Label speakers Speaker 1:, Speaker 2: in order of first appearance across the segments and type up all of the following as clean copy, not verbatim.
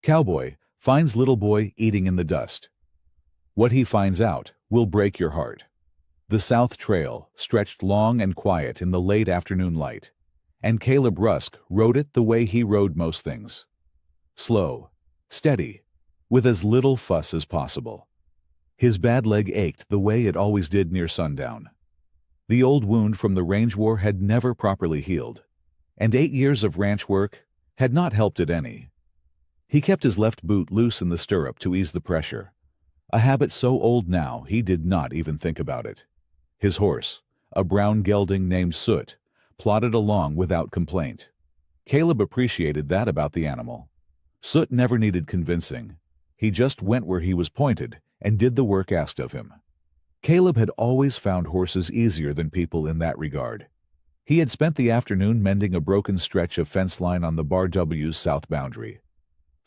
Speaker 1: Cowboy finds little boy eating in the dust. What he finds out will break your heart. The South Trail stretched long and quiet in the late afternoon light, and Caleb Rusk rode it the way he rode most things. Slow, steady, with as little fuss as possible. His bad leg ached the way it always did near sundown. The old wound from the range war had never properly healed, and 8 years of ranch work had not helped it any. He kept his left boot loose in the stirrup to ease the pressure, a habit so old now he did not even think about it. His horse, a brown gelding named Soot, plodded along without complaint. Caleb appreciated that about the animal. Soot never needed convincing. He just went where he was pointed and did the work asked of him. Caleb had always found horses easier than people in that regard. He had spent the afternoon mending a broken stretch of fence line on the Bar W's south boundary.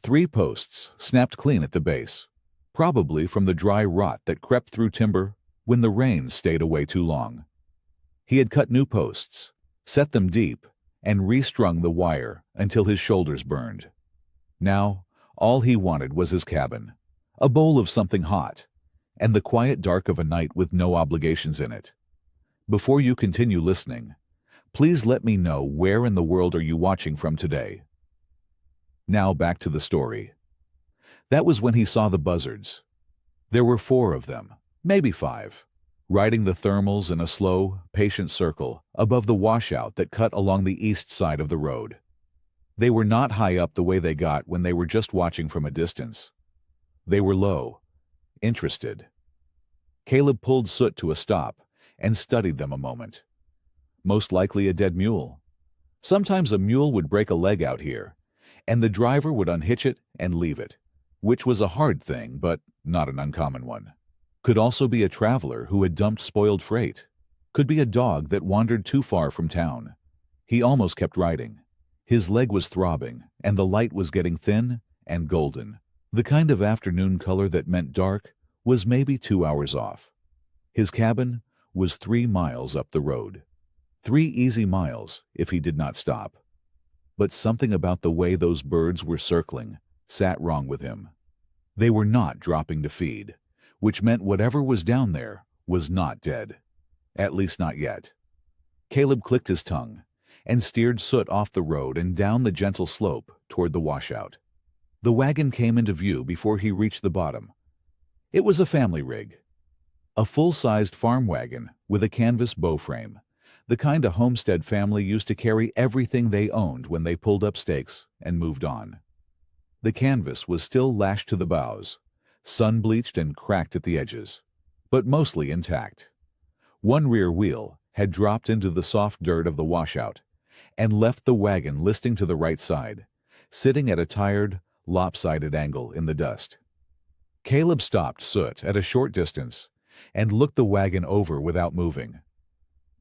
Speaker 1: 3 posts snapped clean at the base, probably from the dry rot that crept through timber when the rains stayed away too long. He had cut new posts, set them deep, and restrung the wire until his shoulders burned. Now, all he wanted was his cabin, a bowl of something hot, and the quiet dark of a night with no obligations in it. Before you continue listening, please let me know where in the world are you watching from today. Now back to the story. That was when he saw the buzzards. There were 4 of them, maybe 5, riding the thermals in a slow, patient circle above the washout that cut along the east side of the road. They were not high up the way they got when they were just watching from a distance. They were low, interested. Caleb pulled Soot to a stop and studied them a moment. Most likely a dead mule. Sometimes a mule would break a leg out here, and the driver would unhitch it and leave it, which was a hard thing, but not an uncommon one. Could also be a traveler who had dumped spoiled freight. Could be a dog that wandered too far from town. He almost kept riding. His leg was throbbing, and the light was getting thin and golden. The kind of afternoon color that meant dark was maybe 2 hours off. His cabin was 3 miles up the road. 3 easy miles if he did not stop. But something about the way those birds were circling sat wrong with him. They were not dropping to feed, which meant whatever was down there was not dead. At least not yet. Caleb clicked his tongue and steered Soot off the road and down the gentle slope toward the washout. The wagon came into view before he reached the bottom. It was a family rig. A full-sized farm wagon with a canvas bow frame, the kind a homestead family used to carry everything they owned when they pulled up stakes and moved on. The canvas was still lashed to the bows, sun-bleached and cracked at the edges, but mostly intact. One rear wheel had dropped into the soft dirt of the washout and left the wagon listing to the right side, sitting at a tired, lopsided angle in the dust. Caleb stopped Soot at a short distance and looked the wagon over without moving.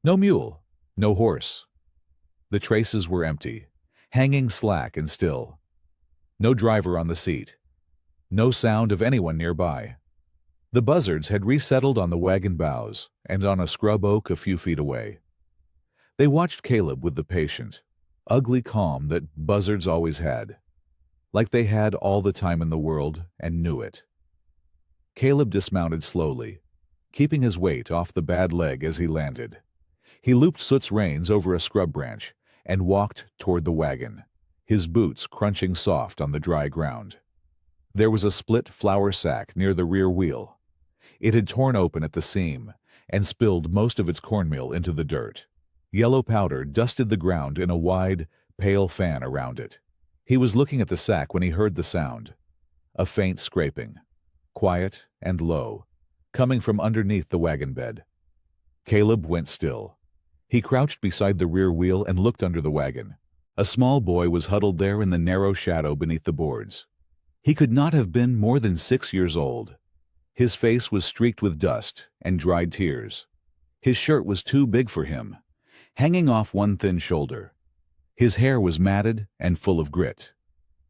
Speaker 1: No mule, no horse. The traces were empty, hanging slack and still. No driver on the seat. No sound of anyone nearby. The buzzards had resettled on the wagon bows and on a scrub oak a few feet away. They watched Caleb with the patient, ugly calm that buzzards always had, like they had all the time in the world and knew it. Caleb dismounted slowly, keeping his weight off the bad leg as he landed. He looped Soot's reins over a scrub branch and walked toward the wagon, his boots crunching soft on the dry ground. There was a split flour sack near the rear wheel. It had torn open at the seam and spilled most of its cornmeal into the dirt. Yellow powder dusted the ground in a wide, pale fan around it. He was looking at the sack when he heard the sound. A faint scraping, quiet and low, coming from underneath the wagon bed. Caleb went still. He crouched beside the rear wheel and looked under the wagon. A small boy was huddled there in the narrow shadow beneath the boards. He could not have been more than 6 years old. His face was streaked with dust and dried tears. His shirt was too big for him, hanging off one thin shoulder. His hair was matted and full of grit.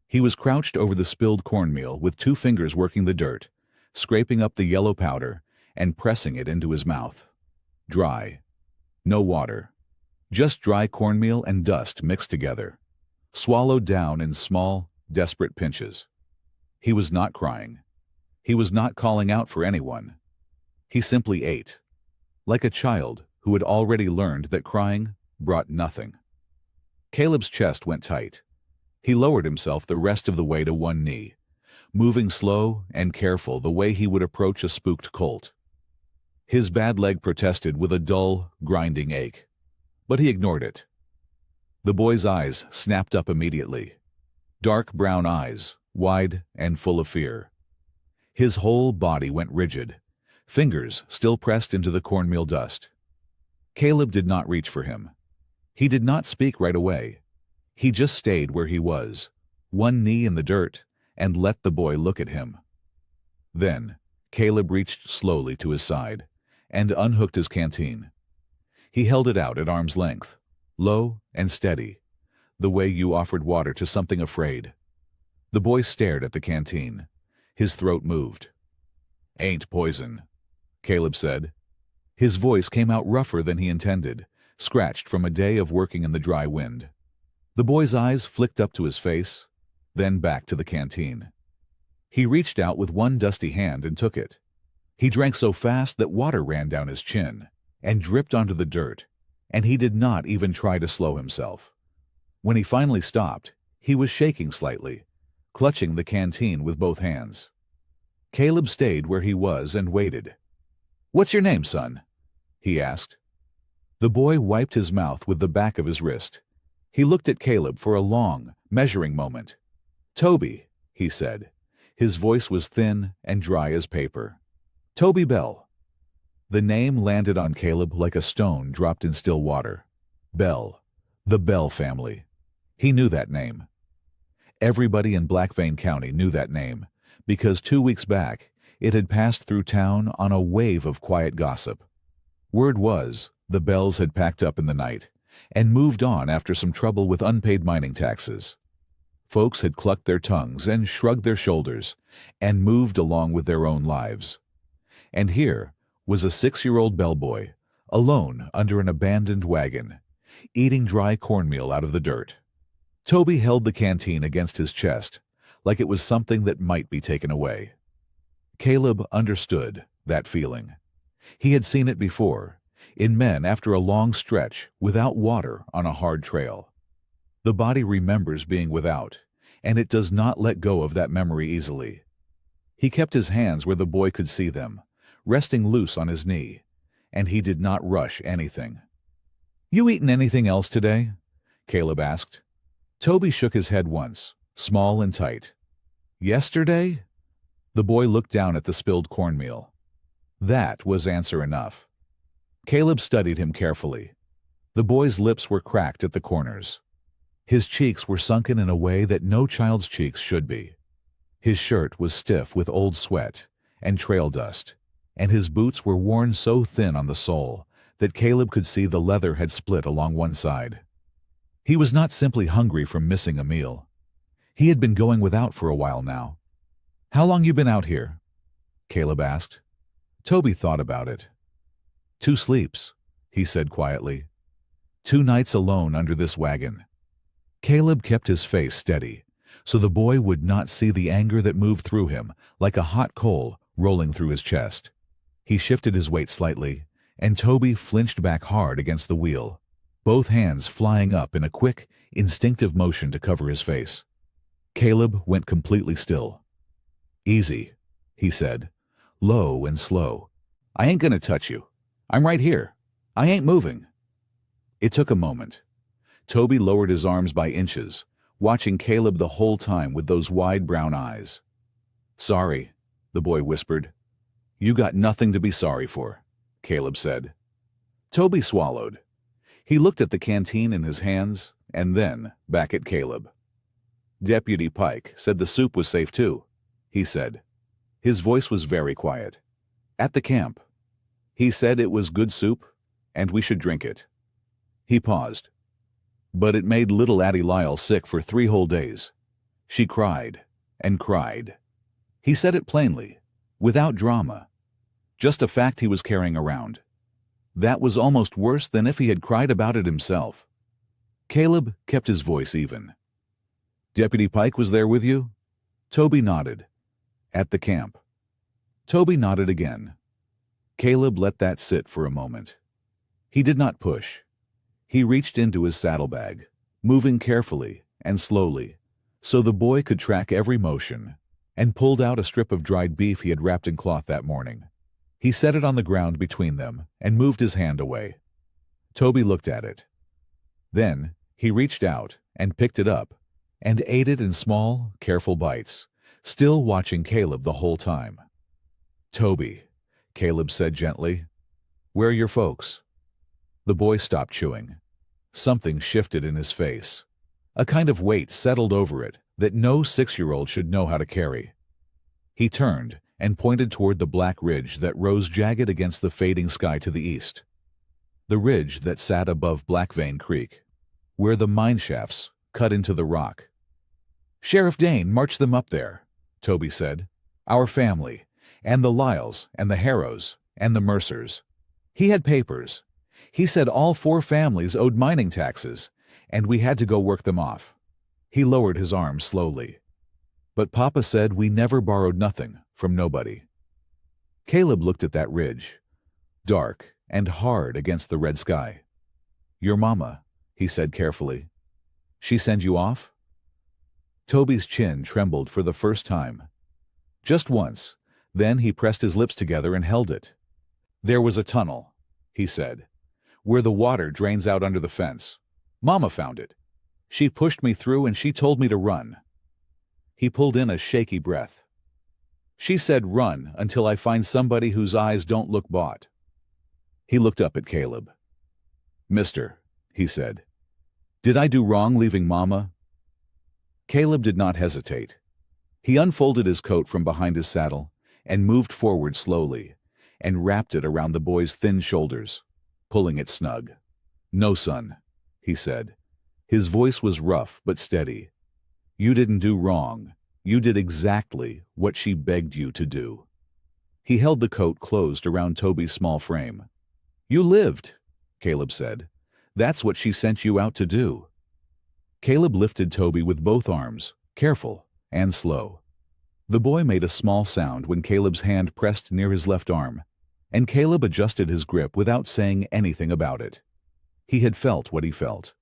Speaker 1: He was crouched over the spilled cornmeal with 2 fingers working the dirt, scraping up the yellow powder and pressing it into his mouth. Dry. No water. Just dry cornmeal and dust mixed together, swallowed down in small, desperate pinches. He was not crying. He was not calling out for anyone. He simply ate, like a child who had already learned that crying brought nothing. Caleb's chest went tight. He lowered himself the rest of the way to one knee, moving slow and careful the way he would approach a spooked colt. His bad leg protested with a dull, grinding ache, but he ignored it. The boy's eyes snapped up immediately. Dark brown eyes, wide and full of fear. His whole body went rigid, fingers still pressed into the cornmeal dust. Caleb did not reach for him. He did not speak right away. He just stayed where he was, one knee in the dirt, and let the boy look at him. Then, Caleb reached slowly to his side and unhooked his canteen. He held it out at arm's length, low and steady, the way you offered water to something afraid. The boy stared at the canteen. His throat moved. "Ain't poison," Caleb said. His voice came out rougher than he intended, scratched from a day of working in the dry wind. The boy's eyes flicked up to his face, then back to the canteen. He reached out with one dusty hand and took it. He drank so fast that water ran down his chin and dripped onto the dirt, and he did not even try to slow himself. When he finally stopped, he was shaking slightly, clutching the canteen with both hands. Caleb stayed where he was and waited. "What's your name, son?" he asked. The boy wiped his mouth with the back of his wrist. He looked at Caleb for a long, measuring moment. "Toby," he said. His voice was thin and dry as paper. "Toby Bell." The name landed on Caleb like a stone dropped in still water. Bell. The Bell family. He knew that name. Everybody in Blackvein County knew that name, because 2 weeks back it had passed through town on a wave of quiet gossip. Word was the Bells had packed up in the night and moved on after some trouble with unpaid mining taxes. Folks had clucked their tongues and shrugged their shoulders and moved along with their own lives. And here was a 6-year-old bellboy, alone under an abandoned wagon, eating dry cornmeal out of the dirt. Toby held the canteen against his chest, like it was something that might be taken away. Caleb understood that feeling. He had seen it before, in men after a long stretch without water on a hard trail. The body remembers being without, and it does not let go of that memory easily. He kept his hands where the boy could see them, resting loose on his knee, and he did not rush anything. "You eaten anything else today?" Caleb asked. Toby shook his head once, small and tight. "Yesterday?" The boy looked down at the spilled cornmeal. That was answer enough. Caleb studied him carefully. The boy's lips were cracked at the corners. His cheeks were sunken in a way that no child's cheeks should be. His shirt was stiff with old sweat and trail dust, and his boots were worn so thin on the sole that Caleb could see the leather had split along one side. He was not simply hungry from missing a meal. He had been going without for a while now. "How long you been out here?" Caleb asked. Toby thought about it. "2 sleeps," he said quietly. 2 nights alone under this wagon. Caleb kept his face steady, so the boy would not see the anger that moved through him like a hot coal rolling through his chest. He shifted his weight slightly, and Toby flinched back hard against the wheel, both hands flying up in a quick, instinctive motion to cover his face. Caleb went completely still. "Easy," he said, low and slow. "I ain't gonna touch you. I'm right here. I ain't moving." It took a moment. Toby lowered his arms by inches, watching Caleb the whole time with those wide brown eyes. "Sorry," the boy whispered. "You got nothing to be sorry for," Caleb said. Toby swallowed. He looked at the canteen in his hands and then back at Caleb. "Deputy Pike said the soup was safe too," he said. His voice was very quiet. "At the camp. He said it was good soup and we should drink it." He paused. "But it made little Addie Lyle sick for 3 whole days. She cried and cried." He said it plainly, without drama. Just a fact he was carrying around. That was almost worse than if he had cried about it himself. Caleb kept his voice even. "Deputy Pike was there with you?" Toby nodded. At the camp. Toby nodded again. Caleb let that sit for a moment. He did not push. He reached into his saddlebag, moving carefully and slowly, so the boy could track every motion, and pulled out a strip of dried beef he had wrapped in cloth that morning. He set it on the ground between them and moved his hand away. Toby looked at it. Then he reached out and picked it up and ate it in small, careful bites, still watching Caleb the whole time. "Toby," Caleb said gently, "where are your folks?" The boy stopped chewing. Something shifted in his face. A kind of weight settled over it that no 6-year-old should know how to carry. He turned and pointed toward the black ridge that rose jagged against the fading sky to the east. The ridge that sat above Blackvein Creek, where the mine shafts cut into the rock. "Sheriff Dane marched them up there," Toby said. "Our family, and the Lyles, and the Harrows, and the Mercers. He had papers. He said all 4 families owed mining taxes, and we had to go work them off." He lowered his arms slowly. "But Papa said we never borrowed nothing from nobody." Caleb looked at that ridge, dark and hard against the red sky. "Your mama," he said carefully. "She send you off?" Toby's chin trembled for the first time. Just once, then he pressed his lips together and held it. "There was a tunnel," he said, "where the water drains out under the fence. Mama found it. She pushed me through and she told me to run." He pulled in a shaky breath. "She said run until I find somebody whose eyes don't look bought." He looked up at Caleb. "Mister," he said, "did I do wrong leaving Mama?" Caleb did not hesitate. He unfolded his coat from behind his saddle and moved forward slowly and wrapped it around the boy's thin shoulders, pulling it snug. "No, son," he said. His voice was rough but steady. "You didn't do wrong. You did exactly what she begged you to do." He held the coat closed around Toby's small frame. "You lived," Caleb said. "That's what she sent you out to do." Caleb lifted Toby with both arms, careful and slow. The boy made a small sound when Caleb's hand pressed near his left arm, and Caleb adjusted his grip without saying anything about it. He had felt what he felt.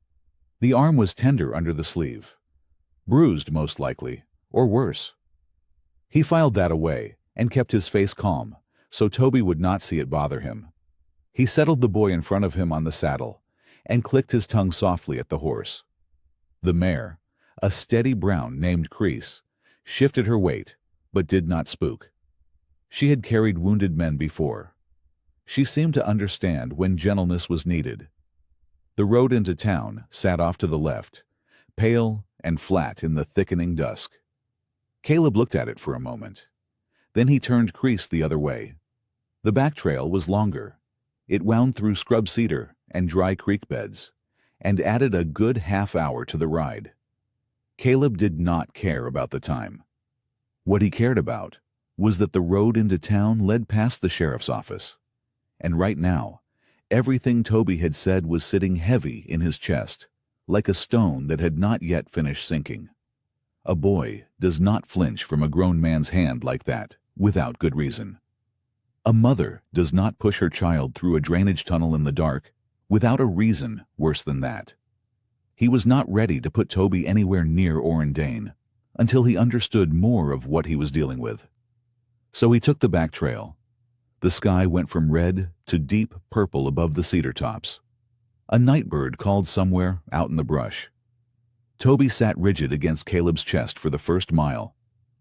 Speaker 1: The arm was tender under the sleeve. Bruised, most likely, or worse. He filed that away and kept his face calm, so Toby would not see it bother him. He settled the boy in front of him on the saddle and clicked his tongue softly at the horse. The mare, a steady brown named Crease, shifted her weight, but did not spook. She had carried wounded men before. She seemed to understand when gentleness was needed. The road into town sat off to the left, pale and flat in the thickening dusk. Caleb looked at it for a moment. Then he turned Crease the other way. The back trail was longer. It wound through scrub cedar and dry creek beds, and added a good half hour to the ride. Caleb did not care about the time. What he cared about was that the road into town led past the sheriff's office, and right now, everything Toby had said was sitting heavy in his chest, like a stone that had not yet finished sinking. A boy does not flinch from a grown man's hand like that without good reason. A mother does not push her child through a drainage tunnel in the dark without a reason worse than that. He was not ready to put Toby anywhere near Oren Dane until he understood more of what he was dealing with. So he took the back trail. The sky went from red to deep purple above the cedar tops. A night bird called somewhere out in the brush. Toby sat rigid against Caleb's chest for the first mile,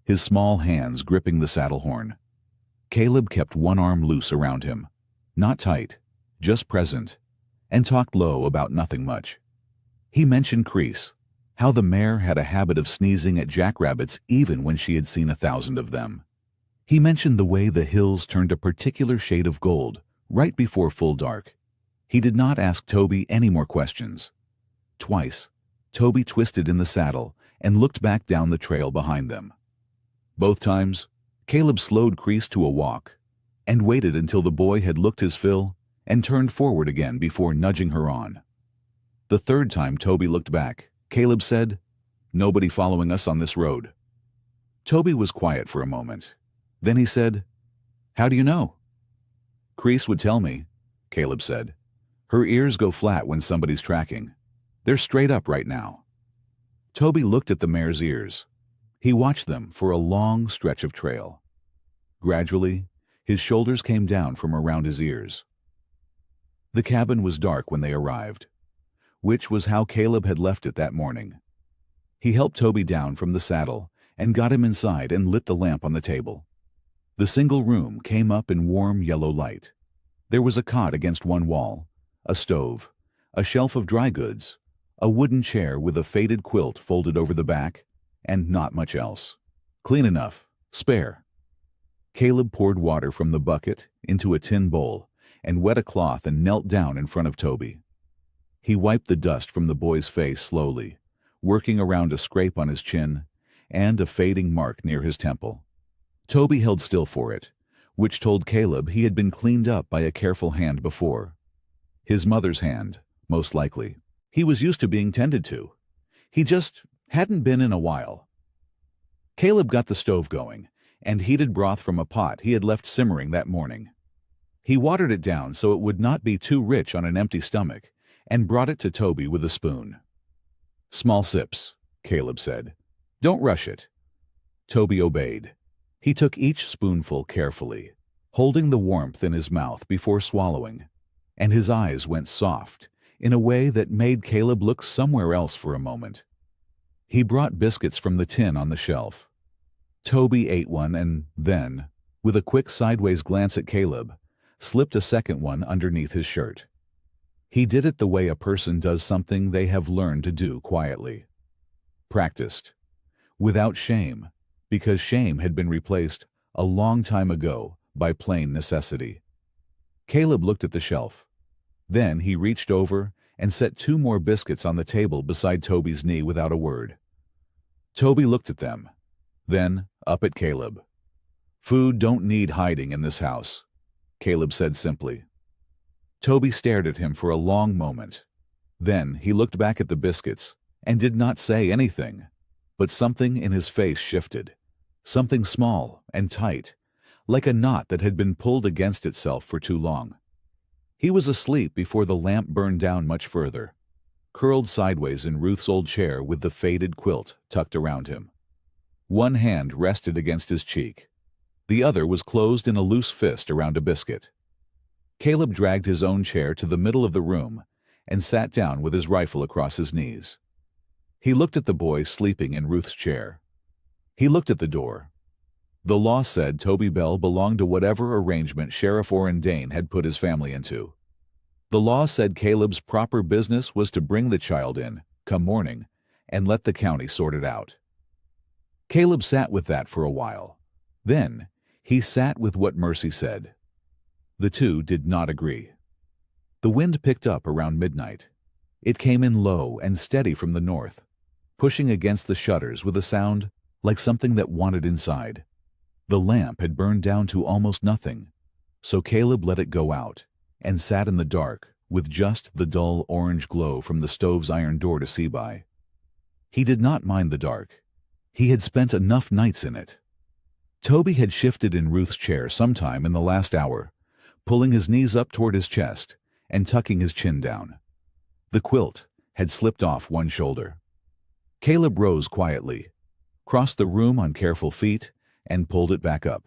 Speaker 1: his small hands gripping the saddle horn. Caleb kept one arm loose around him, not tight, just present, and talked low about nothing much. He mentioned Crease, how the mare had a habit of sneezing at jackrabbits even when she had seen 1,000 of them. He mentioned the way the hills turned a particular shade of gold right before full dark. He did not ask Toby any more questions. Twice, Toby twisted in the saddle and looked back down the trail behind them. Both times, Caleb slowed Crease to a walk and waited until the boy had looked his fill and turned forward again before nudging her on. The third time Toby looked back, Caleb said, "Nobody following us on this road." Toby was quiet for a moment. Then he said, "How do you know?" "Kreese would tell me," Caleb said. "Her ears go flat when somebody's tracking. They're straight up right now." Toby looked at the mare's ears. He watched them for a long stretch of trail. Gradually, his shoulders came down from around his ears. The cabin was dark when they arrived, which was how Caleb had left it that morning. He helped Toby down from the saddle and got him inside and lit the lamp on the table. The single room came up in warm yellow light. There was a cot against one wall, a stove, a shelf of dry goods, a wooden chair with a faded quilt folded over the back, and not much else. Clean enough, spare. Caleb poured water from the bucket into a tin bowl and wet a cloth and knelt down in front of Toby. He wiped the dust from the boy's face slowly, working around a scrape on his chin and a fading mark near his temple. Toby held still for it, which told Caleb he had been cleaned up by a careful hand before. His mother's hand, most likely. He was used to being tended to. He just hadn't been in a while. Caleb got the stove going and heated broth from a pot he had left simmering that morning. He watered it down so it would not be too rich on an empty stomach and brought it to Toby with a spoon. "Small sips," Caleb said. "Don't rush it." Toby obeyed. He took each spoonful carefully, holding the warmth in his mouth before swallowing, and his eyes went soft in a way that made Caleb look somewhere else for a moment. He brought biscuits from the tin on the shelf. Toby ate one and then, with a quick sideways glance at Caleb, slipped a second one underneath his shirt. He did it the way a person does something they have learned to do quietly. Practiced. Without shame, because shame had been replaced a long time ago by plain necessity. Caleb looked at the shelf. Then he reached over and set 2 more biscuits on the table beside Toby's knee without a word. Toby looked at them, then up at Caleb. "Food don't need hiding in this house," Caleb said simply. Toby stared at him for a long moment. Then he looked back at the biscuits and did not say anything, but something in his face shifted, something small and tight, like a knot that had been pulled against itself for too long. He was asleep before the lamp burned down much further, curled sideways in Ruth's old chair with the faded quilt tucked around him. One hand rested against his cheek. The other was closed in a loose fist around a biscuit. Caleb dragged his own chair to the middle of the room and sat down with his rifle across his knees. He looked at the boy sleeping in Ruth's chair. He looked at the door. The law said Toby Bell belonged to whatever arrangement Sheriff Orrin Dane had put his family into. The law said Caleb's proper business was to bring the child in, come morning, and let the county sort it out. Caleb sat with that for a while. Then he sat with what Mercy said. The two did not agree. The wind picked up around midnight. It came in low and steady from the north, pushing against the shutters with a sound like something that wanted inside. The lamp had burned down to almost nothing, so Caleb let it go out and sat in the dark with just the dull orange glow from the stove's iron door to see by. He did not mind the dark. He had spent enough nights in it. Toby had shifted in Ruth's chair sometime in the last hour, pulling his knees up toward his chest and tucking his chin down. The quilt had slipped off one shoulder. Caleb rose quietly, crossed the room on careful feet, and pulled it back up.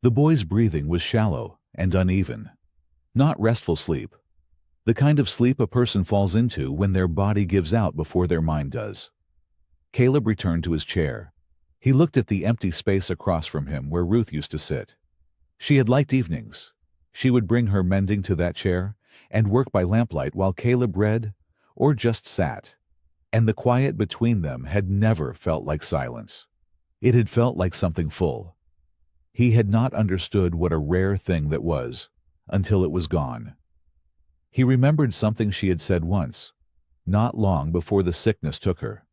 Speaker 1: The boy's breathing was shallow and uneven. Not restful sleep. The kind of sleep a person falls into when their body gives out before their mind does. Caleb returned to his chair. He looked at the empty space across from him where Ruth used to sit. She had liked evenings. She would bring her mending to that chair and work by lamplight while Caleb read or just sat. And the quiet between them had never felt like silence. It had felt like something full. He had not understood what a rare thing that was until it was gone. He remembered something she had said once, not long before the sickness took her.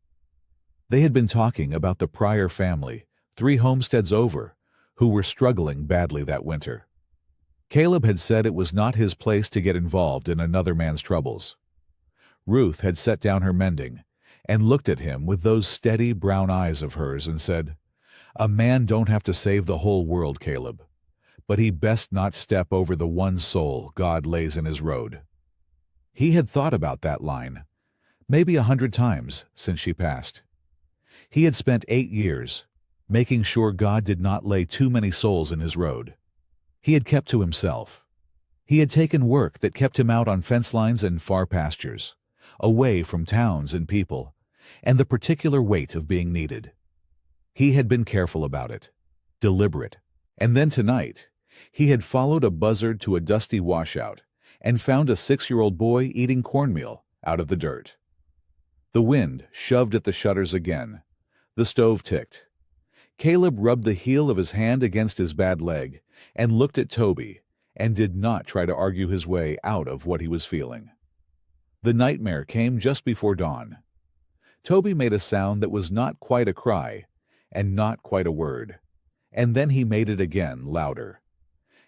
Speaker 1: They had been talking about the Pryor family, 3 homesteads over, who were struggling badly that winter. Caleb had said it was not his place to get involved in another man's troubles. Ruth had set down her mending and looked at him with those steady brown eyes of hers and said, A man don't have to save the whole world, Caleb, but he best not step over the one soul God lays in his road. He had thought about that line, maybe 100 times since she passed. He had spent 8 years making sure God did not lay too many souls in his road. He had kept to himself. He had taken work that kept him out on fence lines and far pastures, away from towns and people, and the particular weight of being needed. He had been careful about it, deliberate, and then tonight, he had followed a buzzard to a dusty washout and found a 6-year-old boy eating cornmeal out of the dirt. The wind shoved at the shutters again. The stove ticked. Caleb rubbed the heel of his hand against his bad leg and looked at Toby and did not try to argue his way out of what he was feeling. The nightmare came just before dawn. Toby made a sound that was not quite a cry and not quite a word, and then he made it again, louder.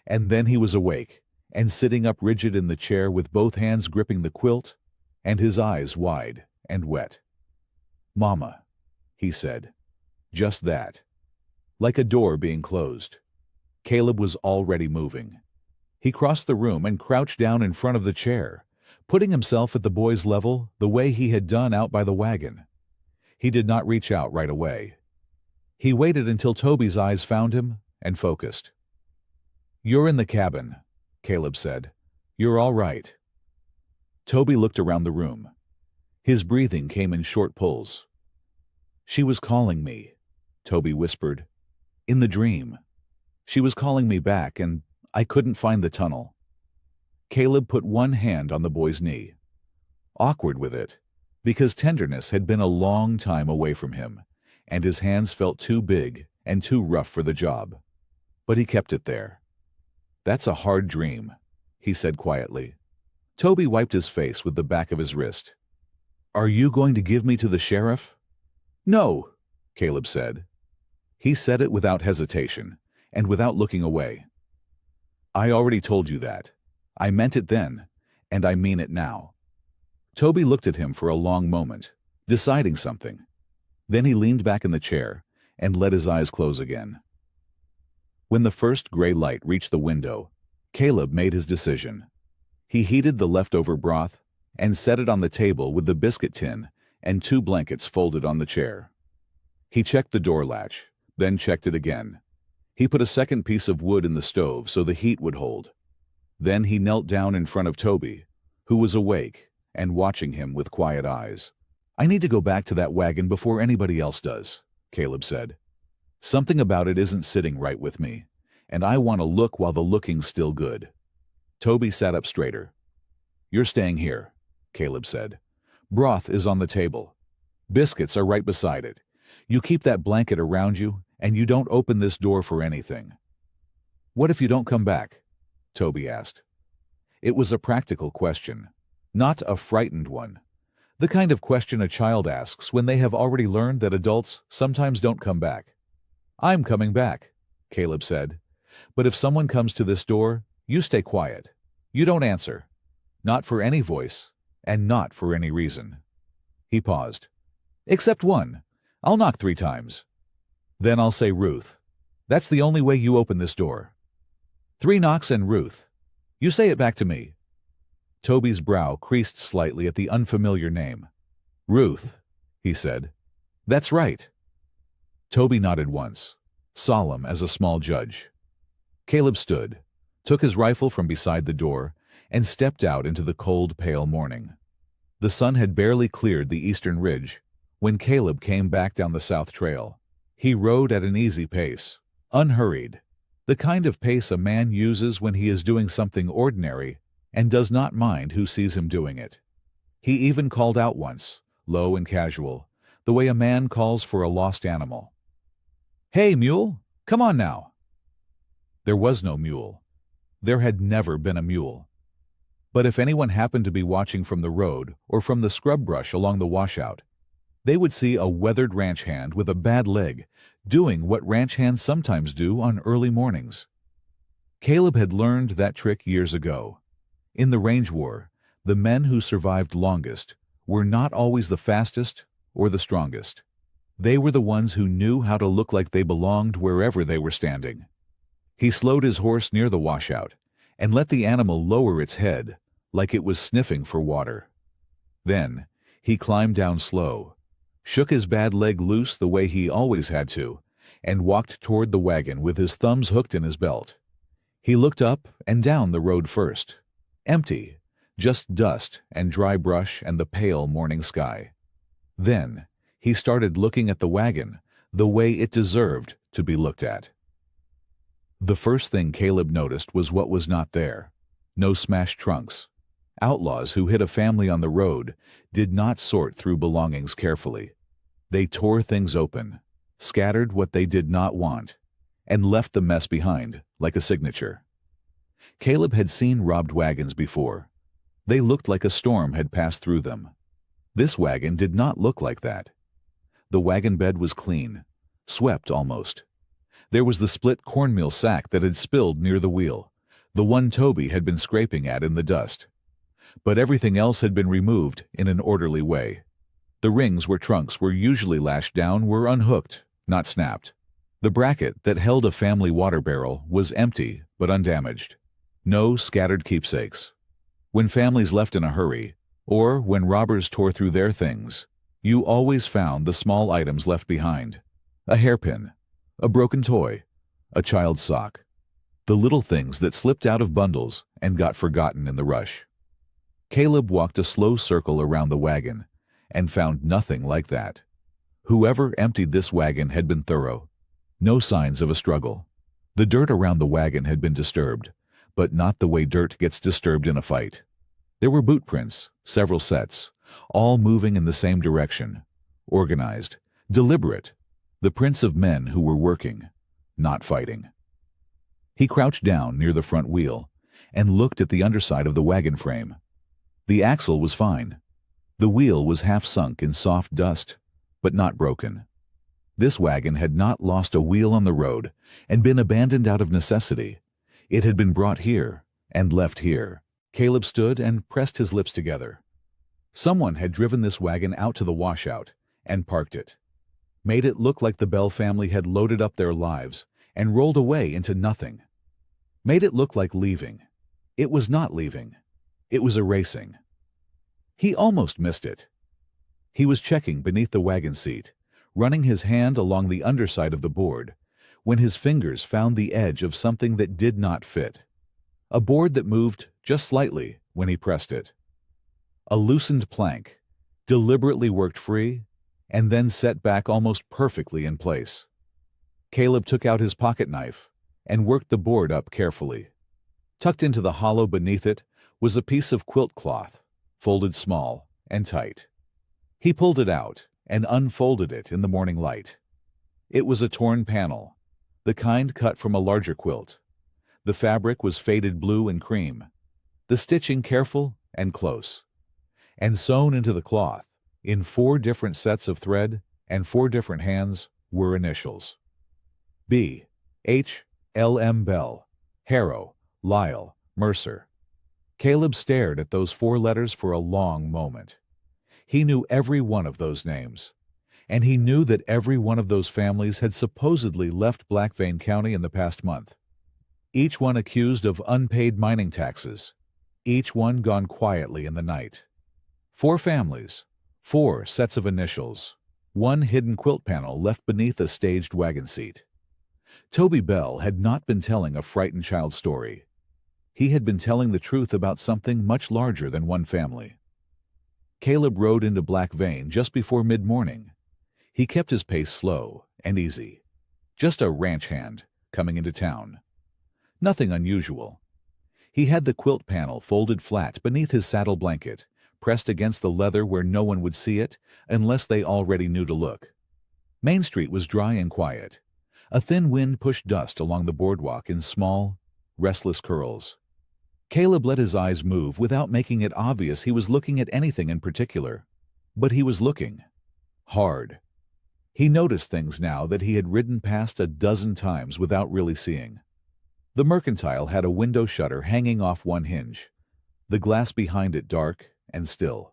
Speaker 1: And then he was awake and sitting up rigid in the chair with both hands gripping the quilt and his eyes wide and wet. "Mama," he said. Just that. Like a door being closed. Caleb was already moving. He crossed the room and crouched down in front of the chair, putting himself at the boy's level the way he had done out by the wagon. He did not reach out right away. He waited until Toby's eyes found him and focused. "You're in the cabin," Caleb said. "You're all right." Toby looked around the room. His breathing came in short pulls. "She was calling me," Toby whispered. "In the dream. She was calling me back, and I couldn't find the tunnel." Caleb put one hand on the boy's knee. Awkward with it, because tenderness had been a long time away from him, and his hands felt too big and too rough for the job. But he kept it there. "That's a hard dream," he said quietly. Toby wiped his face with the back of his wrist. "Are you going to give me to the sheriff?" "No," Caleb said. He said it without hesitation, and without looking away. "I already told you that. I meant it then, and I mean it now." Toby looked at him for a long moment, deciding something. Then he leaned back in the chair and let his eyes close again. When the first gray light reached the window, Caleb made his decision. He heated the leftover broth and set it on the table with the biscuit tin and 2 blankets folded on the chair. He checked the door latch, then checked it again. He put a second piece of wood in the stove so the heat would hold. Then he knelt down in front of Toby, who was awake and watching him with quiet eyes. "I need to go back to that wagon before anybody else does," Caleb said. "Something about it isn't sitting right with me, and I want to look while the looking's still good." Toby sat up straighter. "You're staying here," Caleb said. "Broth is on the table. Biscuits are right beside it. You keep that blanket around you, and you don't open this door for anything." "What if you don't come back?" Toby asked. It was a practical question, not a frightened one. The kind of question a child asks when they have already learned that adults sometimes don't come back. "I'm coming back," Caleb said. "But if someone comes to this door, you stay quiet. You don't answer. Not for any voice, and not for any reason." He paused. "Except one. I'll knock 3 times. Then I'll say Ruth. That's the only way you open this door. 3 knocks and Ruth. You say it back to me." Toby's brow creased slightly at the unfamiliar name. "Ruth," he said. "That's right." Toby nodded once, solemn as a small judge. Caleb stood, took his rifle from beside the door, and stepped out into the cold, pale morning. The sun had barely cleared the eastern ridge when Caleb came back down the south trail. He rode at an easy pace, unhurried, the kind of pace a man uses when he is doing something ordinary and does not mind who sees him doing it. He even called out once, low and casual, the way a man calls for a lost animal. "Hey, mule, come on now." There was no mule. There had never been a mule. But if anyone happened to be watching from the road or from the scrub brush along the washout, they would see a weathered ranch hand with a bad leg doing what ranch hands sometimes do on early mornings. Caleb had learned that trick years ago. In the range war, the men who survived longest were not always the fastest or the strongest. They were the ones who knew how to look like they belonged wherever they were standing. He slowed his horse near the washout and let the animal lower its head like it was sniffing for water. Then he climbed down slow, shook his bad leg loose the way he always had to, and walked toward the wagon with his thumbs hooked in his belt. He looked up and down the road first. Empty, just dust and dry brush and the pale morning sky. Then he started looking at the wagon the way it deserved to be looked at. The first thing Caleb noticed was what was not there. No smashed trunks. Outlaws who hit a family on the road did not sort through belongings carefully. They tore things open, scattered what they did not want, and left the mess behind like a signature. Caleb had seen robbed wagons before. They looked like a storm had passed through them. This wagon did not look like that. The wagon bed was clean, swept almost. There was the split cornmeal sack that had spilled near the wheel, the one Toby had been scraping at in the dust. But everything else had been removed in an orderly way. The rings where trunks were usually lashed down were unhooked, not snapped. The bracket that held a family water barrel was empty but undamaged. No scattered keepsakes. When families left in a hurry, or when robbers tore through their things, you always found the small items left behind. A hairpin, a broken toy, a child's sock. The little things that slipped out of bundles and got forgotten in the rush. Caleb walked a slow circle around the wagon and found nothing like that. Whoever emptied this wagon had been thorough. No signs of a struggle. The dirt around the wagon had been disturbed, but not the way dirt gets disturbed in a fight. There were boot prints, several sets, all moving in the same direction, organized, deliberate, the prints of men who were working, not fighting. He crouched down near the front wheel and looked at the underside of the wagon frame. The axle was fine. The wheel was half sunk in soft dust, but not broken. This wagon had not lost a wheel on the road and been abandoned out of necessity. It had been brought here and left here. Caleb stood and pressed his lips together. Someone had driven this wagon out to the washout and parked it. Made it look like the Bell family had loaded up their lives and rolled away into nothing. Made it look like leaving. It was not leaving. It was erasing. He almost missed it. He was checking beneath the wagon seat, running his hand along the underside of the board, when his fingers found the edge of something that did not fit. A board that moved just slightly when he pressed it. A loosened plank, deliberately worked free, and then set back almost perfectly in place. Caleb took out his pocket knife and worked the board up carefully. Tucked into the hollow beneath it was a piece of quilt cloth, folded small and tight. He pulled it out and unfolded it in the morning light. It was a torn panel, the kind cut from a larger quilt. The fabric was faded blue and cream, the stitching careful and close. And sewn into the cloth, in 4 different sets of thread and 4 different hands, were initials. B. H. L. M. Bell, Harrow, Lyle, Mercer. Caleb stared at those 4 letters for a long moment. He knew every one of those names, and he knew that every one of those families had supposedly left Black Vein County in the past month. Each one accused of unpaid mining taxes, each one gone quietly in the night. 4 families, 4 sets of initials, 1 hidden quilt panel left beneath a staged wagon seat. Toby Bell had not been telling a frightened child's story. He had been telling the truth about something much larger than one family. Caleb rode into Black Vein just before mid-morning. He kept his pace slow and easy. Just a ranch hand coming into town. Nothing unusual. He had the quilt panel folded flat beneath his saddle blanket, pressed against the leather where no one would see it unless they already knew to look. Main Street was dry and quiet. A thin wind pushed dust along the boardwalk in small, restless curls. Caleb let his eyes move without making it obvious he was looking at anything in particular. But he was looking. Hard. He noticed things now that he had ridden past a dozen times without really seeing. The Mercantile had a window shutter hanging off one hinge, the glass behind it dark and still.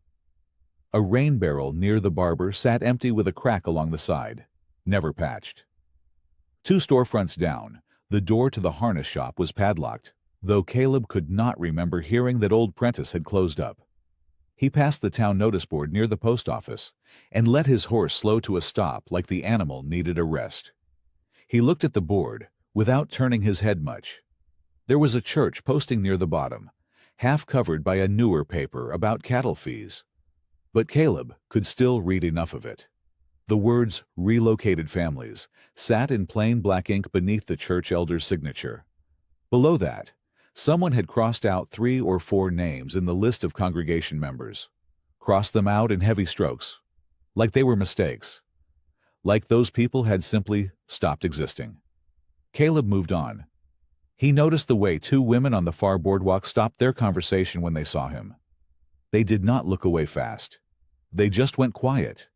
Speaker 1: A rain barrel near the barber sat empty with a crack along the side, never patched. 2 storefronts down, the door to the harness shop was padlocked, though Caleb could not remember hearing that old Prentice had closed up. He passed the town notice board near the post office and let his horse slow to a stop like the animal needed a rest. He looked at the board, without turning his head much. There was a church posting near the bottom, half covered by a newer paper about cattle fees. But Caleb could still read enough of it. The words "relocated families" sat in plain black ink beneath the church elder's signature. Below that, someone had crossed out 3 or 4 names in the list of congregation members. Crossed them out in heavy strokes, like they were mistakes. Like those people had simply stopped existing. Caleb moved on. He noticed the way 2 women on the far boardwalk stopped their conversation when they saw him. They did not look away fast. They just went quiet,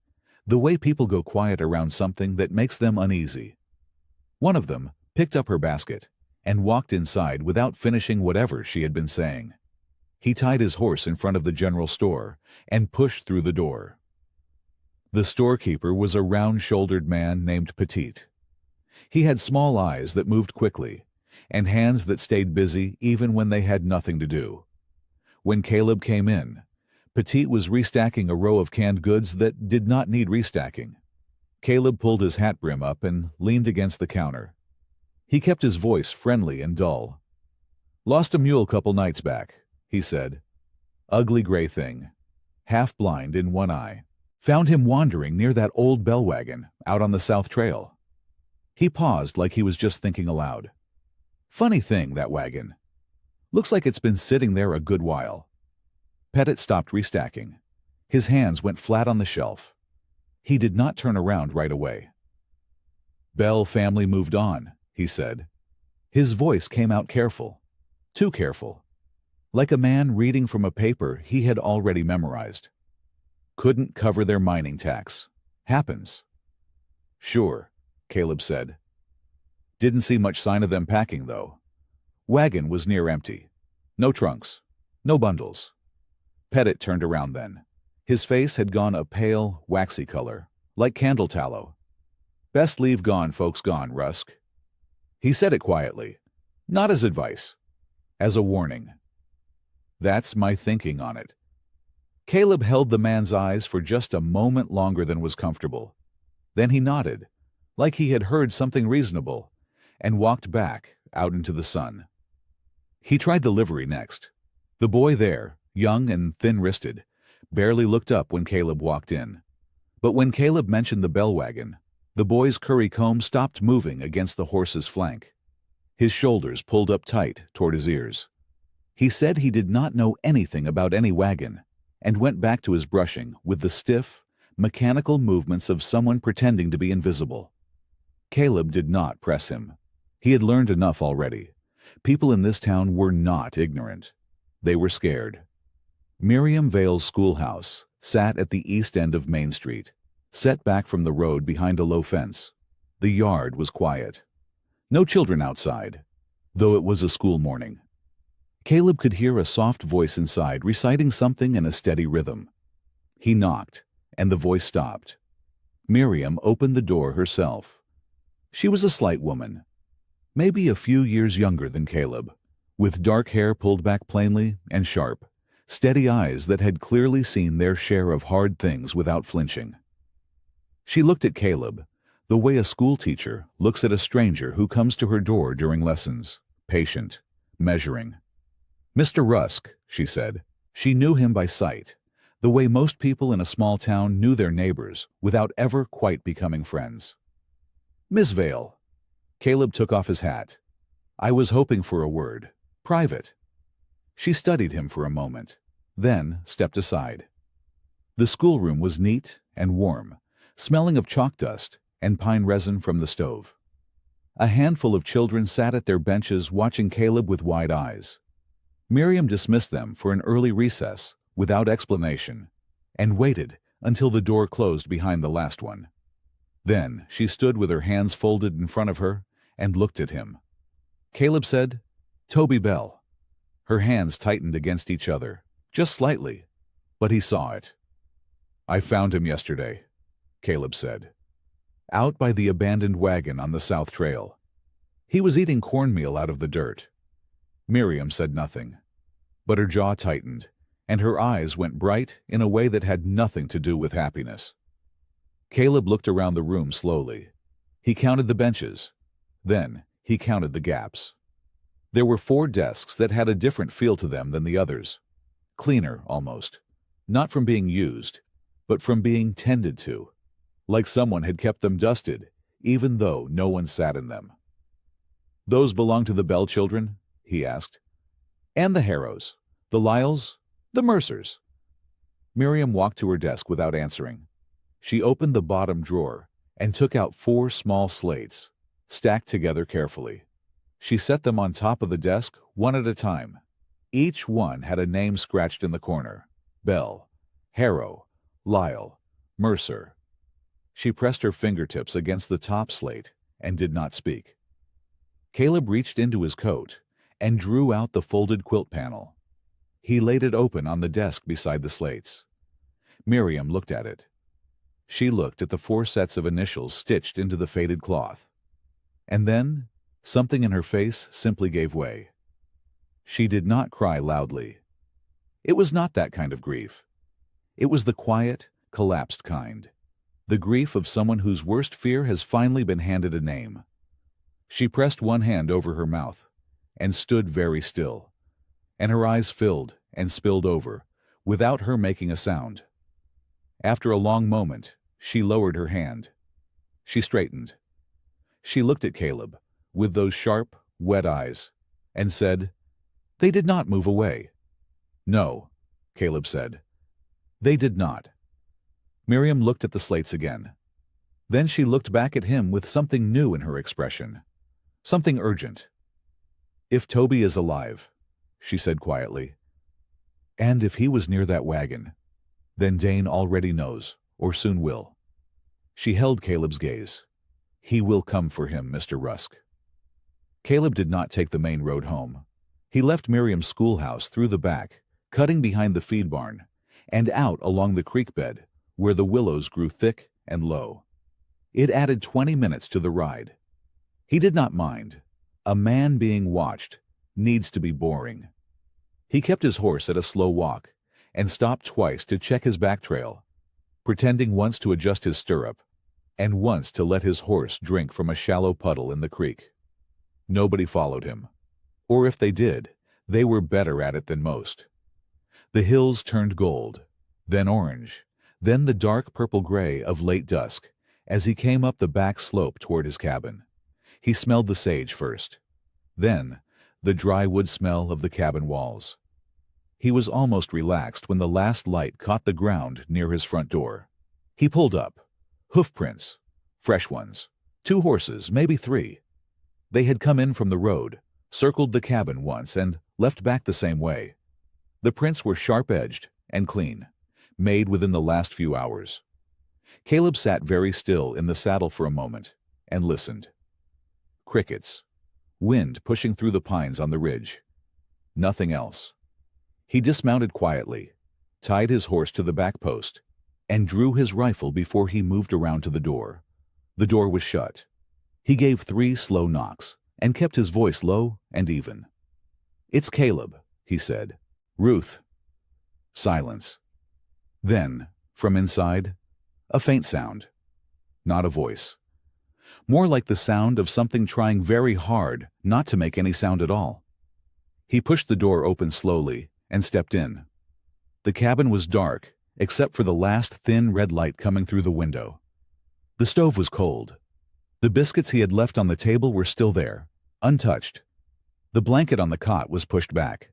Speaker 1: the way people go quiet around something that makes them uneasy. One of them picked up her basket and walked inside without finishing whatever she had been saying. He tied his horse in front of the general store and pushed through the door. The storekeeper was a round-shouldered man named Petite. He had small eyes that moved quickly and hands that stayed busy even when they had nothing to do. When Caleb came in, Petite was restacking a row of canned goods that did not need restacking. Caleb pulled his hat brim up and leaned against the counter. He kept his voice friendly and dull. "Lost a mule couple nights back," he said. "Ugly gray thing. Half blind in one eye. Found him wandering near that old bell wagon out on the South Trail." He paused like he was just thinking aloud. "Funny thing, that wagon. Looks like it's been sitting there a good while." Pettit stopped restacking. His hands went flat on the shelf. He did not turn around right away. "Bell family moved on," he said. His voice came out careful. Too careful. Like a man reading from a paper he had already memorized. "Couldn't cover their mining tax. Happens." "Sure," Caleb said. "Didn't see much sign of them packing, though. Wagon was near empty. No trunks. No bundles." Pettit turned around then. His face had gone a pale, waxy color, like candle tallow. "Best leave gone, folks gone, Rusk." He said it quietly, not as advice, as a warning. That's my thinking on it. Caleb held the man's eyes for just a moment longer than was comfortable. Then he nodded, like he had heard something reasonable, and walked back out into the sun. He tried the livery next. The boy there, young and thin-wristed, barely looked up when Caleb walked in. But when Caleb mentioned the bell wagon, the boy's curry comb stopped moving against the horse's flank. His shoulders pulled up tight toward his ears. He said he did not know anything about any wagon, and went back to his brushing with the stiff, mechanical movements of someone pretending to be invisible. Caleb did not press him. He had learned enough already. People in this town were not ignorant. They were scared. Miriam Vale's schoolhouse sat at the east end of Main Street, set back from the road behind a low fence. The yard was quiet. No children outside, though it was a school morning. Caleb could hear a soft voice inside reciting something in a steady rhythm. He knocked, and the voice stopped. Miriam opened the door herself. She was a slight woman, maybe a few years younger than Caleb, with dark hair pulled back plainly and sharp, steady eyes that had clearly seen their share of hard things without flinching. She looked at Caleb, the way a schoolteacher looks at a stranger who comes to her door during lessons, patient, measuring. "Mr. Rusk," she said. She knew him by sight, the way most people in a small town knew their neighbors without ever quite becoming friends. "Miss Vale." Caleb took off his hat. "I was hoping for a word. Private." She studied him for a moment, then stepped aside. The schoolroom was neat and warm, smelling of chalk dust and pine resin from the stove. A handful of children sat at their benches watching Caleb with wide eyes. Miriam dismissed them for an early recess without explanation and waited until the door closed behind the last one. Then she stood with her hands folded in front of her and looked at him. Caleb said, "Toby Bell." Her hands tightened against each other, just slightly, but he saw it. "I found him yesterday," Caleb said. "Out by the abandoned wagon on the South Trail. He was eating cornmeal out of the dirt." Miriam said nothing, but her jaw tightened, and her eyes went bright in a way that had nothing to do with happiness. Caleb looked around the room slowly. He counted the benches. Then he counted the gaps. There were 4 desks that had a different feel to them than the others. Cleaner, almost. Not from being used, but from being tended to. Like someone had kept them dusted, even though no one sat in them. "Those belong to the Bell children?" he asked. "And the Harrows, the Lyles, the Mercers." Miriam walked to her desk without answering. She opened the bottom drawer and took out 4 small slates, stacked together carefully. She set them on top of the desk, one at a time. Each one had a name scratched in the corner: Bell, Harrow, Lyle, Mercer. She pressed her fingertips against the top slate and did not speak. Caleb reached into his coat and drew out the folded quilt panel. He laid it open on the desk beside the slates. Miriam looked at it. She looked at the 4 sets of initials stitched into the faded cloth. And then something in her face simply gave way. She did not cry loudly. It was not that kind of grief. It was the quiet, collapsed kind. The grief of someone whose worst fear has finally been handed a name. She pressed one hand over her mouth and stood very still, and her eyes filled and spilled over, without her making a sound. After a long moment, she lowered her hand. She straightened. She looked at Caleb with those sharp, wet eyes, and said, "They did not move away." "No," Caleb said. "They did not." Miriam looked at the slates again. Then she looked back at him with something new in her expression, something urgent. "If Toby is alive," she said quietly, "and if he was near that wagon, then Dane already knows, or soon will." She held Caleb's gaze. "He will come for him, Mr. Rusk." Caleb did not take the main road home. He left Miriam's schoolhouse through the back, cutting behind the feed barn, and out along the creek bed, where the willows grew thick and low. It added 20 minutes to the ride. He did not mind. A man being watched needs to be boring. He kept his horse at a slow walk and stopped twice to check his back trail, pretending once to adjust his stirrup and once to let his horse drink from a shallow puddle in the creek. Nobody followed him, or if they did, they were better at it than most. The hills turned gold, then orange, then the dark purple-gray of late dusk as he came up the back slope toward his cabin. He smelled the sage first, then the dry wood smell of the cabin walls. He was almost relaxed when the last light caught the ground near his front door. He pulled up. Hoof prints, fresh ones, 2 horses, maybe 3. They had come in from the road, circled the cabin once, and left back the same way. The prints were sharp-edged and clean, made within the last few hours. Caleb sat very still in the saddle for a moment and listened. Crickets, wind pushing through the pines on the ridge. Nothing else. He dismounted quietly, tied his horse to the back post, and drew his rifle before he moved around to the door. The door was shut. He gave 3 slow knocks and kept his voice low and even. "It's Caleb," he said. "Ruth." Silence. Then, from inside, a faint sound. Not a voice. More like the sound of something trying very hard not to make any sound at all. He pushed the door open slowly and stepped in. The cabin was dark, except for the last thin red light coming through the window. The stove was cold. The biscuits he had left on the table were still there, untouched. The blanket on the cot was pushed back.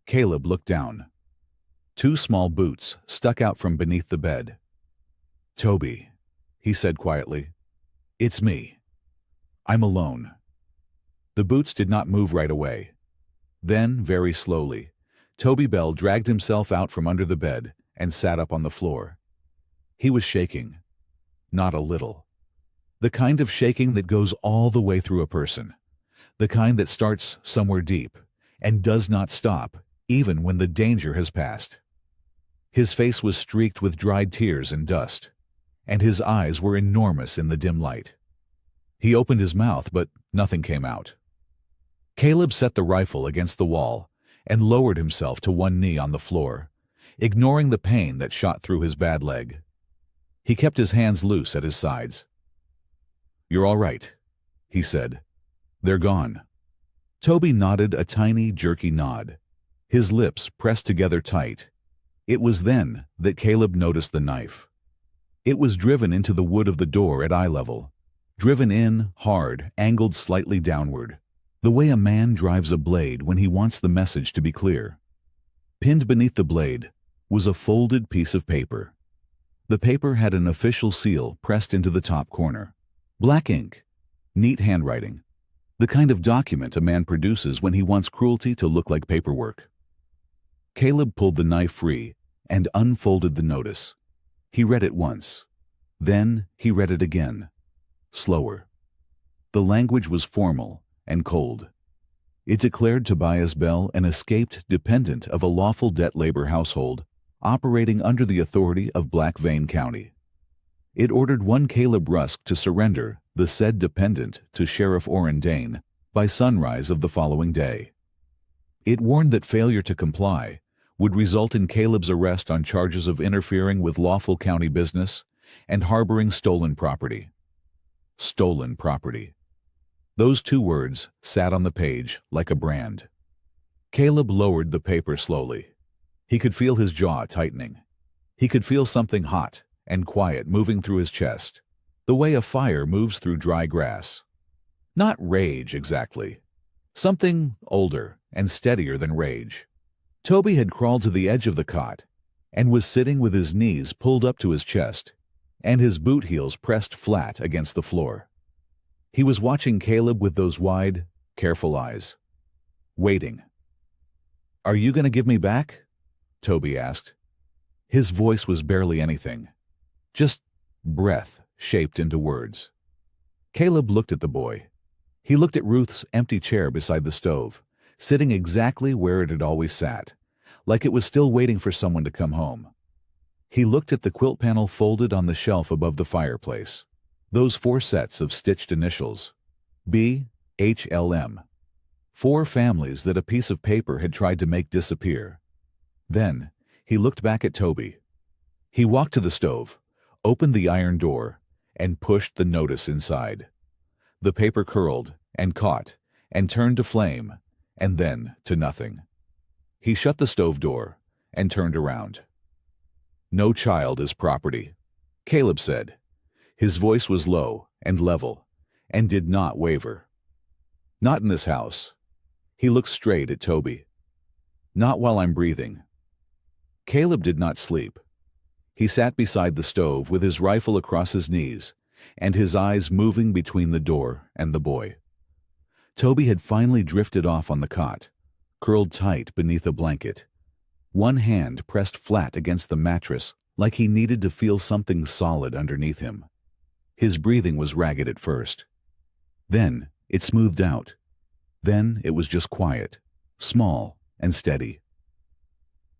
Speaker 1: Caleb looked down. 2 small boots stuck out from beneath the bed. "Toby," he said quietly. "It's me. I'm alone." The boots did not move right away. Then, very slowly, Toby Bell dragged himself out from under the bed and sat up on the floor. He was shaking. Not a little. The kind of shaking that goes all the way through a person. The kind that starts somewhere deep and does not stop even when the danger has passed. His face was streaked with dried tears and dust, and his eyes were enormous in the dim light. He opened his mouth, but nothing came out. Caleb set the rifle against the wall and lowered himself to one knee on the floor, ignoring the pain that shot through his bad leg. He kept his hands loose at his sides. "You're all right," he said. "They're gone." Toby nodded a tiny, jerky nod, his lips pressed together tight. It was then that Caleb noticed the knife. It was driven into the wood of the door at eye level, driven in, hard, angled slightly downward, the way a man drives a blade when he wants the message to be clear. Pinned beneath the blade was a folded piece of paper. The paper had an official seal pressed into the top corner. Black ink, neat handwriting, the kind of document a man produces when he wants cruelty to look like paperwork. Caleb pulled the knife free and unfolded the notice. He read it once. Then he read it again, slower. The language was formal and cold. It declared Tobias Bell an escaped dependent of a lawful debt labor household operating under the authority of Black Vein County. It ordered one Caleb Rusk to surrender the said dependent to Sheriff Orrin Dane by sunrise of the following day. It warned that failure to comply would result in Caleb's arrest on charges of interfering with lawful county business and harboring stolen property. Stolen property. Those two words sat on the page like a brand. Caleb lowered the paper slowly. He could feel his jaw tightening. He could feel something hot and quiet moving through his chest, the way a fire moves through dry grass. Not rage exactly. Something older and steadier than rage. Toby had crawled to the edge of the cot and was sitting with his knees pulled up to his chest and his boot heels pressed flat against the floor. He was watching Caleb with those wide, careful eyes. Waiting. "Are you going to give me back?" Toby asked. His voice was barely anything. Just breath shaped into words. Caleb looked at the boy. He looked at Ruth's empty chair beside the stove, sitting exactly where it had always sat, like it was still waiting for someone to come home. He looked at the quilt panel folded on the shelf above the fireplace. Those 4 sets of stitched initials. BHLM. 4 families that a piece of paper had tried to make disappear. Then he looked back at Toby. He walked to the stove, opened the iron door, and pushed the notice inside. The paper curled and caught and turned to flame and then to nothing. He shut the stove door and turned around. "No child is property," Caleb said. His voice was low and level and did not waver. "Not in this house." He looked straight at Toby. "Not while I'm breathing." Caleb did not sleep. He sat beside the stove with his rifle across his knees and his eyes moving between the door and the boy. Toby had finally drifted off on the cot, curled tight beneath a blanket, one hand pressed flat against the mattress like he needed to feel something solid underneath him. His breathing was ragged at first. Then it smoothed out. Then it was just quiet, small and steady.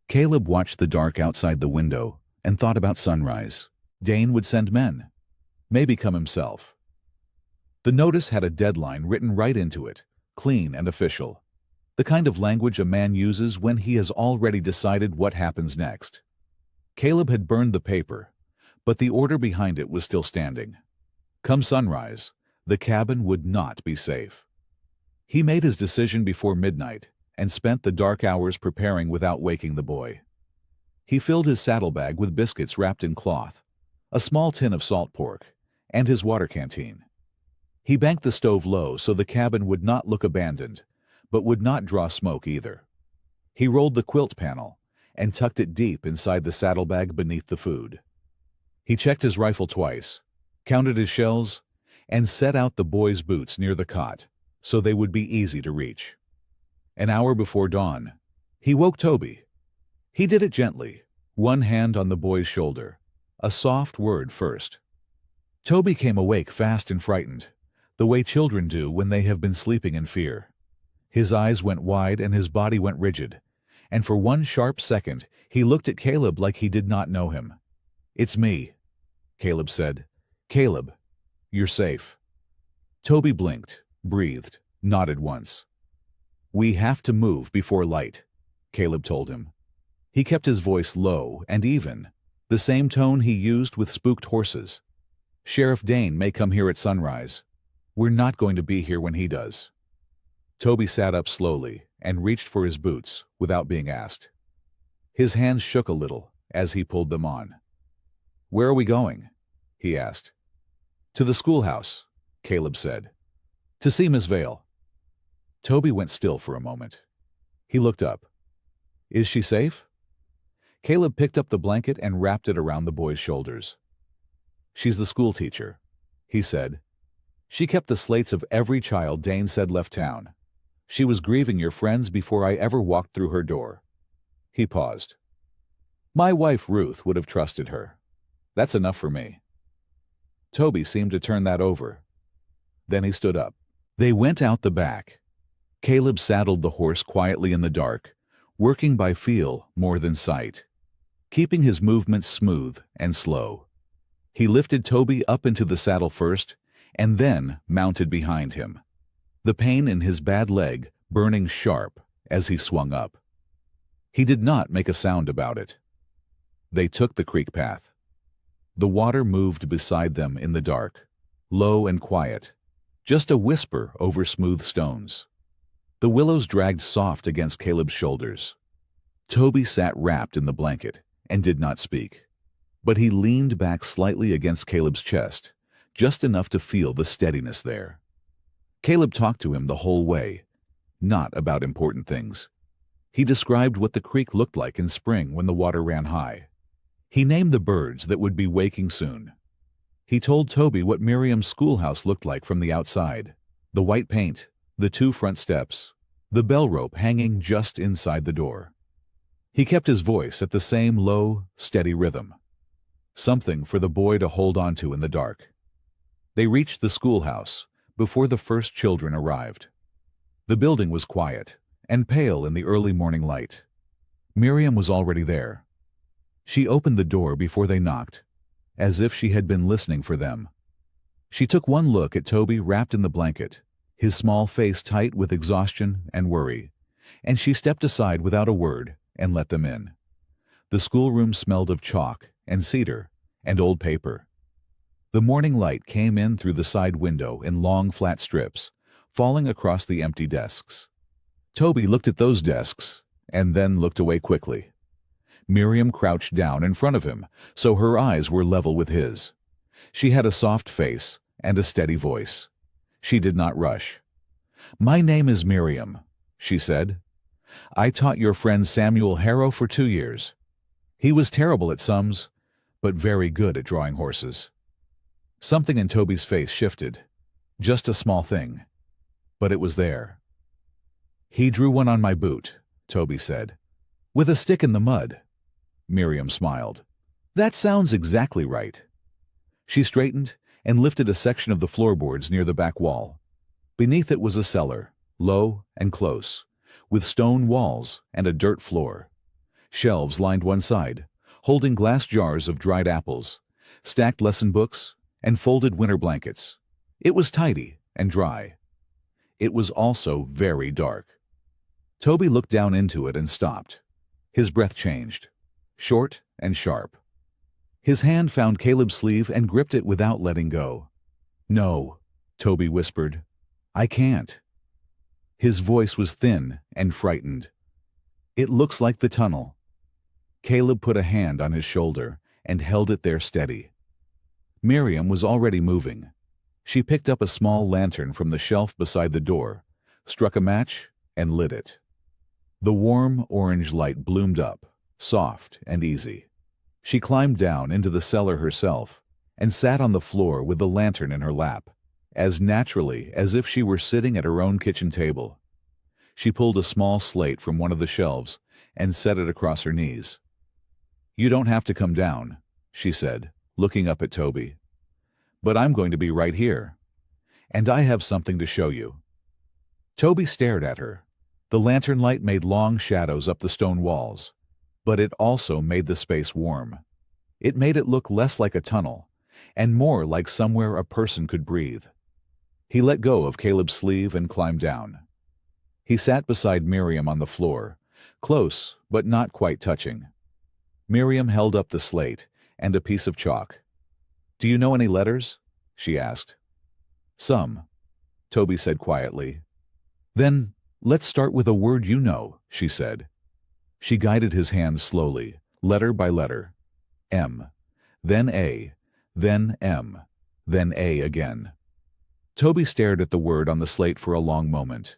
Speaker 1: Caleb watched the dark outside the window and thought about sunrise. Dane would send men. Maybe come himself. The notice had a deadline written right into it, clean and official. The kind of language a man uses when he has already decided what happens next. Caleb had burned the paper, but the order behind it was still standing. Come sunrise, the cabin would not be safe. He made his decision before midnight and spent the dark hours preparing without waking the boy. He filled his saddlebag with biscuits wrapped in cloth, a small tin of salt pork, and his water canteen. He banked the stove low so the cabin would not look abandoned, but would not draw smoke either. He rolled the quilt panel and tucked it deep inside the saddlebag beneath the food. He checked his rifle twice, counted his shells, and set out the boy's boots near the cot so they would be easy to reach. An hour before dawn, he woke Toby. He did it gently, one hand on the boy's shoulder, a soft word first. Toby came awake fast and frightened, the way children do when they have been sleeping in fear. His eyes went wide and his body went rigid, and for one sharp second he looked at Caleb like he did not know him. "It's me," Caleb said. "Caleb, you're safe." Toby blinked, breathed, nodded once. "We have to move before light," Caleb told him. He kept his voice low and even, the same tone he used with spooked horses. "Sheriff Dane may come here at sunrise. We're not going to be here when he does." Toby sat up slowly and reached for his boots without being asked. His hands shook a little as he pulled them on. "Where are we going?" he asked. "To the schoolhouse," Caleb said. "To see Miss Vale." Toby went still for a moment. He looked up. "Is she safe?" Caleb picked up the blanket and wrapped it around the boy's shoulders. "She's the school teacher," he said. "She kept the slates of every child Dane said left town. She was grieving your friends before I ever walked through her door." He paused. "My wife Ruth would have trusted her. That's enough for me." Toby seemed to turn that over. Then he stood up. They went out the back. Caleb saddled the horse quietly in the dark, working by feel more than sight, keeping his movements smooth and slow. He lifted Toby up into the saddle first, and then mounted behind him, the pain in his bad leg burning sharp as he swung up. He did not make a sound about it. They took the creek path. The water moved beside them in the dark, low and quiet, just a whisper over smooth stones. The willows dragged soft against Caleb's shoulders. Toby sat wrapped in the blanket and did not speak, but he leaned back slightly against Caleb's chest, just enough to feel the steadiness there. Caleb talked to him the whole way, not about important things. He described what the creek looked like in spring when the water ran high. He named the birds that would be waking soon. He told Toby what Miriam's schoolhouse looked like from the outside, the white paint, the 2 front steps, the bell rope hanging just inside the door. He kept his voice at the same low, steady rhythm, something for the boy to hold on to in the dark. They reached the schoolhouse before the first children arrived. The building was quiet and pale in the early morning light. Miriam was already there. She opened the door before they knocked, as if she had been listening for them. She took one look at Toby wrapped in the blanket, his small face tight with exhaustion and worry, and she stepped aside without a word and let them in. The schoolroom smelled of chalk and cedar and old paper. The morning light came in through the side window in long flat strips, falling across the empty desks. Toby looked at those desks and then looked away quickly. Miriam crouched down in front of him, so her eyes were level with his. She had a soft face and a steady voice. She did not rush. "My name is Miriam," she said. "I taught your friend Samuel Harrow for 2 years. He was terrible at sums, but very good at drawing horses." Something in Toby's face shifted. Just a small thing, but it was there. "He drew one on my boot," Toby said. "With a stick in the mud." Miriam smiled. "That sounds exactly right." She straightened and lifted a section of the floorboards near the back wall. Beneath it was a cellar, low and close, with stone walls and a dirt floor. Shelves lined one side, holding glass jars of dried apples, stacked lesson books, and folded winter blankets. It was tidy and dry. It was also very dark. Toby looked down into it and stopped. His breath changed, short and sharp. His hand found Caleb's sleeve and gripped it without letting go. "No," Toby whispered. "I can't." His voice was thin and frightened. "It looks like the tunnel." Caleb put a hand on his shoulder and held it there steady. Miriam was already moving. She picked up a small lantern from the shelf beside the door, struck a match, and lit it. The warm orange light bloomed up, soft and easy. She climbed down into the cellar herself and sat on the floor with the lantern in her lap, as naturally as if she were sitting at her own kitchen table. She pulled a small slate from one of the shelves and set it across her knees. "You don't have to come down," she said, looking up at Toby. "But I'm going to be right here. And I have something to show you." Toby stared at her. The lantern light made long shadows up the stone walls, but it also made the space warm. It made it look less like a tunnel, and more like somewhere a person could breathe. He let go of Caleb's sleeve and climbed down. He sat beside Miriam on the floor, close but not quite touching. Miriam held up the slate and a piece of chalk. "Do you know any letters?" she asked. "Some," Toby said quietly. "Then let's start with a word you know," she said. She guided his hand slowly, letter by letter. M, then A, then M, then A again. Toby stared at the word on the slate for a long moment.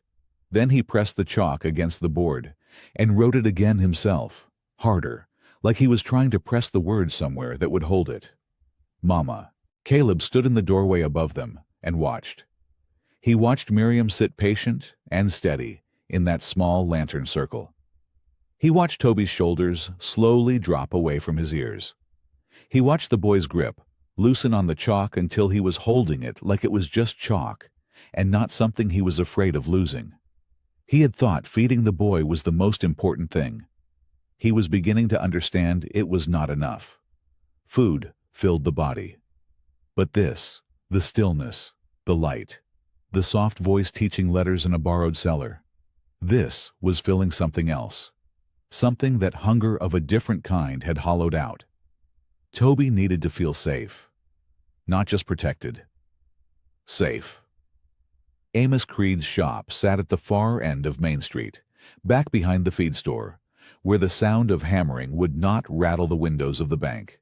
Speaker 1: Then he pressed the chalk against the board and wrote it again himself, harder, like he was trying to press the word somewhere that would hold it. Mama. Caleb stood in the doorway above them and watched. He watched Miriam sit patient and steady in that small lantern circle. He watched Toby's shoulders slowly drop away from his ears. He watched the boy's grip loosen on the chalk until he was holding it like it was just chalk and not something he was afraid of losing. He had thought feeding the boy was the most important thing. He was beginning to understand it was not enough. Food filled the body. But this, the stillness, the light, the soft voice teaching letters in a borrowed cellar, this was filling something else. Something that hunger of a different kind had hollowed out. Toby needed to feel safe. Not just protected. Safe. Amos Creed's shop sat at the far end of Main Street, back behind the feed store, where the sound of hammering would not rattle the windows of the bank.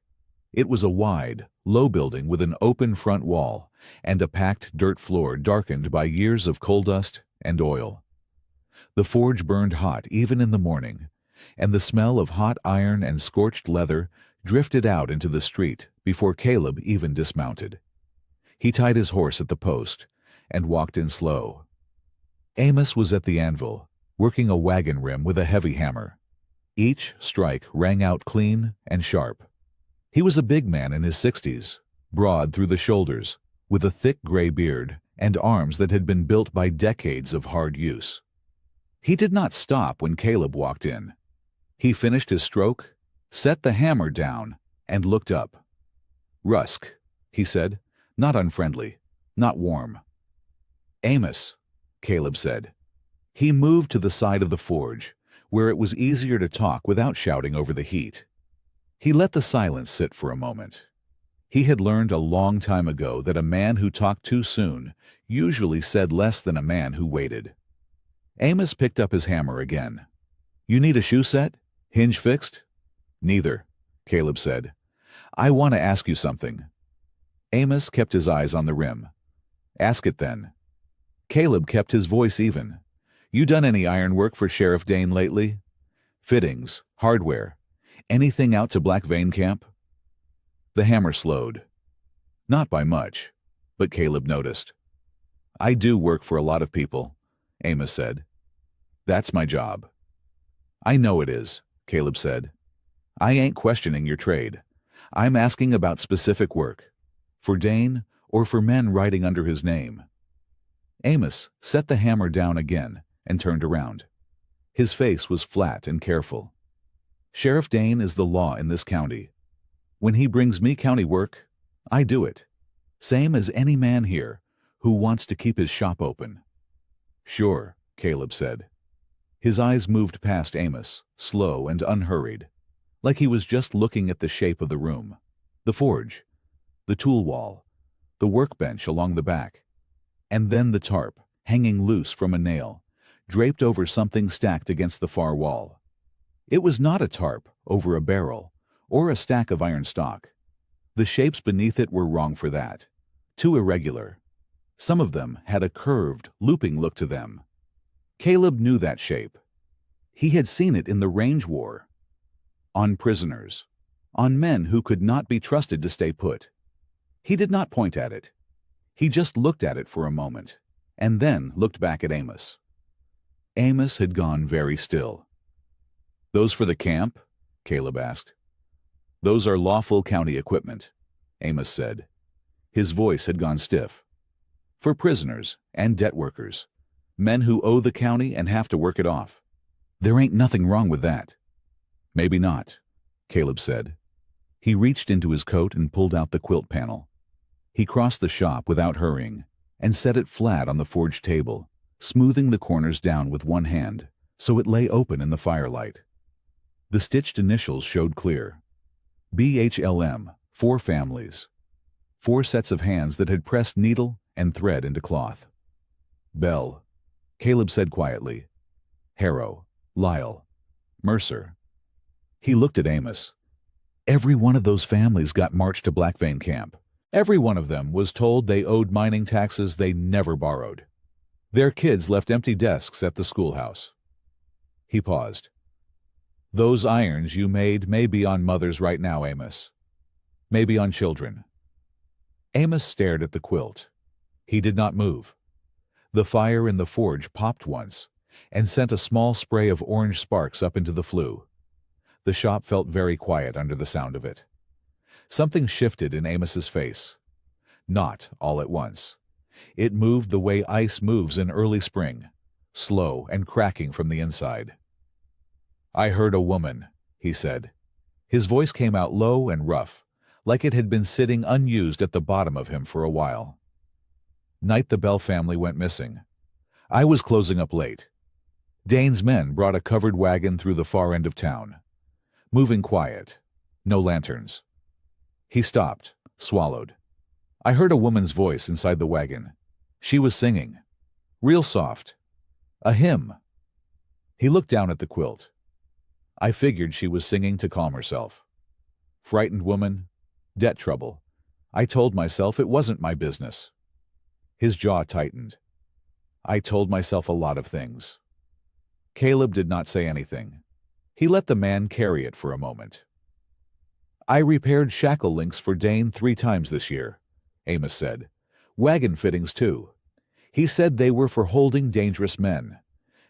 Speaker 1: It was a wide, low building with an open front wall and a packed dirt floor darkened by years of coal dust and oil. The forge burned hot even in the morning, and the smell of hot iron and scorched leather drifted out into the street before Caleb even dismounted. He tied his horse at the post and walked in slow. Amos was at the anvil, working a wagon rim with a heavy hammer. Each strike rang out clean and sharp. He was a big man in his 60s, broad through the shoulders, with a thick gray beard and arms that had been built by decades of hard use. He did not stop when Caleb walked in. He finished his stroke, set the hammer down, and looked up. "Rusk," he said, not unfriendly, not warm. "Amos," Caleb said. He moved to the side of the forge, where it was easier to talk without shouting over the heat. He let the silence sit for a moment. He had learned a long time ago that a man who talked too soon usually said less than a man who waited. Amos picked up his hammer again. "You need a shoe set? Hinge fixed?" "Neither," Caleb said. "I want to ask you something." Amos kept his eyes on the rim. "Ask it then." Caleb kept his voice even. "You done any iron work for Sheriff Dane lately? Fittings, hardware, anything out to Black Vein Camp?" The hammer slowed. Not by much, but Caleb noticed. "I do work for a lot of people," Amos said. "That's my job." "I know it is," Caleb said. "I ain't questioning your trade. I'm asking about specific work. For Dane or for men writing under his name." Amos set the hammer down again and turned around. His face was flat and careful. "Sheriff Dane is the law in this county. When he brings me county work, I do it. Same as any man here who wants to keep his shop open." "Sure," Caleb said. His eyes moved past Amos, slow and unhurried, like he was just looking at the shape of the room, the forge, the tool wall, the workbench along the back, and then the tarp, hanging loose from a nail, draped over something stacked against the far wall. It was not a tarp over a barrel or a stack of iron stock. The shapes beneath it were wrong for that, too irregular. Some of them had a curved, looping look to them. Caleb knew that shape. He had seen it in the range war. On prisoners. On men who could not be trusted to stay put. He did not point at it. He just looked at it for a moment, and then looked back at Amos. Amos had gone very still. "Those for the camp?" Caleb asked. "Those are lawful county equipment," Amos said. His voice had gone stiff. "For prisoners and debt workers. Men who owe the county and have to work it off. There ain't nothing wrong with that. Maybe not, Caleb said. He reached into his coat and pulled out the quilt panel. He crossed the shop without hurrying and set it flat on the forge table, smoothing the corners down with one hand so it lay open in the firelight. The stitched initials showed clear. BHLM, 4 families. 4 sets of hands that had pressed needle and thread into cloth. Bell, Caleb said quietly. Harrow, Lyle, Mercer. He looked at Amos. Every one of those families got marched to Black Vein Camp. Every one of them was told they owed mining taxes they never borrowed. Their kids left empty desks at the schoolhouse. He paused. Those irons you made may be on mothers right now, Amos. Maybe on children. Amos stared at the quilt. He did not move. The fire in the forge popped once and sent a small spray of orange sparks up into the flue. The shop felt very quiet under the sound of it. Something shifted in Amos's face. Not all at once. It moved the way ice moves in early spring, slow and cracking from the inside. I heard a woman, he said. His voice came out low and rough, like it had been sitting unused at the bottom of him for a while. Night the Bell family went missing. I was closing up late. Dane's men brought a covered wagon through the far end of town. Moving quiet. No lanterns. He stopped, swallowed. I heard a woman's voice inside the wagon. She was singing. Real soft. A hymn. He looked down at the quilt. I figured she was singing to calm herself. Frightened woman. Debt trouble. I told myself it wasn't my business. His jaw tightened. I told myself a lot of things. Caleb did not say anything. He let the man carry it for a moment. I repaired shackle links for Dane 3 times this year, Amos said. Wagon fittings too. He said they were for holding dangerous men.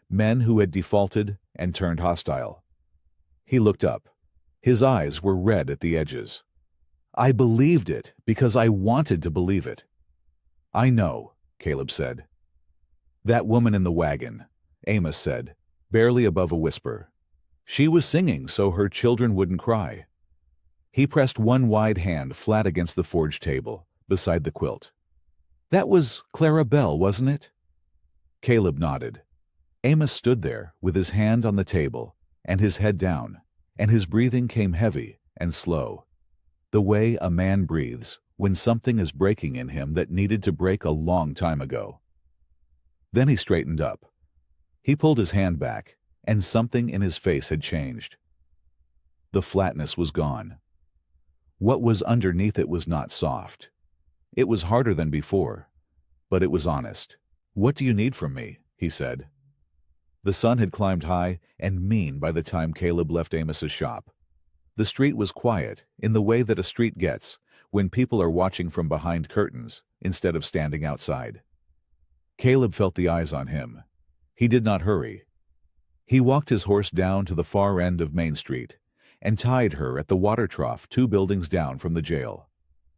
Speaker 1: Men who had defaulted and turned hostile. He looked up. His eyes were red at the edges. I believed it because I wanted to believe it. I know, Caleb said. That woman in the wagon, Amos said, barely above a whisper. She was singing so her children wouldn't cry. He pressed one wide hand flat against the forge table, beside the quilt. That was Clara Bell, wasn't it? Caleb nodded. Amos stood there, with his hand on the table, and his head down, and his breathing came heavy and slow, the way a man breathes when something is breaking in him that needed to break a long time ago. Then he straightened up. He pulled his hand back, and something in his face had changed. The flatness was gone. What was underneath it was not soft. It was harder than before, but it was honest. What do you need from me? He said. The sun had climbed high and mean by the time Caleb left Amos's shop. The street was quiet in the way that a street gets when people are watching from behind curtains instead of standing outside. Caleb felt the eyes on him. He did not hurry. He walked his horse down to the far end of Main Street and tied her at the water trough 2 buildings down from the jail.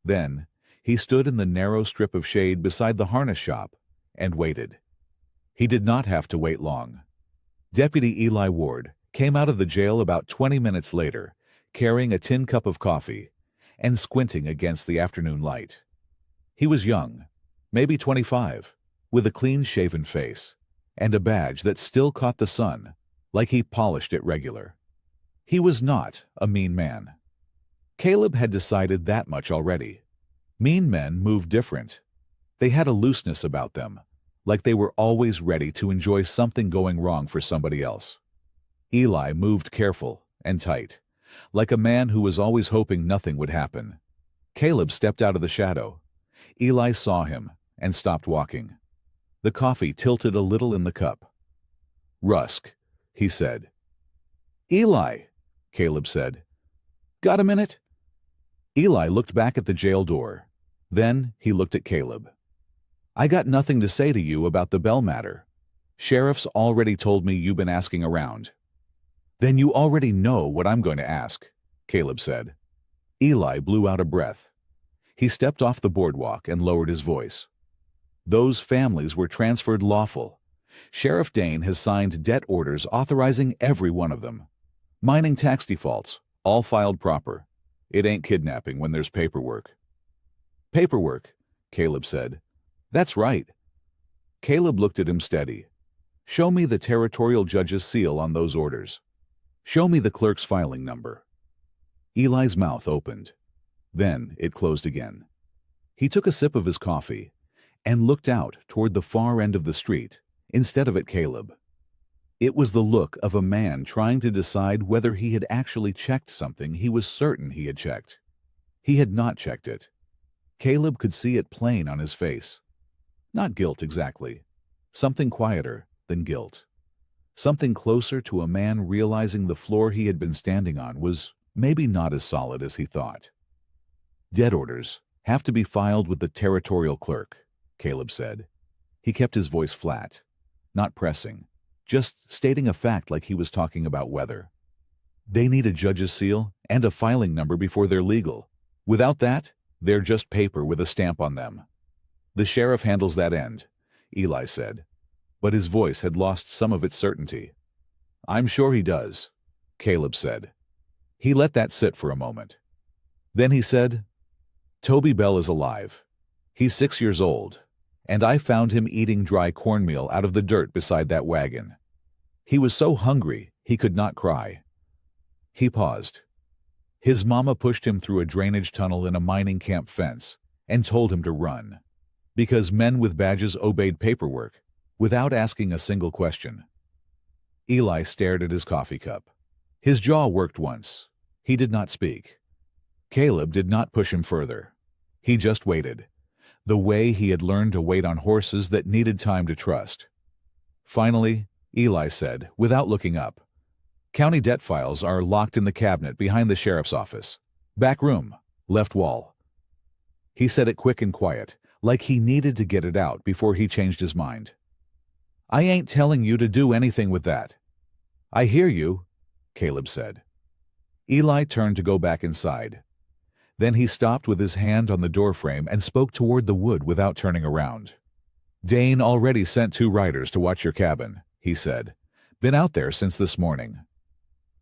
Speaker 1: Then he stood in the narrow strip of shade beside the harness shop and waited. He did not have to wait long. Deputy Eli Ward came out of the jail about 20 minutes later, carrying a tin cup of coffee and squinting against the afternoon light. He was young, maybe 25, with a clean-shaven face and a badge that still caught the sun, like he polished it regular. He was not a mean man. Caleb had decided that much already. Mean men moved different. They had a looseness about them, like they were always ready to enjoy something going wrong for somebody else. Eli moved careful and tight, like a man who was always hoping nothing would happen. Caleb stepped out of the shadow. Eli saw him and stopped walking. The coffee tilted a little in the cup. "Rusk," he said. "Eli," Caleb said. "Got a minute?" Eli looked back at the jail door. Then he looked at Caleb. "I got nothing to say to you about the Bell matter. Sheriff's already told me you've been asking around." "Then you already know what I'm going to ask," Caleb said. Eli blew out a breath. He stepped off the boardwalk and lowered his voice. "Those families were transferred lawful. Sheriff Dane has signed debt orders authorizing every one of them. Mining tax defaults, all filed proper. It ain't kidnapping when there's paperwork." "Paperwork," Caleb said. "That's right." Caleb looked at him steady. "Show me the territorial judge's seal on those orders. Show me the clerk's filing number." Eli's mouth opened. Then it closed again. He took a sip of his coffee and looked out toward the far end of the street instead of at Caleb. It was the look of a man trying to decide whether he had actually checked something he was certain he had checked. He had not checked it. Caleb could see it plain on his face. Not guilt exactly. Something quieter than guilt. Something closer to a man realizing the floor he had been standing on was maybe not as solid as he thought. "Debt orders have to be filed with the territorial clerk," Caleb said. He kept his voice flat, not pressing, just stating a fact like he was talking about weather. "They need a judge's seal and a filing number before they're legal. Without that, they're just paper with a stamp on them." "The sheriff handles that end," Eli said, but his voice had lost some of its certainty. "I'm sure he does," Caleb said. He let that sit for a moment. Then he said, "Toby Bell is alive. He's 6 years old, and I found him eating dry cornmeal out of the dirt beside that wagon. He was so hungry he could not cry." He paused. His mama pushed him through a drainage tunnel in a mining camp fence and told him to run, because men with badges obeyed paperwork without asking a single question. Eli stared at his coffee cup. His jaw worked once. He did not speak. Caleb did not push him further. He just waited, the way he had learned to wait on horses that needed time to trust. Finally, Eli said, without looking up, "County debt files are locked in the cabinet behind the sheriff's office. Back room, left wall." He said it quick and quiet, like he needed to get it out before he changed his mind. "I ain't telling you to do anything with that." "I hear you," Caleb said. Eli turned to go back inside. Then he stopped with his hand on the doorframe and spoke toward the wood without turning around. "Dane already sent 2 riders to watch your cabin," he said. "Been out there since this morning."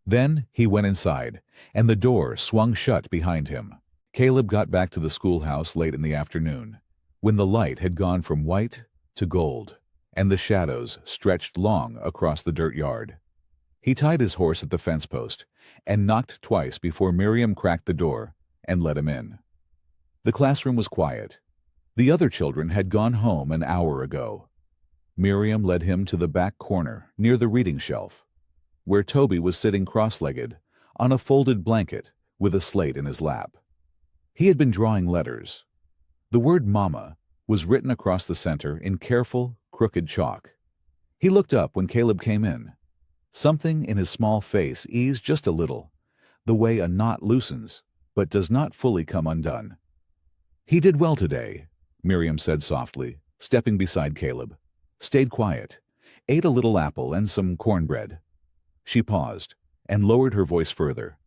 Speaker 1: Then he went inside, and the door swung shut behind him. Caleb got back to the schoolhouse late in the afternoon, when the light had gone from white to gold, and the shadows stretched long across the dirt yard. He tied his horse at the fence post and knocked twice before Miriam cracked the door and let him in. The classroom was quiet. The other children had gone home an hour ago. Miriam led him to the back corner near the reading shelf, where Toby was sitting cross-legged on a folded blanket with a slate in his lap. He had been drawing letters. The word Mama was written across the center in careful, crooked chalk. He looked up when Caleb came in. Something in his small face eased just a little, the way a knot loosens, but does not fully come undone. "He did well today," Miriam said softly, stepping beside Caleb. "Stayed quiet, ate a little apple and some cornbread." She paused and lowered her voice further.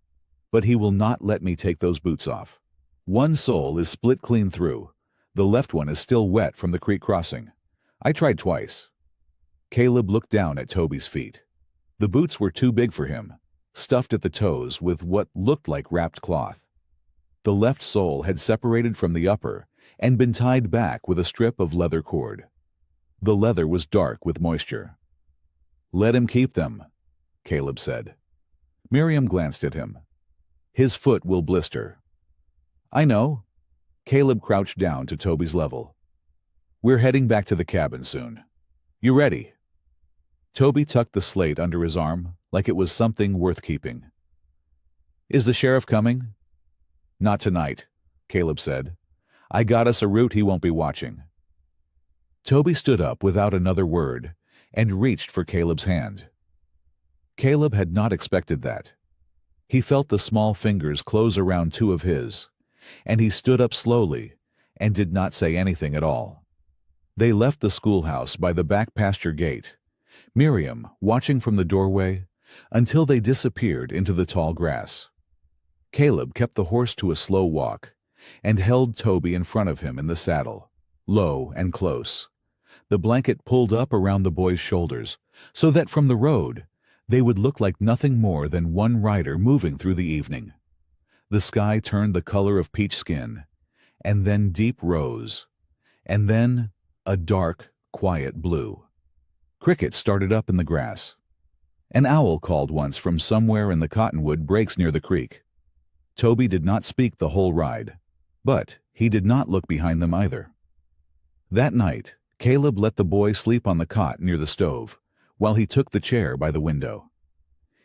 Speaker 1: "But he will not let me take those boots off. One sole is split clean through. The left one is still wet from the creek crossing. I tried twice." Caleb looked down at Toby's feet. The boots were too big for him, stuffed at the toes with what looked like wrapped cloth. The left sole had separated from the upper and been tied back with a strip of leather cord. The leather was dark with moisture. "Let him keep them," Caleb said. Miriam glanced at him. "His foot will blister." "I know." Caleb crouched down to Toby's level. "We're heading back to the cabin soon. You ready?" Toby tucked the slate under his arm like it was something worth keeping. "Is the sheriff coming?" "Not tonight," Caleb said. "I got us a route he won't be watching." Toby stood up without another word and reached for Caleb's hand. Caleb had not expected that. He felt the small fingers close around 2 of his, and he stood up slowly and did not say anything at all. They left the schoolhouse by the back pasture gate, Miriam watching from the doorway, until they disappeared into the tall grass. Caleb kept the horse to a slow walk and held Toby in front of him in the saddle, low and close. the blanket pulled up around the boy's shoulders, so that from the road, they would look like nothing more than one rider moving through the evening. The sky turned the color of peach skin, and then deep rose, and then a dark, quiet blue. Crickets started up in the grass. An owl called once from somewhere in the cottonwood breaks near the creek. Toby did not speak the whole ride, but he did not look behind them either. That night, Caleb let the boy sleep on the cot near the stove, while he took the chair by the window.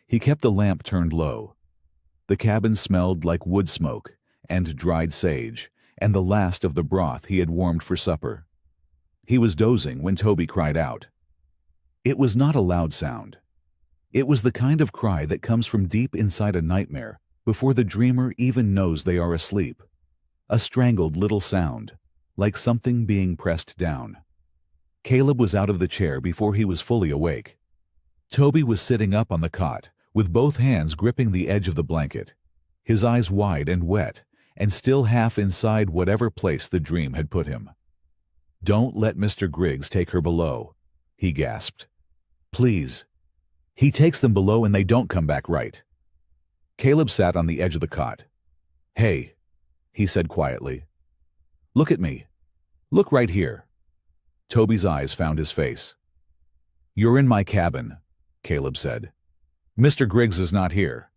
Speaker 1: He kept the lamp turned low. The cabin smelled like wood smoke and dried sage, and the last of the broth he had warmed for supper. He was dozing when Toby cried out. It was not a loud sound. It was the kind of cry that comes from deep inside a nightmare before the dreamer even knows they are asleep. A strangled little sound, like something being pressed down. Caleb was out of the chair before he was fully awake. Toby was sitting up on the cot, with both hands gripping the edge of the blanket, his eyes wide and wet, and still half inside whatever place the dream had put him. "Don't let Mr. Griggs take her below," he gasped. "Please. He takes them below and they don't come back right." Caleb sat on the edge of the cot. "Hey," he said quietly. "Look at me. Look right here." Toby's eyes found his face. "You're in my cabin," Caleb said. "Mr. Griggs is not here.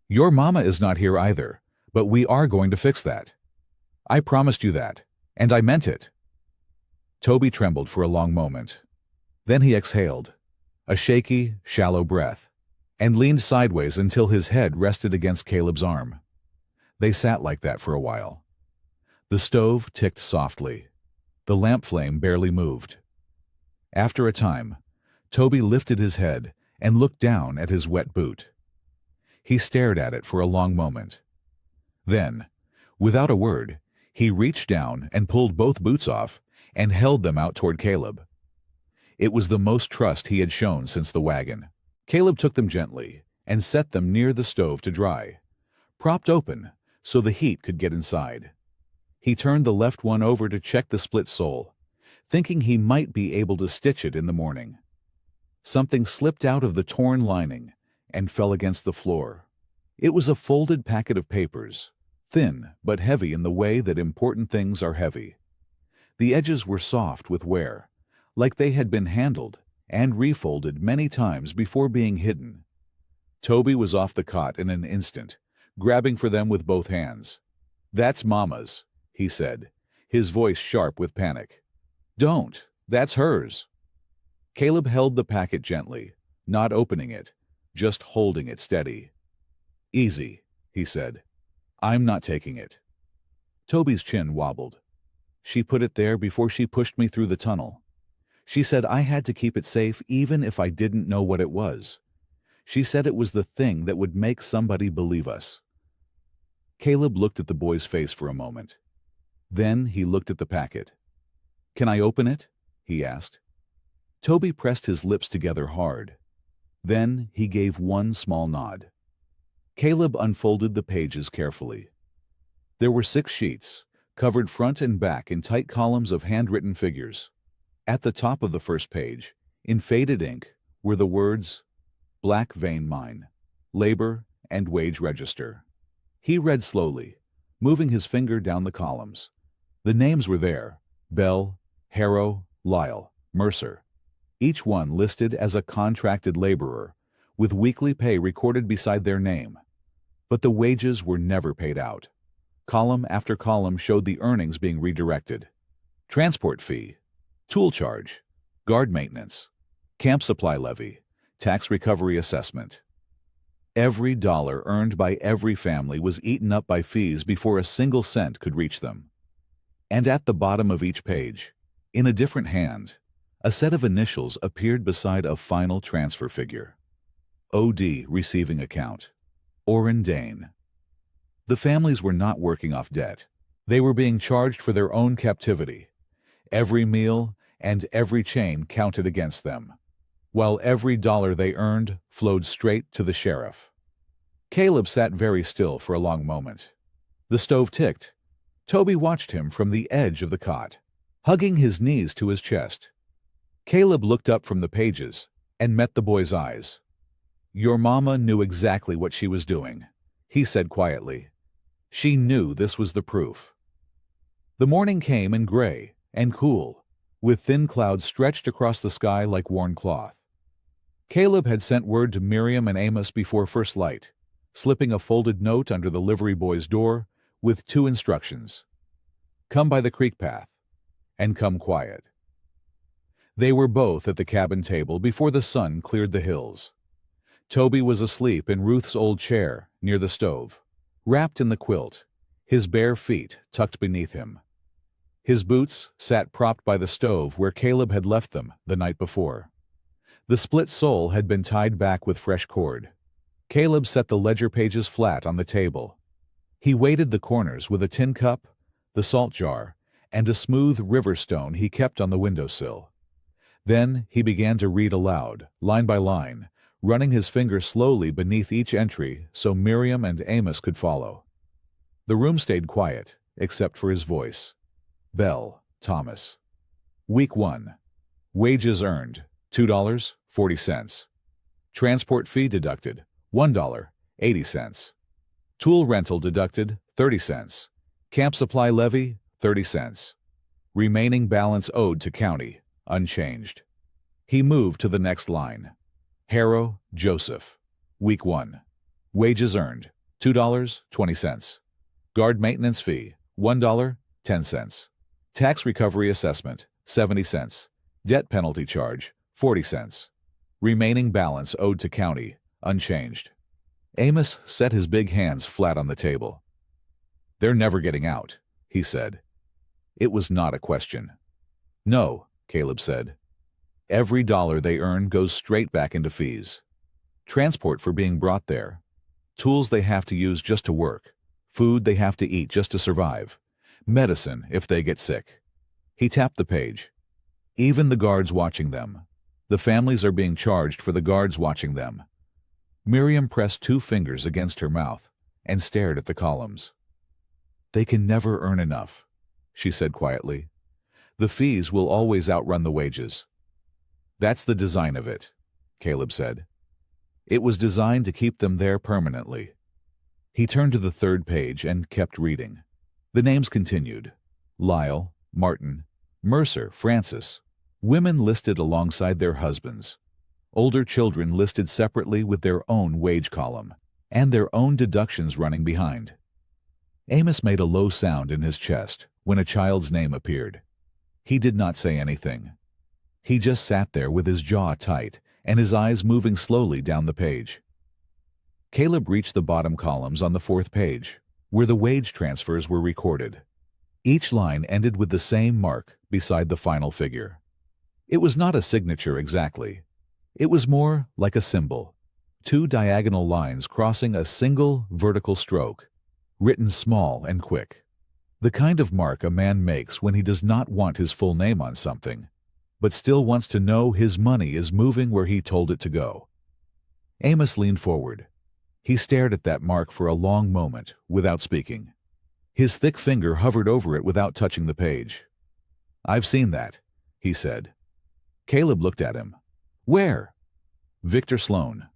Speaker 1: Your mama is not here either, but we are going to fix that. I promised you that, and I meant it." Toby trembled for a long moment. Then he exhaled, a shaky, shallow breath, and leaned sideways until his head rested against Caleb's arm. They sat like that for a while. The stove ticked softly. The lamp flame barely moved. After a time, Toby lifted his head and looked down at his wet boot. He stared at it for a long moment. Then, without a word, he reached down and pulled both boots off and held them out toward Caleb. It was the most trust he had shown since the wagon. Caleb took them gently and set them near the stove to dry, propped open so the heat could get inside. He turned the left one over to check the split sole, thinking he might be able to stitch it in the morning. Something slipped out of the torn lining and fell against the floor. It was a folded packet of papers, thin but heavy in the way that important things are heavy. The edges were soft with wear, like they had been handled and refolded many times before being hidden. Toby was off the cot in an instant, grabbing for them with both hands. "That's Mama's," he said, his voice sharp with panic. "Don't, that's hers." Caleb held the packet gently, not opening it, just holding it steady. "Easy," he said. "I'm not taking it." Toby's chin wobbled. "She put it there before she pushed me through the tunnel. She said I had to keep it safe even if I didn't know what it was. She said it was the thing that would make somebody believe us." Caleb looked at the boy's face for a moment. Then he looked at the packet. "Can I open it?" he asked. Toby pressed his lips together hard. Then he gave one small nod. Caleb unfolded the pages carefully. There were 6 sheets, covered front and back in tight columns of handwritten figures. At the top of the first page, in faded ink, were the words, "Black Vein Mine, Labor and Wage Register." He read slowly, moving his finger down the columns. The names were there: Bell, Harrow, Lyle, Mercer. Each one listed as a contracted laborer, with weekly pay recorded beside their name. But the wages were never paid out. Column after column showed the earnings being redirected. Transport fee, tool charge, guard maintenance, camp supply levy, tax recovery assessment. Every dollar earned by every family was eaten up by fees before a single cent could reach them. And at the bottom of each page, in a different hand, a set of initials appeared beside a final transfer figure. OD Receiving Account. Orrin Dane. The families were not working off debt. They were being charged for their own captivity. Every meal and every chain counted against them, while every dollar they earned flowed straight to the sheriff. Caleb sat very still for a long moment. The stove ticked. Toby watched him from the edge of the cot, hugging his knees to his chest. Caleb looked up from the pages and met the boy's eyes. "Your mama knew exactly what she was doing," he said quietly. "She knew this was the proof." The morning came in gray and cool, with thin clouds stretched across the sky like worn cloth. Caleb had sent word to Miriam and Amos before first light, slipping a folded note under the livery boy's door with 2 instructions: "Come by the creek path," and "Come quiet." They were both at the cabin table before the sun cleared the hills. Toby was asleep in Ruth's old chair near the stove, wrapped in the quilt, his bare feet tucked beneath him. His boots sat propped by the stove where Caleb had left them the night before. The split sole had been tied back with fresh cord. Caleb set the ledger pages flat on the table. He weighted the corners with a tin cup, the salt jar, and a smooth river stone he kept on the windowsill. Then he began to read aloud, line by line, running his finger slowly beneath each entry so Miriam and Amos could follow. The room stayed quiet, except for his voice. Bell, Thomas. Week 1. Wages earned, $2.40. Transport fee deducted, $1.80. Tool rental deducted, 30 cents. Camp supply levy, 30 cents. Remaining balance owed to county, unchanged. He moved to the next line. Harrow, Joseph. Week 1. Wages earned, $2.20. Guard maintenance fee, $1.10. Tax recovery assessment, 70 cents. Debt penalty charge, 40 cents. Remaining balance owed to county, unchanged. Amos set his big hands flat on the table. "They're never getting out," he said. It was not a question. "No," Caleb said. "Every dollar they earn goes straight back into fees. Transport for being brought there. Tools they have to use just to work. Food they have to eat just to survive. Medicine if they get sick." He tapped the page. "Even the guards watching them. The families are being charged for the guards watching them." Miriam pressed 2 fingers against her mouth and stared at the columns. "They can never earn enough," she said quietly. "The fees will always outrun the wages." "That's the design of it," Caleb said. "It was designed to keep them there permanently." He turned to the 3rd page and kept reading. The names continued. Lyle, Martin, Mercer, Francis. Women listed alongside their husbands. Older children listed separately with their own wage column, and their own deductions running behind. Amos made a low sound in his chest when a child's name appeared. He did not say anything. He just sat there with his jaw tight and his eyes moving slowly down the page. Caleb reached the bottom columns on the 4th page, where the wage transfers were recorded. Each line ended with the same mark beside the final figure. It was not a signature exactly. It was more like a symbol, 2 diagonal lines crossing a single vertical stroke, written small and quick. The kind of mark a man makes when he does not want his full name on something, but still wants to know his money is moving where he told it to go. Amos leaned forward. He stared at that mark for a long moment without speaking. His thick finger hovered over it without touching the page. "I've seen that," he said. Caleb looked at him. "Where?" "Victor Sloan."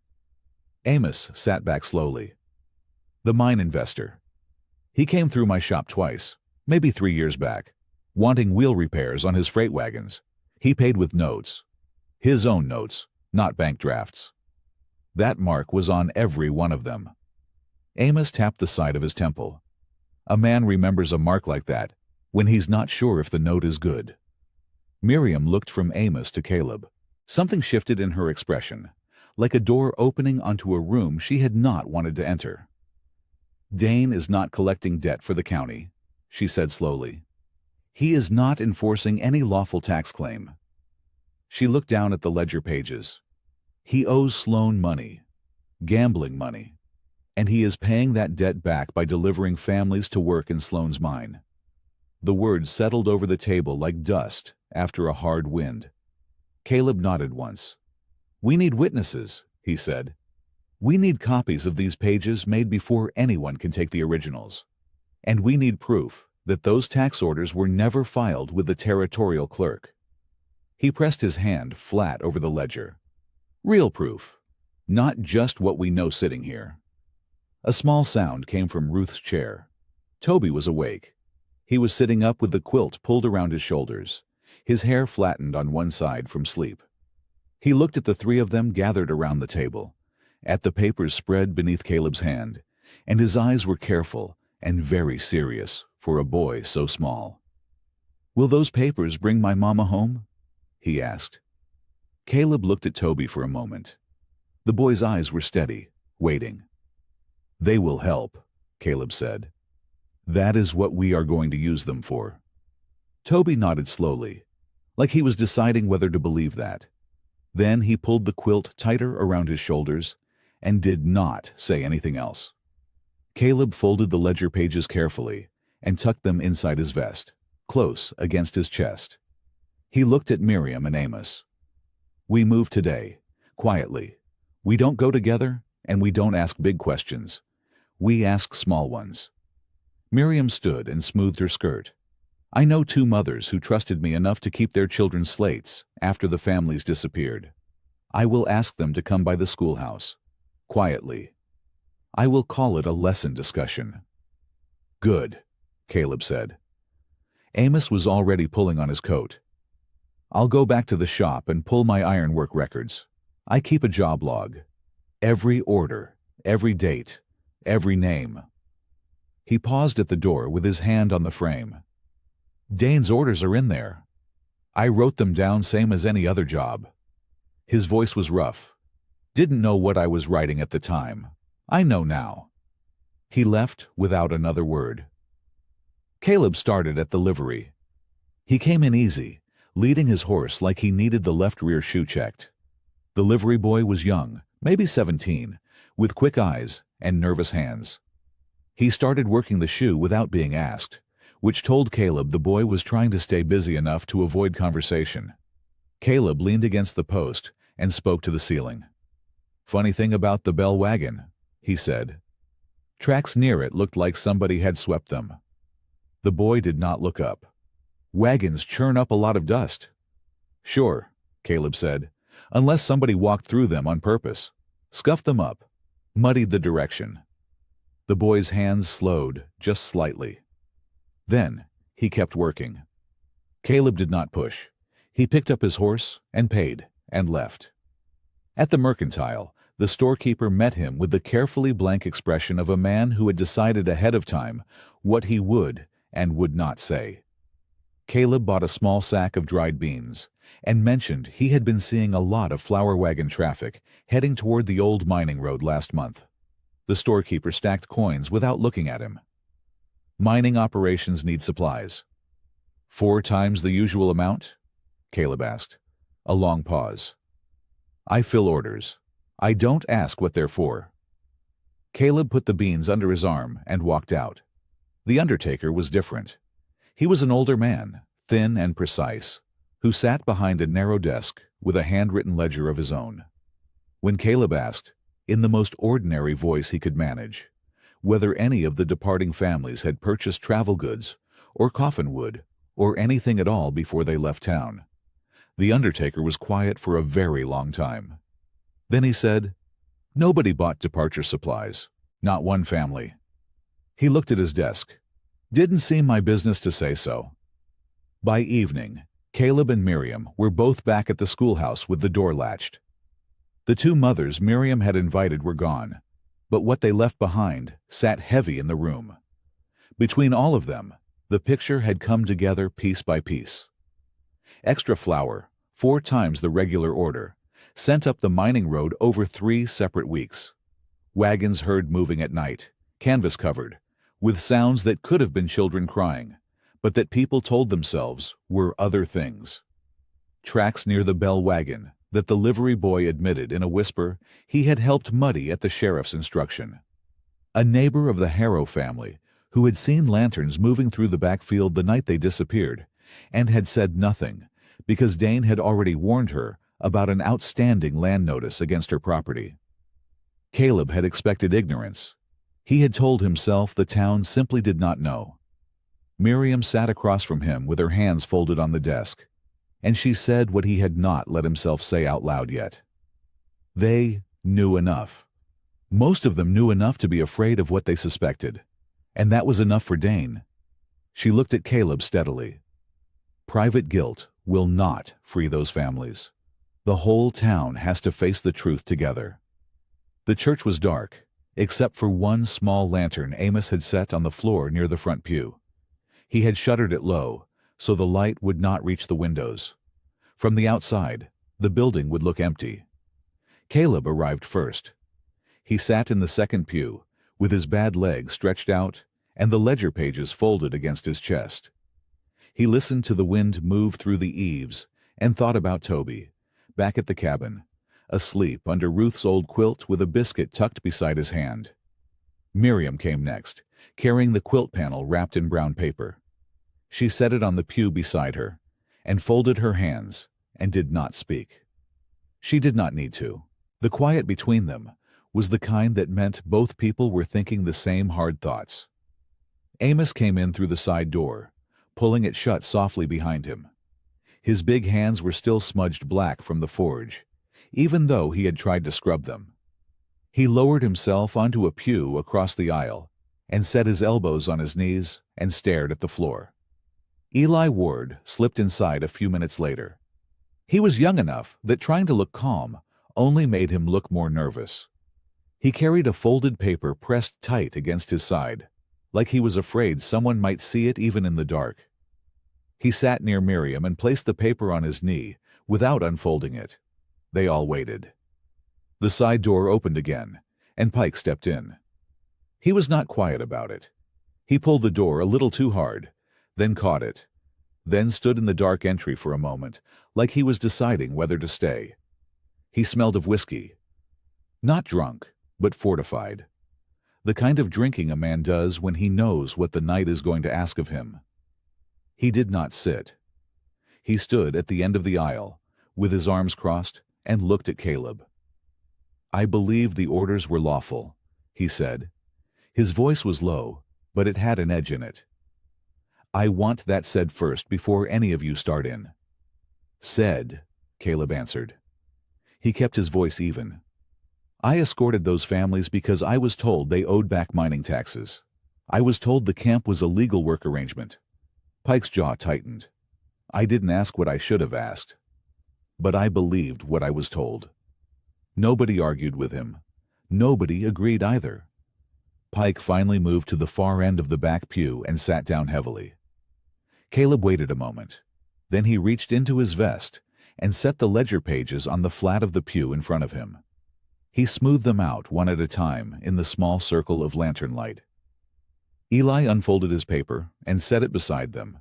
Speaker 1: Amos sat back slowly. "The mine investor. He came through my shop twice, maybe 3 years back, wanting wheel repairs on his freight wagons. He paid with notes. His own notes, not bank drafts. That mark was on every one of them." Amos tapped the side of his temple. A man remembers a mark like that when he's not sure if the note is good. Miriam looked from Amos to Caleb. Something shifted in her expression, like a door opening onto a room she had not wanted to enter. "Dane is not collecting debt for the county," she said slowly. "He is not enforcing any lawful tax claim." She looked down at the ledger pages. "He owes Sloan money, gambling money, and he is paying that debt back by delivering families to work in Sloan's mine." The words settled over the table like dust after a hard wind. Caleb nodded once. "We need witnesses," he said. "We need copies of these pages made before anyone can take the originals. And we need proof that those tax orders were never filed with the territorial clerk." He pressed his hand flat over the ledger. Real proof. Not just what we know sitting here. A small sound came from Ruth's chair. Toby was awake. He was sitting up with the quilt pulled around his shoulders, his hair flattened on one side from sleep. He looked at the three of them gathered around the table, at the papers spread beneath Caleb's hand, and his eyes were careful and very serious for a boy so small. "Will those papers bring my mama home?" he asked. Caleb looked at Toby for a moment. The boy's eyes were steady, waiting. "They will help," Caleb said. "That is what we are going to use them for." Toby nodded slowly, like he was deciding whether to believe that. Then he pulled the quilt tighter around his shoulders and did not say anything else. Caleb folded the ledger pages carefully and tucked them inside his vest, close against his chest. He looked at Miriam and Amos. "We move today, quietly. We don't go together, and we don't ask big questions. We ask small ones." Miriam stood and smoothed her skirt. "I know two mothers who trusted me enough to keep their children's slates after the families disappeared. I will ask them to come by the schoolhouse, quietly. I will call it a lesson discussion." "Good," Caleb said. Amos was already pulling on his coat. "I'll go back to the shop and pull my ironwork records. I keep a job log. Every order, every date, every name." He paused at the door with his hand on the frame. "Dane's orders are in there. I wrote them down same as any other job." His voice was rough. "Didn't know what I was writing at the time. I know now." He left without another word. Caleb started at the livery. He came in easy, leading his horse like he needed the left rear shoe checked. The livery boy was young, maybe 17, with quick eyes and nervous hands. He started working the shoe without being asked, which told Caleb the boy was trying to stay busy enough to avoid conversation. Caleb leaned against the post and spoke to the ceiling. "Funny thing about the Bell wagon," he said. "Tracks near it looked like somebody had swept them." The boy did not look up. "Wagons churn up a lot of dust." "Sure," Caleb said, "unless somebody walked through them on purpose, scuffed them up, muddied the direction." The boy's hands slowed just slightly. Then he kept working. Caleb did not push. He picked up his horse and paid and left. At the mercantile, the storekeeper met him with the carefully blank expression of a man who had decided ahead of time what he would and would not say. Caleb bought a small sack of dried beans and mentioned he had been seeing a lot of flour wagon traffic heading toward the old mining road last month. The storekeeper stacked coins without looking at him. "Mining operations need supplies." "4 times the usual amount?" Caleb asked. A long pause. "I fill orders. I don't ask what they're for." Caleb put the beans under his arm and walked out. The undertaker was different. He was an older man, thin and precise, who sat behind a narrow desk with a handwritten ledger of his own. When Caleb asked, in the most ordinary voice he could manage, whether any of the departing families had purchased travel goods or coffin wood or anything at all before they left town, the undertaker was quiet for a very long time. Then he said, "Nobody bought departure supplies. Not one family." He looked at his desk. "Didn't seem my business to say so." By evening, Caleb and Miriam were both back at the schoolhouse with the door latched. The two mothers Miriam had invited were gone, but what they left behind sat heavy in the room. Between all of them, the picture had come together piece by piece. Extra flour, 4 times the regular order, sent up the mining road over 3 separate weeks. Wagons heard moving at night, canvas covered, with sounds that could have been children crying, but that people told themselves were other things. Tracks near the Bell wagon that the livery boy admitted in a whisper he had helped muddy at the sheriff's instruction. A neighbor of the Harrow family who had seen lanterns moving through the backfield the night they disappeared and had said nothing because Dane had already warned her about an outstanding land notice against her property. Caleb had expected ignorance. He had told himself the town simply did not know. Miriam sat across from him with her hands folded on the desk, and she said what he had not let himself say out loud yet. They knew enough. Most of them knew enough to be afraid of what they suspected, and that was enough for Dane. She looked at Caleb steadily. Private guilt will not free those families. The whole town has to face the truth together. The church was dark, except for one small lantern Amos had set on the floor near the front pew. He had shuttered it low, so the light would not reach the windows. From the outside, the building would look empty. Caleb arrived first. He sat in the second pew, with his bad leg stretched out and the ledger pages folded against his chest. He listened to the wind move through the eaves and thought about Toby, back at the cabin, asleep under Ruth's old quilt with a biscuit tucked beside his hand. Miriam came next, carrying the quilt panel wrapped in brown paper. She set it on the pew beside her, and folded her hands, and did not speak. She did not need to. The quiet between them was the kind that meant both people were thinking the same hard thoughts. Amos came in through the side door, pulling it shut softly behind him. His big hands were still smudged black from the forge, even though he had tried to scrub them. He lowered himself onto a pew across the aisle and set his elbows on his knees and stared at the floor. Eli Ward slipped inside a few minutes later. He was young enough that trying to look calm only made him look more nervous. He carried a folded paper pressed tight against his side, like he was afraid someone might see it even in the dark. He sat near Miriam and placed the paper on his knee without unfolding it. They all waited. The side door opened again, and Pike stepped in. He was not quiet about it. He pulled the door a little too hard, then caught it, then stood in the dark entry for a moment, like he was deciding whether to stay. He smelled of whiskey. Not drunk, but fortified. The kind of drinking a man does when he knows what the night is going to ask of him. He did not sit. He stood at the end of the aisle, with his arms crossed, and looked at Caleb. "I believe the orders were lawful," he said. His voice was low, but it had an edge in it. "I want that said first before any of you start in." "Said," Caleb answered. He kept his voice even. "I escorted those families because I was told they owed back mining taxes. I was told the camp was a legal work arrangement." Pike's jaw tightened. "I didn't ask what I should have asked. But I believed what I was told." Nobody argued with him. Nobody agreed either. Pike finally moved to the far end of the back pew and sat down heavily. Caleb waited a moment. Then he reached into his vest and set the ledger pages on the flat of the pew in front of him. He smoothed them out one at a time in the small circle of lantern light. Eli unfolded his paper and set it beside them.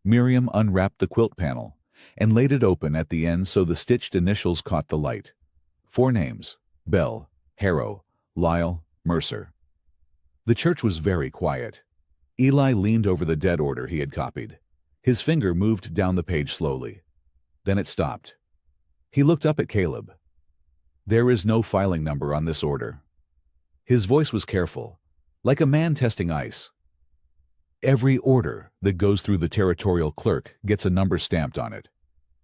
Speaker 1: Miriam unwrapped the quilt panel and laid it open at the end so the stitched initials caught the light. 4 names: Bell, Harrow, Lyle, Mercer. The church was very quiet. Eli leaned over the dead order he had copied. His finger moved down the page slowly. Then it stopped. He looked up at Caleb. "There is no filing number on this order." His voice was careful, like a man testing ice. "Every order that goes through the territorial clerk gets a number stamped on it.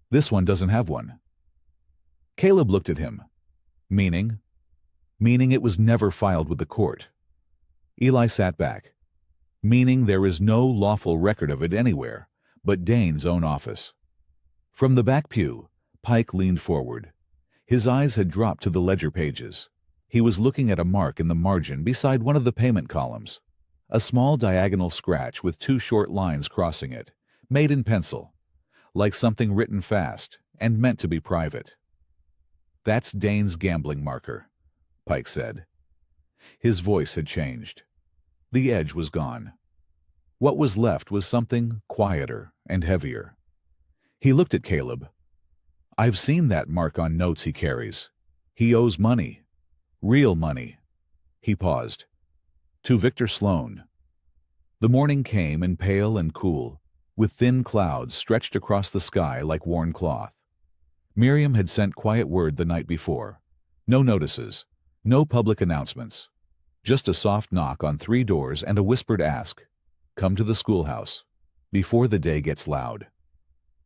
Speaker 1: This one doesn't have one." Caleb looked at him. "Meaning?" "Meaning it was never filed with the court." Eli sat back. "Meaning there is no lawful record of it anywhere but Dane's own office." From the back pew, Pike leaned forward. His eyes had dropped to the ledger pages. He was looking at a mark in the margin beside one of the payment columns. A small diagonal scratch with 2 short lines crossing it, made in pencil, like something written fast and meant to be private. "That's Dane's gambling marker," Pike said. His voice had changed. The edge was gone. What was left was something quieter and heavier. He looked at Caleb. "I've seen that mark on notes he carries. He owes money. Real money." He paused. "To Victor Sloan." The morning came in pale and cool, with thin clouds stretched across the sky like worn cloth. Miriam had sent quiet word the night before. No notices, no public announcements. Just a soft knock on 3 doors and a whispered ask, "Come to the schoolhouse," before the day gets loud.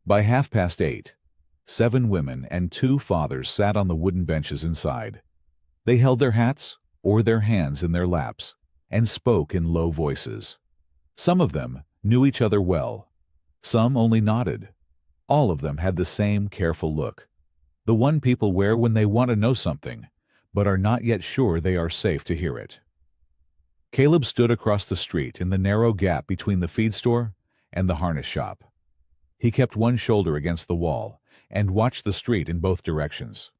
Speaker 1: By 8:30, 7 women and 2 fathers sat on the wooden benches inside. They held their hats or their hands in their laps and spoke in low voices. Some of them knew each other well. Some only nodded. All of them had the same careful look, the one people wear when they want to know something, but are not yet sure they are safe to hear it. Caleb stood across the street in the narrow gap between the feed store and the harness shop. He kept one shoulder against the wall and watched the street in both directions.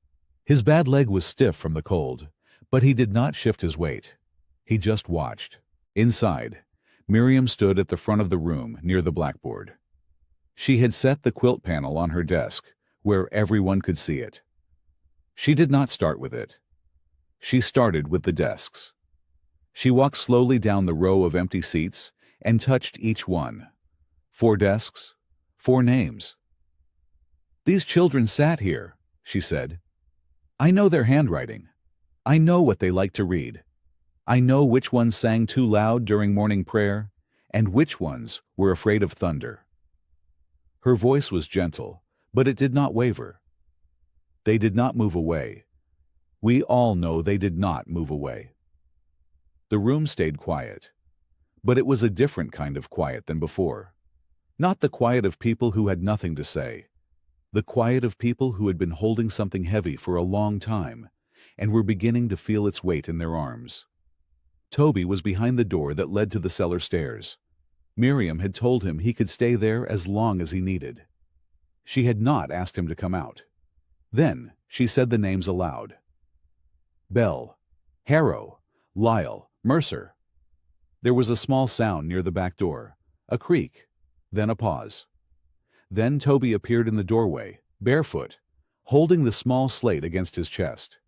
Speaker 1: His bad leg was stiff from the cold, but he did not shift his weight. He just watched. Inside, Miriam stood at the front of the room near the blackboard. She had set the quilt panel on her desk, where everyone could see it. She did not start with it. She started with the desks. She walked slowly down the row of empty seats and touched each one. 4 desks, 4 names. "These children sat here," she said. "I know their handwriting. I know what they like to read. I know which ones sang too loud during morning prayer and which ones were afraid of thunder." Her voice was gentle, but it did not waver. They did not move away. We all know they did not move away. The room stayed quiet, but it was a different kind of quiet than before. Not the quiet of people who had nothing to say. The quiet of people who had been holding something heavy for a long time and were beginning to feel its weight in their arms. Toby was behind the door that led to the cellar stairs. Miriam had told him he could stay there as long as he needed. She had not asked him to come out. Then she said the names aloud. Bell, Harrow, Lyle, Mercer. There was a small sound near the back door, a creak, then a pause. Then Toby appeared in the doorway, barefoot, holding the small slate against his chest.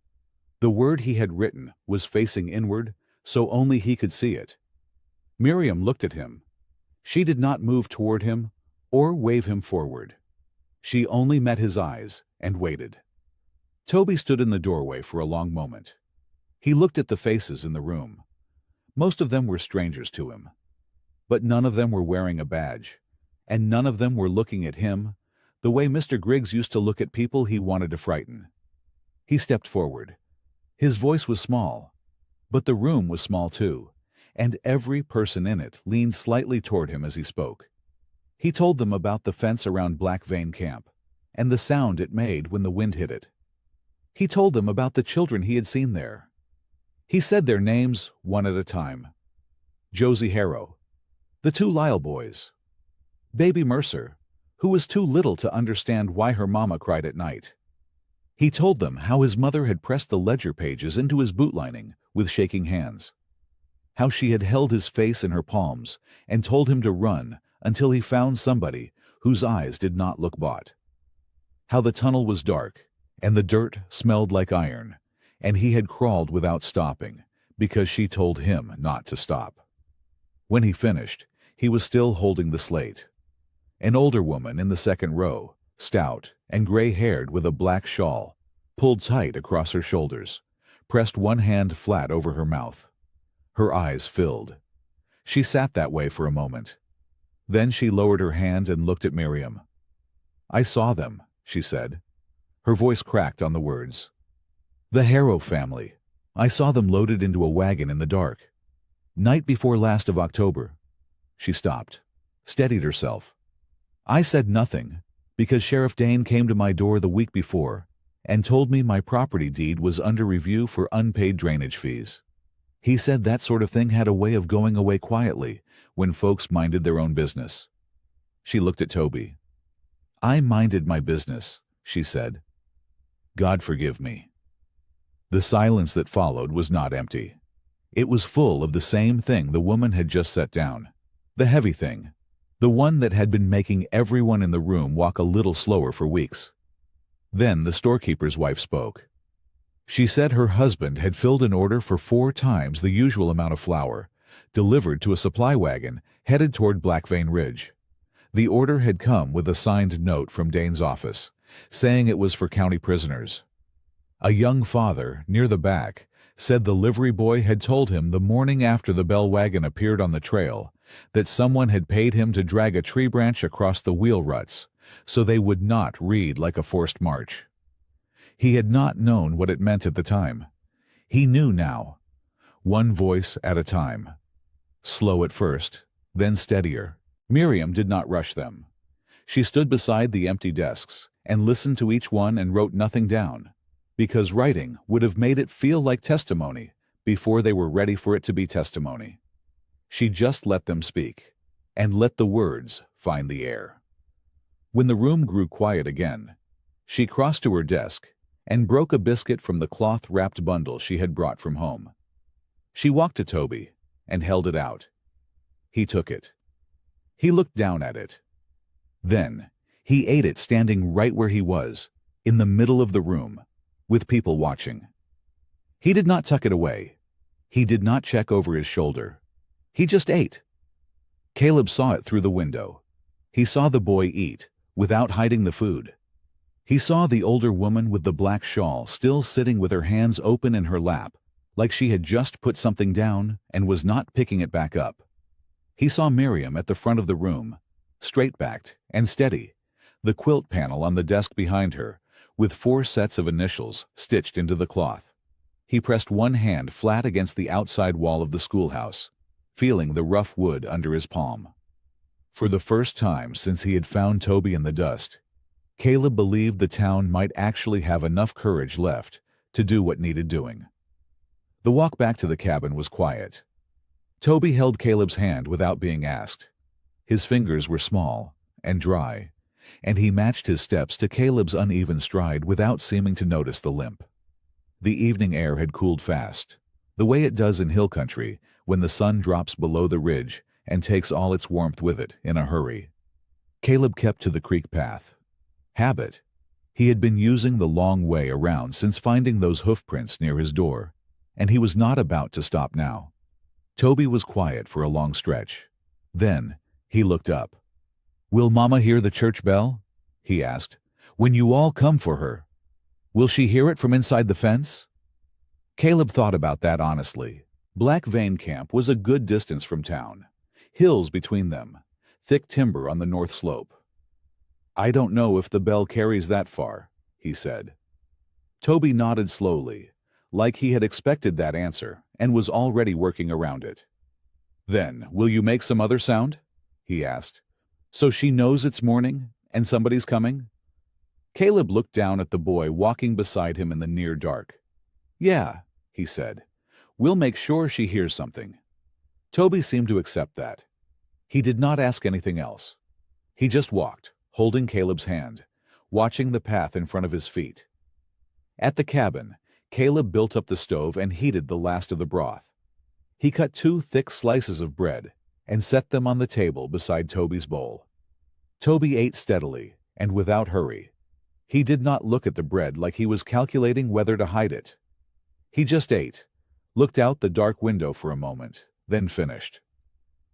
Speaker 1: The word he had written was facing inward, so only he could see it. Miriam looked at him. She did not move toward him or wave him forward. She only met his eyes and waited. Toby stood in the doorway for a long moment. He looked at the faces in the room. Most of them were strangers to him. But none of them were wearing a badge, and none of them were looking at him the way Mr. Griggs used to look at people he wanted to frighten. He stepped forward. His voice was small, but the room was small too, and every person in it leaned slightly toward him as he spoke. He told them about the fence around Black Vein Camp and the sound it made when the wind hit it. He told them about the children he had seen there. He said their names one at a time. Josie Harrow, the 2 Lyle boys, Baby Mercer, who was too little to understand why her mama cried at night. He told them how his mother had pressed the ledger pages into his boot lining with shaking hands, how she had held his face in her palms and told him to run until he found somebody whose eyes did not look bought, how the tunnel was dark and the dirt smelled like iron, and he had crawled without stopping because she told him not to stop. When he finished, he was still holding the slate. An older woman in the second row, stout and gray-haired with a black shawl, pulled tight across her shoulders, pressed one hand flat over her mouth. Her eyes filled. She sat that way for a moment. Then she lowered her hand and looked at Miriam. "I saw them," she said. Her voice cracked on the words. "The Harrow family. I saw them loaded into a wagon in the dark. Night before last of October." She stopped, steadied herself. "I said nothing, because Sheriff Dane came to my door the week before and told me my property deed was under review for unpaid drainage fees. He said that sort of thing had a way of going away quietly when folks minded their own business." She looked at Toby. "I minded my business," she said. "God forgive me." The silence that followed was not empty. It was full of the same thing the woman had just set down. The heavy thing. The one that had been making everyone in the room walk a little slower for weeks. Then the storekeeper's wife spoke. She said her husband had filled an order for 4 times the usual amount of flour, delivered to a supply wagon headed toward Black Vein Ridge. The order had come with a signed note from Dane's office, saying it was for county prisoners. A young father, near the back, said the livery boy had told him the morning after the Bell wagon appeared on the trail that someone had paid him to drag a tree branch across the wheel ruts so they would not read like a forced march. He had not known what it meant at the time. He knew now. One voice at a time. Slow at first, then steadier. Miriam did not rush them. She stood beside the empty desks and listened to each one and wrote nothing down, because writing would have made it feel like testimony before they were ready for it to be testimony. She just let them speak, and let the words find the air. When the room grew quiet again, she crossed to her desk and broke a biscuit from the cloth-wrapped bundle she had brought from home. She walked to Toby and held it out. He took it. He looked down at it. Then he ate it standing right where he was, in the middle of the room, with people watching. He did not tuck it away. He did not check over his shoulder. He just ate. Caleb saw it through the window. He saw the boy eat, without hiding the food. He saw the older woman with the black shawl still sitting with her hands open in her lap, like she had just put something down and was not picking it back up. He saw Miriam at the front of the room, straight-backed and steady, the quilt panel on the desk behind her, with 4 sets of initials stitched into the cloth. He pressed one hand flat against the outside wall of the schoolhouse, feeling the rough wood under his palm. For the first time since he had found Toby in the dust, Caleb believed the town might actually have enough courage left to do what needed doing. The walk back to the cabin was quiet. Toby held Caleb's hand without being asked. His fingers were small and dry, and he matched his steps to Caleb's uneven stride without seeming to notice the limp. The evening air had cooled fast, the way it does in hill country when the sun drops below the ridge and takes all its warmth with it in a hurry. Caleb kept to the creek path. Habit. He had been using the long way around since finding those hoof prints near his door, and he was not about to stop now. Toby was quiet for a long stretch. Then he looked up. "Will Mama hear the church bell?" he asked. "When you all come for her? Will she hear it from inside the fence?" Caleb thought about that honestly. Black Vein Camp was a good distance from town. Hills between them, thick timber on the north slope. "I don't know if the bell carries that far," he said. Toby nodded slowly, like he had expected that answer and was already working around it. "Then, will you make some other sound?" he asked. "So she knows it's morning and somebody's coming?" Caleb looked down at the boy walking beside him in the near dark. "Yeah," he said. "We'll make sure she hears something." Toby seemed to accept that. He did not ask anything else. He just walked, holding Caleb's hand, watching the path in front of his feet. At the cabin, Caleb built up the stove and heated the last of the broth. He cut 2 thick slices of bread and set them on the table beside Toby's bowl. Toby ate steadily and without hurry. He did not look at the bread like he was calculating whether to hide it. He just ate, looked out the dark window for a moment, then finished.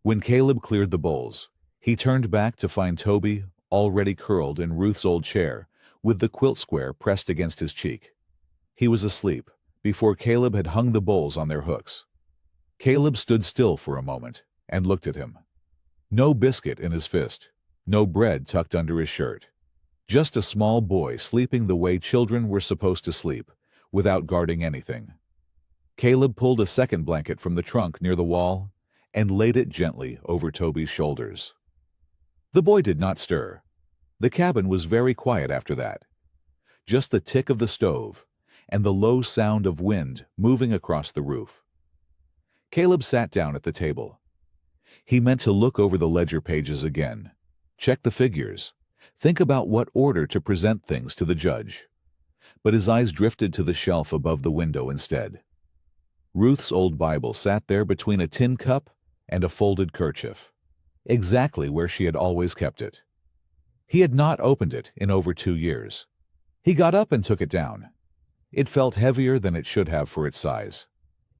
Speaker 1: When Caleb cleared the bowls, he turned back to find Toby already curled in Ruth's old chair, with the quilt square pressed against his cheek. He was asleep before Caleb had hung the bowls on their hooks. Caleb stood still for a moment and looked at him. No biscuit in his fist, no bread tucked under his shirt. Just a small boy sleeping the way children were supposed to sleep, without guarding anything. Caleb pulled a second blanket from the trunk near the wall and laid it gently over Toby's shoulders. The boy did not stir. The cabin was very quiet after that. Just the tick of the stove and the low sound of wind moving across the roof. Caleb sat down at the table. He meant to look over the ledger pages again, check the figures, think about what order to present things to the judge. But his eyes drifted to the shelf above the window instead. Ruth's old Bible sat there between a tin cup and a folded kerchief, exactly where she had always kept it. He had not opened it in over 2 years. He got up and took it down. It felt heavier than it should have for its size.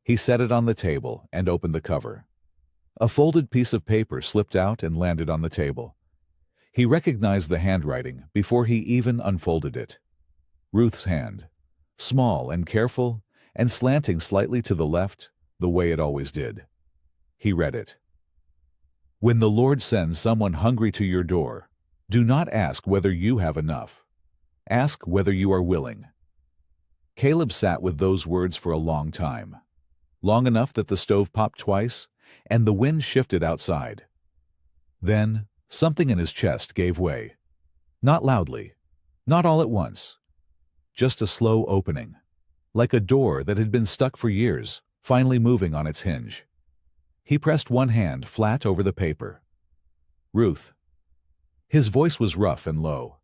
Speaker 1: He set it on the table and opened the cover. A folded piece of paper slipped out and landed on the table. He recognized the handwriting before he even unfolded it. Ruth's hand, small and careful and slanting slightly to the left, the way it always did. He read it. "When the Lord sends someone hungry to your door, Do not ask whether you have enough. Ask whether you are willing. Caleb sat with those words for a long time. Long enough that the stove popped twice and the wind shifted outside. Then, something in his chest gave way. Not loudly, not all at once. Just a slow opening, like a door that had been stuck for years, finally moving on its hinge. He pressed one hand flat over the paper. Ruth. His voice was rough and low.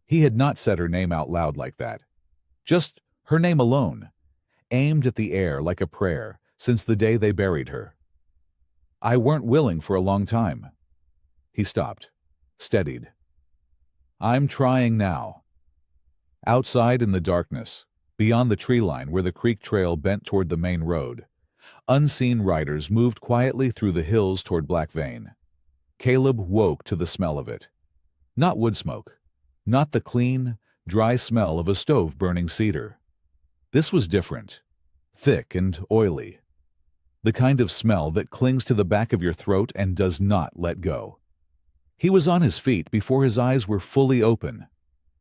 Speaker 1: He had not said her name out loud like that. Just her name alone, aimed at the air like a prayer since the day they buried her. I weren't willing for a long time. He stopped, steadied. I'm trying now. Outside in the darkness, beyond the tree line where the creek trail bent toward the main road, unseen riders moved quietly through the hills toward Black Vein. Caleb woke to the smell of it. Not wood smoke, not the clean, dry smell of a stove burning cedar. This was different, thick and oily. The kind of smell that clings to the back of your throat and does not let go. He was on his feet before his eyes were fully open.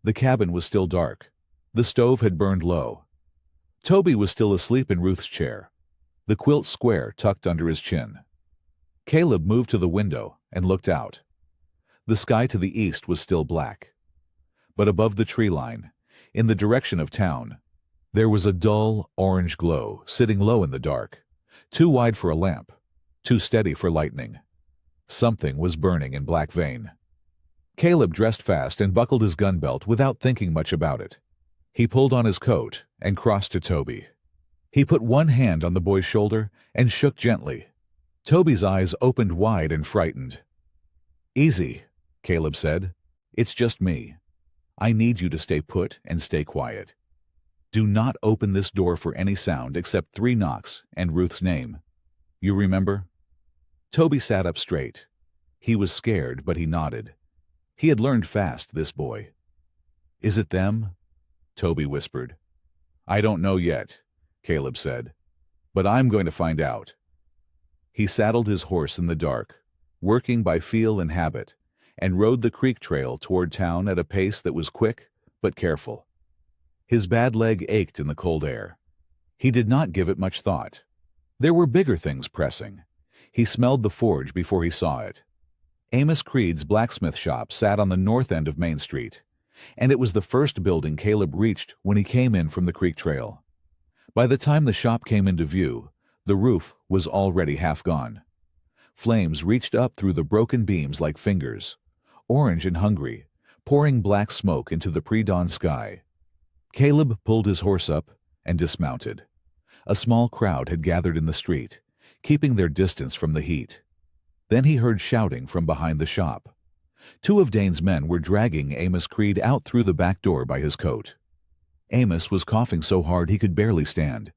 Speaker 1: The cabin was still dark. The stove had burned low. Toby was still asleep in Ruth's chair, the quilt square tucked under his chin. Caleb moved to the window and looked out. The sky to the east was still black. But above the tree line, in the direction of town, there was a dull orange glow sitting low in the dark, too wide for a lamp, too steady for lightning. Something was burning in Black Vein. Caleb dressed fast and buckled his gun belt without thinking much about it. He pulled on his coat and crossed to Toby. He put one hand on the boy's shoulder and shook gently. Toby's eyes opened wide and frightened. Easy, Caleb said. It's just me. I need you to stay put and stay quiet. Do not open this door for any sound except 3 knocks and Ruth's name. You remember? Toby sat up straight. He was scared, but he nodded. He had learned fast, this boy. Is it them? Toby whispered. I don't know yet, Caleb said, but I'm going to find out. He saddled his horse in the dark, working by feel and habit, and rode the creek trail toward town at a pace that was quick but careful. His bad leg ached in the cold air. He did not give it much thought. There were bigger things pressing. He smelled the forge before he saw it. Amos Creed's blacksmith shop sat on the north end of Main Street, and it was the first building Caleb reached when he came in from the creek trail. By the time the shop came into view, the roof was already half gone. Flames reached up through the broken beams like fingers, orange and hungry, pouring black smoke into the pre-dawn sky. Caleb pulled his horse up and dismounted. A small crowd had gathered in the street, keeping their distance from the heat. Then he heard shouting from behind the shop. 2 of Dane's men were dragging Amos Creed out through the back door by his coat. Amos was coughing so hard he could barely stand.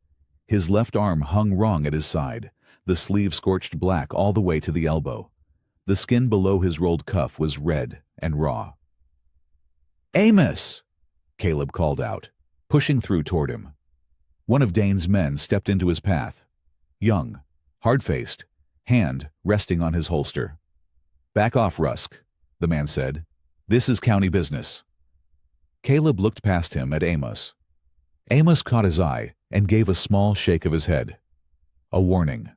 Speaker 1: His left arm hung wrong at his side, the sleeve scorched black all the way to the elbow. The skin below his rolled cuff was red and raw. Amos! Caleb called out, pushing through toward him. One of Dane's men stepped into his path. Young, hard-faced, hand resting on his holster. Back off, Rusk, the man said. This is county business. Caleb looked past him at Amos. Amos caught his eye and gave a small shake of his head. A warning.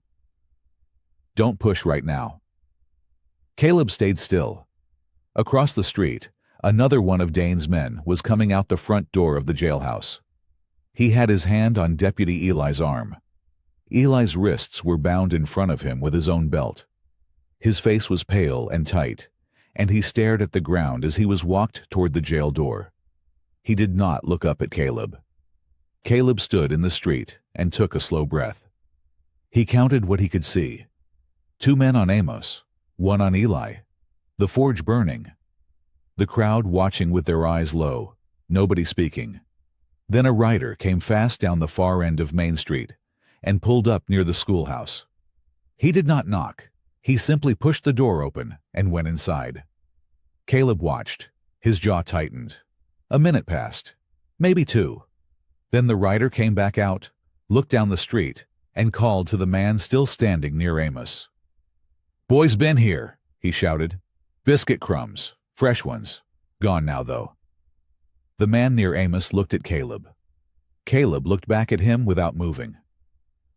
Speaker 1: Don't push right now. Caleb stayed still. Across the street, another one of Dane's men was coming out the front door of the jailhouse. He had his hand on Deputy Eli's arm. Eli's wrists were bound in front of him with his own belt. His face was pale and tight, and he stared at the ground as he was walked toward the jail door. He did not look up at Caleb. Caleb stood in the street and took a slow breath. He counted what he could see. 2 men on Amos, 1 on Eli. The forge burning. The crowd watching with their eyes low, nobody speaking. Then a rider came fast down the far end of Main Street and pulled up near the schoolhouse. He did not knock. He simply pushed the door open and went inside. Caleb watched, his jaw tightened. A minute passed, maybe 2. Then the rider came back out, looked down the street, and called to the man still standing near Amos. Boy's been here, he shouted. Biscuit crumbs, Fresh ones. Gone now, though. The man near Amos looked at Caleb. Caleb looked back at him without moving.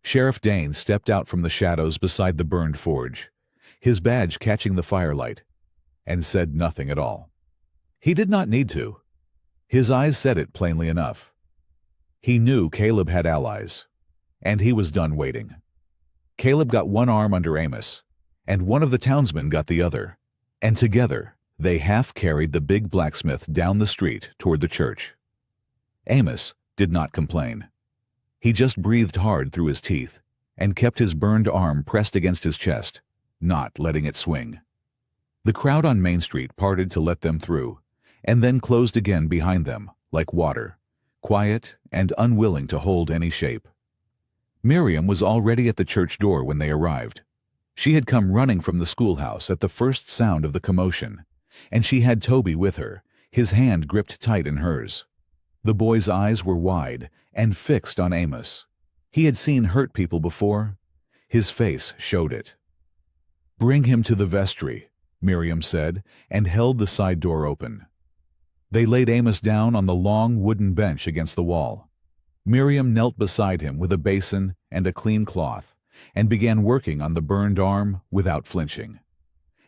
Speaker 1: Sheriff Dane stepped out from the shadows beside the burned forge, his badge catching the firelight, and said nothing at all. He did not need to. His eyes said it plainly enough. He knew Caleb had allies, and he was done waiting. Caleb got one arm under Amos, and one of the townsmen got the other, and together they half-carried the big blacksmith down the street toward the church. Amos did not complain. He just breathed hard through his teeth and kept his burned arm pressed against his chest, not letting it swing. The crowd on Main Street parted to let them through, and then closed again behind them, like water, quiet and unwilling to hold any shape. Miriam was already at the church door when they arrived. She had come running from the schoolhouse at the first sound of the commotion, and she had Toby with her, his hand gripped tight in hers. The boy's eyes were wide and fixed on Amos. He had seen hurt people before. His face showed it. "Bring him to the vestry," Miriam said, and held the side door open. They laid Amos down on the long wooden bench against the wall. Miriam knelt beside him with a basin and a clean cloth, and began working on the burned arm without flinching.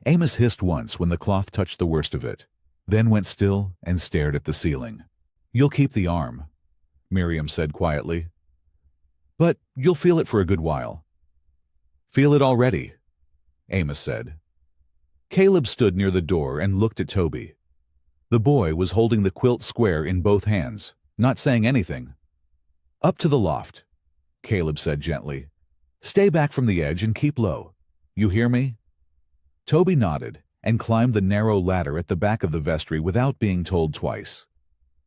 Speaker 1: Amos hissed once when the cloth touched the worst of it, then went still and stared at the ceiling. "You'll keep the arm," Miriam said quietly. "But you'll feel it for a good while." "Feel it already," Amos said. Caleb stood near the door and looked at Toby. The boy was holding the quilt square in both hands, not saying anything. "Up to the loft," Caleb said gently. "Stay back from the edge and keep low. You hear me?" Toby nodded and climbed the narrow ladder at the back of the vestry without being told twice.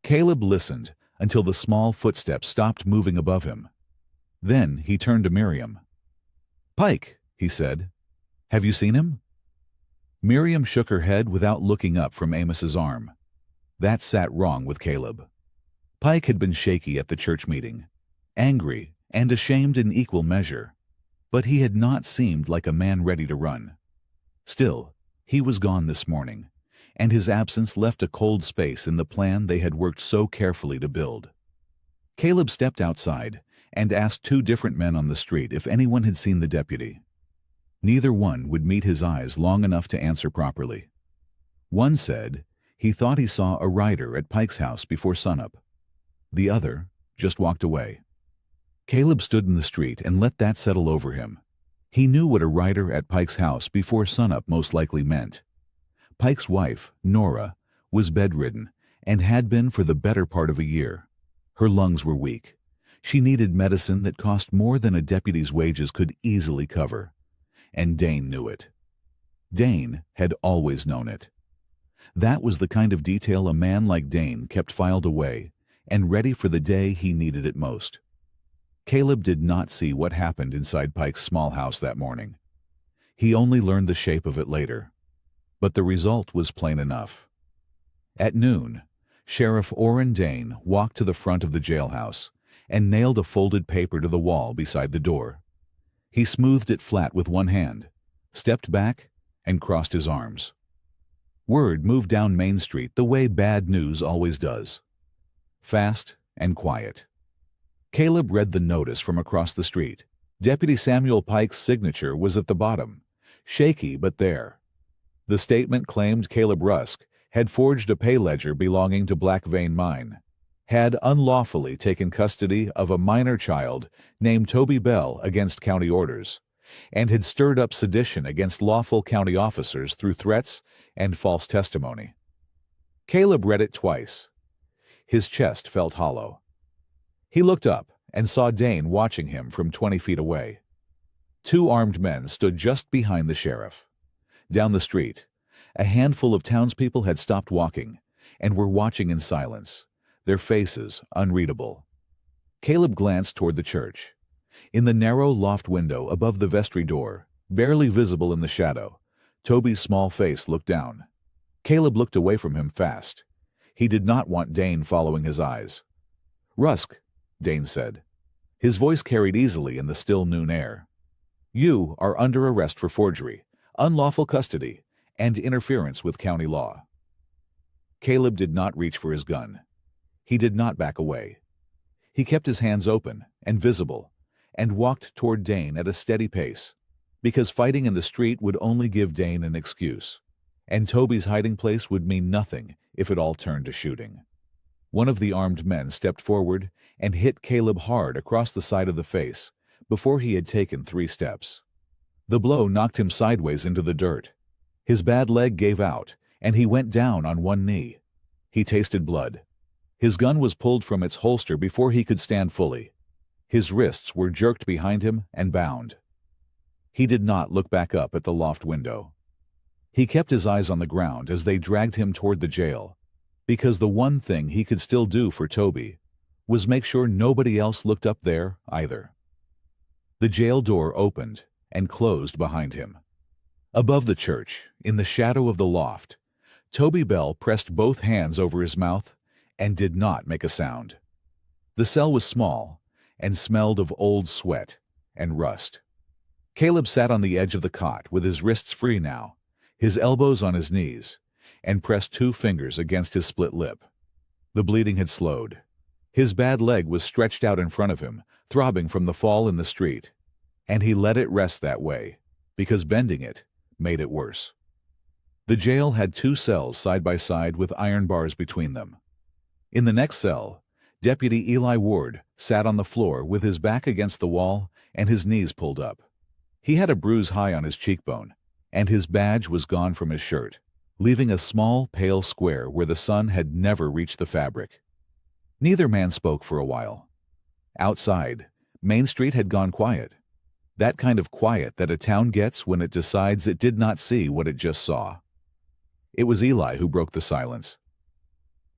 Speaker 1: Caleb listened until the small footsteps stopped moving above him. Then he turned to Miriam. "Pike," he said. "Have you seen him?" Miriam shook her head without looking up from Amos's arm. That sat wrong with Caleb. Pike had been shaky at the church meeting, angry and ashamed in equal measure, but he had not seemed like a man ready to run. Still, he was gone this morning, and his absence left a cold space in the plan they had worked so carefully to build. Caleb stepped outside and asked two different men on the street if anyone had seen the deputy. Neither one would meet his eyes long enough to answer properly. One said he thought he saw a rider at Pike's house before sunup. The other just walked away. Caleb stood in the street and let that settle over him. He knew what a rider at Pike's house before sunup most likely meant. Pike's wife, Nora, was bedridden and had been for the better part of a year. Her lungs were weak. She needed medicine that cost more than a deputy's wages could easily cover. And Dane knew it. Dane had always known it. That was the kind of detail a man like Dane kept filed away and ready for the day he needed it most. Caleb did not see what happened inside Pike's small house that morning. He only learned the shape of it later. But the result was plain enough. At noon, Sheriff Orrin Dane walked to the front of the jailhouse and nailed a folded paper to the wall beside the door. He smoothed it flat with one hand, stepped back, and crossed his arms. Word moved down Main Street the way bad news always does. Fast and quiet. Caleb read the notice from across the street. Deputy Samuel Pike's signature was at the bottom, shaky but there. The statement claimed Caleb Rusk had forged a pay ledger belonging to Black Vein Mine, had unlawfully taken custody of a minor child named Toby Bell against county orders, and had stirred up sedition against lawful county officers through threats and false testimony. Caleb read it twice. His chest felt hollow. He looked up and saw Dane watching him from 20 feet away. Two armed men stood just behind the sheriff. Down the street, a handful of townspeople had stopped walking and were watching in silence, their faces unreadable. Caleb glanced toward the church. In the narrow loft window above the vestry door, barely visible in the shadow, Toby's small face looked down. Caleb looked away from him fast. He did not want Dane following his eyes. "Rusk," Dane said. His voice carried easily in the still noon air. "You are under arrest for forgery, unlawful custody, and interference with county law." Caleb did not reach for his gun. He did not back away. He kept his hands open and visible, and walked toward Dane at a steady pace, because fighting in the street would only give Dane an excuse, and Toby's hiding place would mean nothing if it all turned to shooting. One of the armed men stepped forward and hit Caleb hard across the side of the face before he had taken 3 steps. The blow knocked him sideways into the dirt. His bad leg gave out, and he went down on one knee. He tasted blood. His gun was pulled from its holster before he could stand fully. His wrists were jerked behind him and bound. He did not look back up at the loft window. He kept his eyes on the ground as they dragged him toward the jail, because the one thing he could still do for Toby was make sure nobody else looked up there either. The jail door opened and closed behind him. Above the church, in the shadow of the loft, Toby Bell pressed both hands over his mouth and did not make a sound. The cell was small and smelled of old sweat and rust. Caleb sat on the edge of the cot with his wrists free now, his elbows on his knees, and pressed 2 fingers against his split lip. The bleeding had slowed. His bad leg was stretched out in front of him, throbbing from the fall in the street, and he let it rest that way, because bending it made it worse. The jail had 2 cells side by side with iron bars between them. In the next cell, Deputy Eli Ward sat on the floor with his back against the wall and his knees pulled up. He had a bruise high on his cheekbone, and his badge was gone from his shirt, leaving a small, pale square where the sun had never reached the fabric. Neither man spoke for a while. Outside, Main Street had gone quiet. That kind of quiet that a town gets when it decides it did not see what it just saw. It was Eli who broke the silence.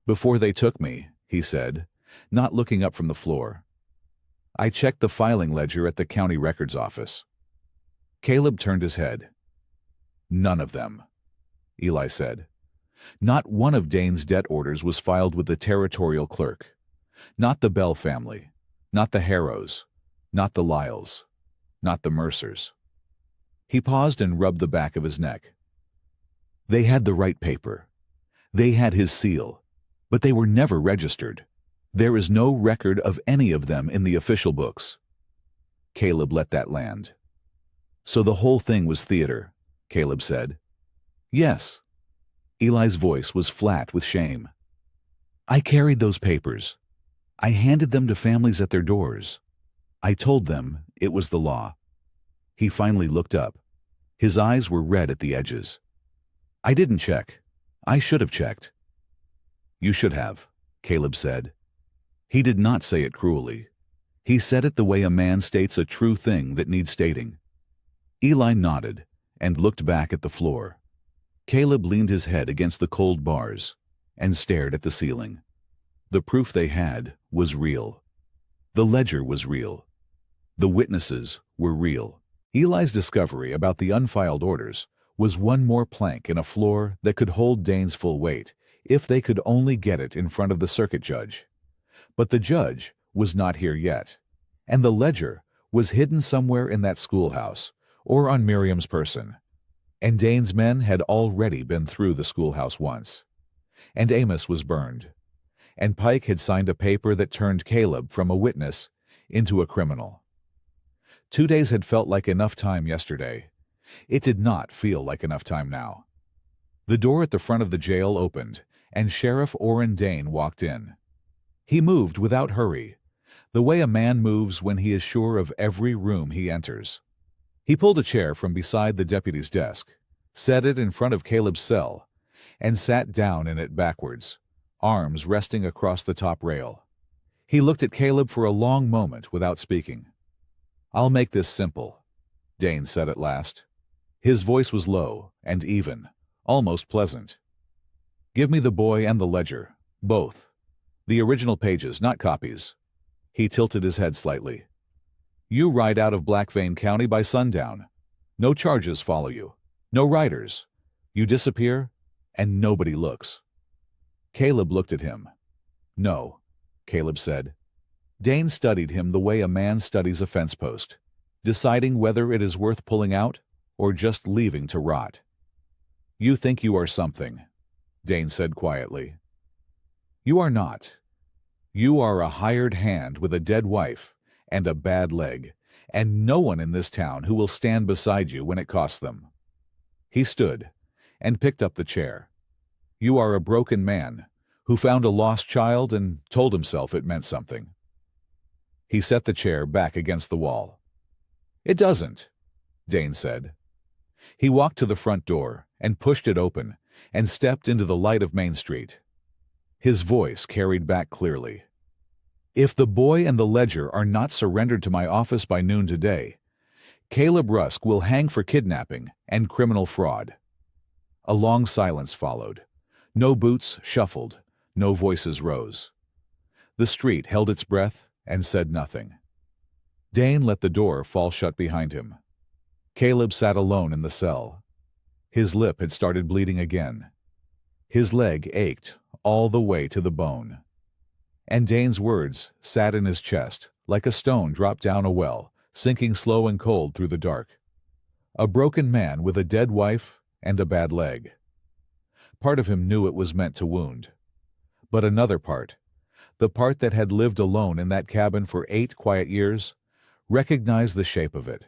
Speaker 1: "Before they took me," he said, not looking up from the floor, "I checked the filing ledger at the county records office." Caleb turned his head. "None of them," Eli said. "Not one of Dane's debt orders was filed with the territorial clerk. Not the Bell family, not the Harrows, not the Lyles, not the Mercers." He paused and rubbed the back of his neck. "They had the right paper. They had his seal, but they were never registered. There is no record of any of them in the official books." Caleb let that land. "So the whole thing was theater," Caleb said. "Yes." Eli's voice was flat with shame. "I carried those papers. I handed them to families at their doors. I told them it was the law." He finally looked up. His eyes were red at the edges. "I didn't check. I should have checked." "You should have," Caleb said. He did not say it cruelly. He said it the way a man states a true thing that needs stating. Eli nodded and looked back at the floor. Caleb leaned his head against the cold bars and stared at the ceiling. The proof they had was real. The ledger was real. The witnesses were real. Eli's discovery about the unfiled orders was one more plank in a floor that could hold Dane's full weight if they could only get it in front of the circuit judge. But the judge was not here yet, and the ledger was hidden somewhere in that schoolhouse or on Miriam's person. And Dane's men had already been through the schoolhouse once. And Amos was burned. And Pike had signed a paper that turned Caleb from a witness into a criminal. 2 days had felt like enough time yesterday. It did not feel like enough time now. The door at the front of the jail opened, and Sheriff Orrin Dane walked in. He moved without hurry, the way a man moves when he is sure of every room he enters. He pulled a chair from beside the deputy's desk, set it in front of Caleb's cell, and sat down in it backwards, arms resting across the top rail. He looked at Caleb for a long moment without speaking. "I'll make this simple," Dane said at last. His voice was low and even, almost pleasant. "Give me the boy and the ledger, both. The original pages, not copies." He tilted his head slightly. "You ride out of Black Vein County by sundown. No charges follow you. No riders. You disappear, and nobody looks." Caleb looked at him. "No," Caleb said. Dane studied him the way a man studies a fence post, deciding whether it is worth pulling out or just leaving to rot. "You think you are something. Dane said quietly. "You are not. You are a hired hand with a dead wife and a bad leg, and no one in this town who will stand beside you when it costs them." He stood and picked up the chair. "You are a broken man who found a lost child and told himself it meant something." He set the chair back against the wall. "It doesn't," Dane said. He walked to the front door and pushed it open and stepped into the light of Main Street. His voice carried back clearly. "If the boy and the ledger are not surrendered to my office by noon today, Caleb Rusk will hang for kidnapping and criminal fraud." A long silence followed. No boots shuffled, no voices rose. The street held its breath and said nothing. Dane let the door fall shut behind him. Caleb sat alone in the cell. His lip had started bleeding again. His leg ached all the way to the bone. And Dane's words sat in his chest like a stone dropped down a well, sinking slow and cold through the dark. A broken man with a dead wife and a bad leg. Part of him knew it was meant to wound. But another part, the part that had lived alone in that cabin for 8 quiet years, recognized the shape of it,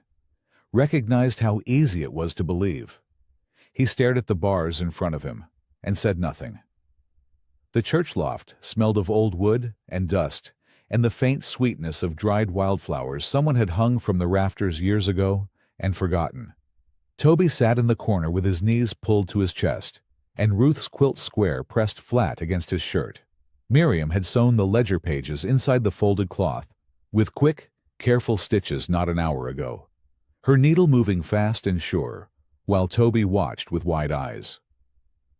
Speaker 1: recognized how easy it was to believe. He stared at the bars in front of him and said nothing. The church loft smelled of old wood and dust and the faint sweetness of dried wildflowers someone had hung from the rafters years ago and forgotten. Toby sat in the corner with his knees pulled to his chest, and Ruth's quilt square pressed flat against his shirt. Miriam had sewn the ledger pages inside the folded cloth, with quick, careful stitches not an hour ago, her needle moving fast and sure, while Toby watched with wide eyes.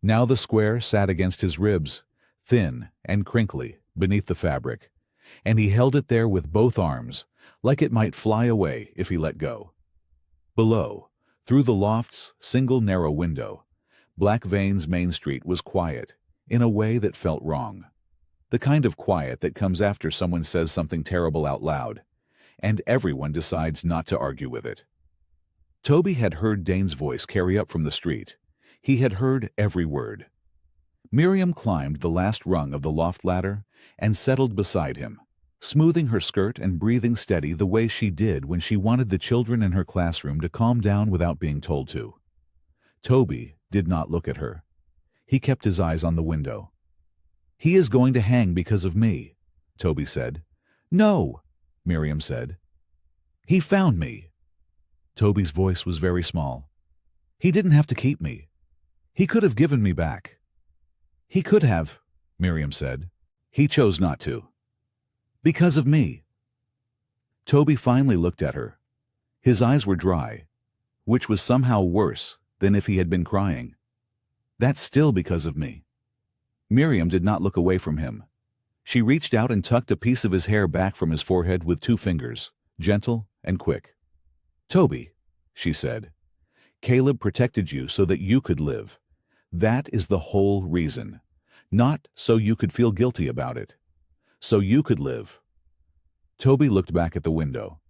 Speaker 1: Now the square sat against his ribs, thin and crinkly, beneath the fabric, and he held it there with both arms, like it might fly away if he let go. Below, through the loft's single narrow window, Black Veins Main Street was quiet, in a way that felt wrong. The kind of quiet that comes after someone says something terrible out loud, and everyone decides not to argue with it. Toby had heard Dane's voice carry up from the street. He had heard every word. Miriam climbed the last rung of the loft ladder and settled beside him, smoothing her skirt and breathing steady the way she did when she wanted the children in her classroom to calm down without being told to. Toby did not look at her. He kept his eyes on the window. "He is going to hang because of me," Toby said. "No," Miriam said. "He found me." Toby's voice was very small. "He didn't have to keep me. He could have given me back." "He could have," Miriam said. "He chose not to. Because of me." Toby finally looked at her. His eyes were dry, which was somehow worse than if he had been crying. "That's still because of me." Miriam did not look away from him. She reached out and tucked a piece of his hair back from his forehead with 2 fingers, gentle and quick. "Toby," she said, "Caleb protected you so that you could live. That is the whole reason. Not so you could feel guilty about it. So you could live." Toby looked back at the window.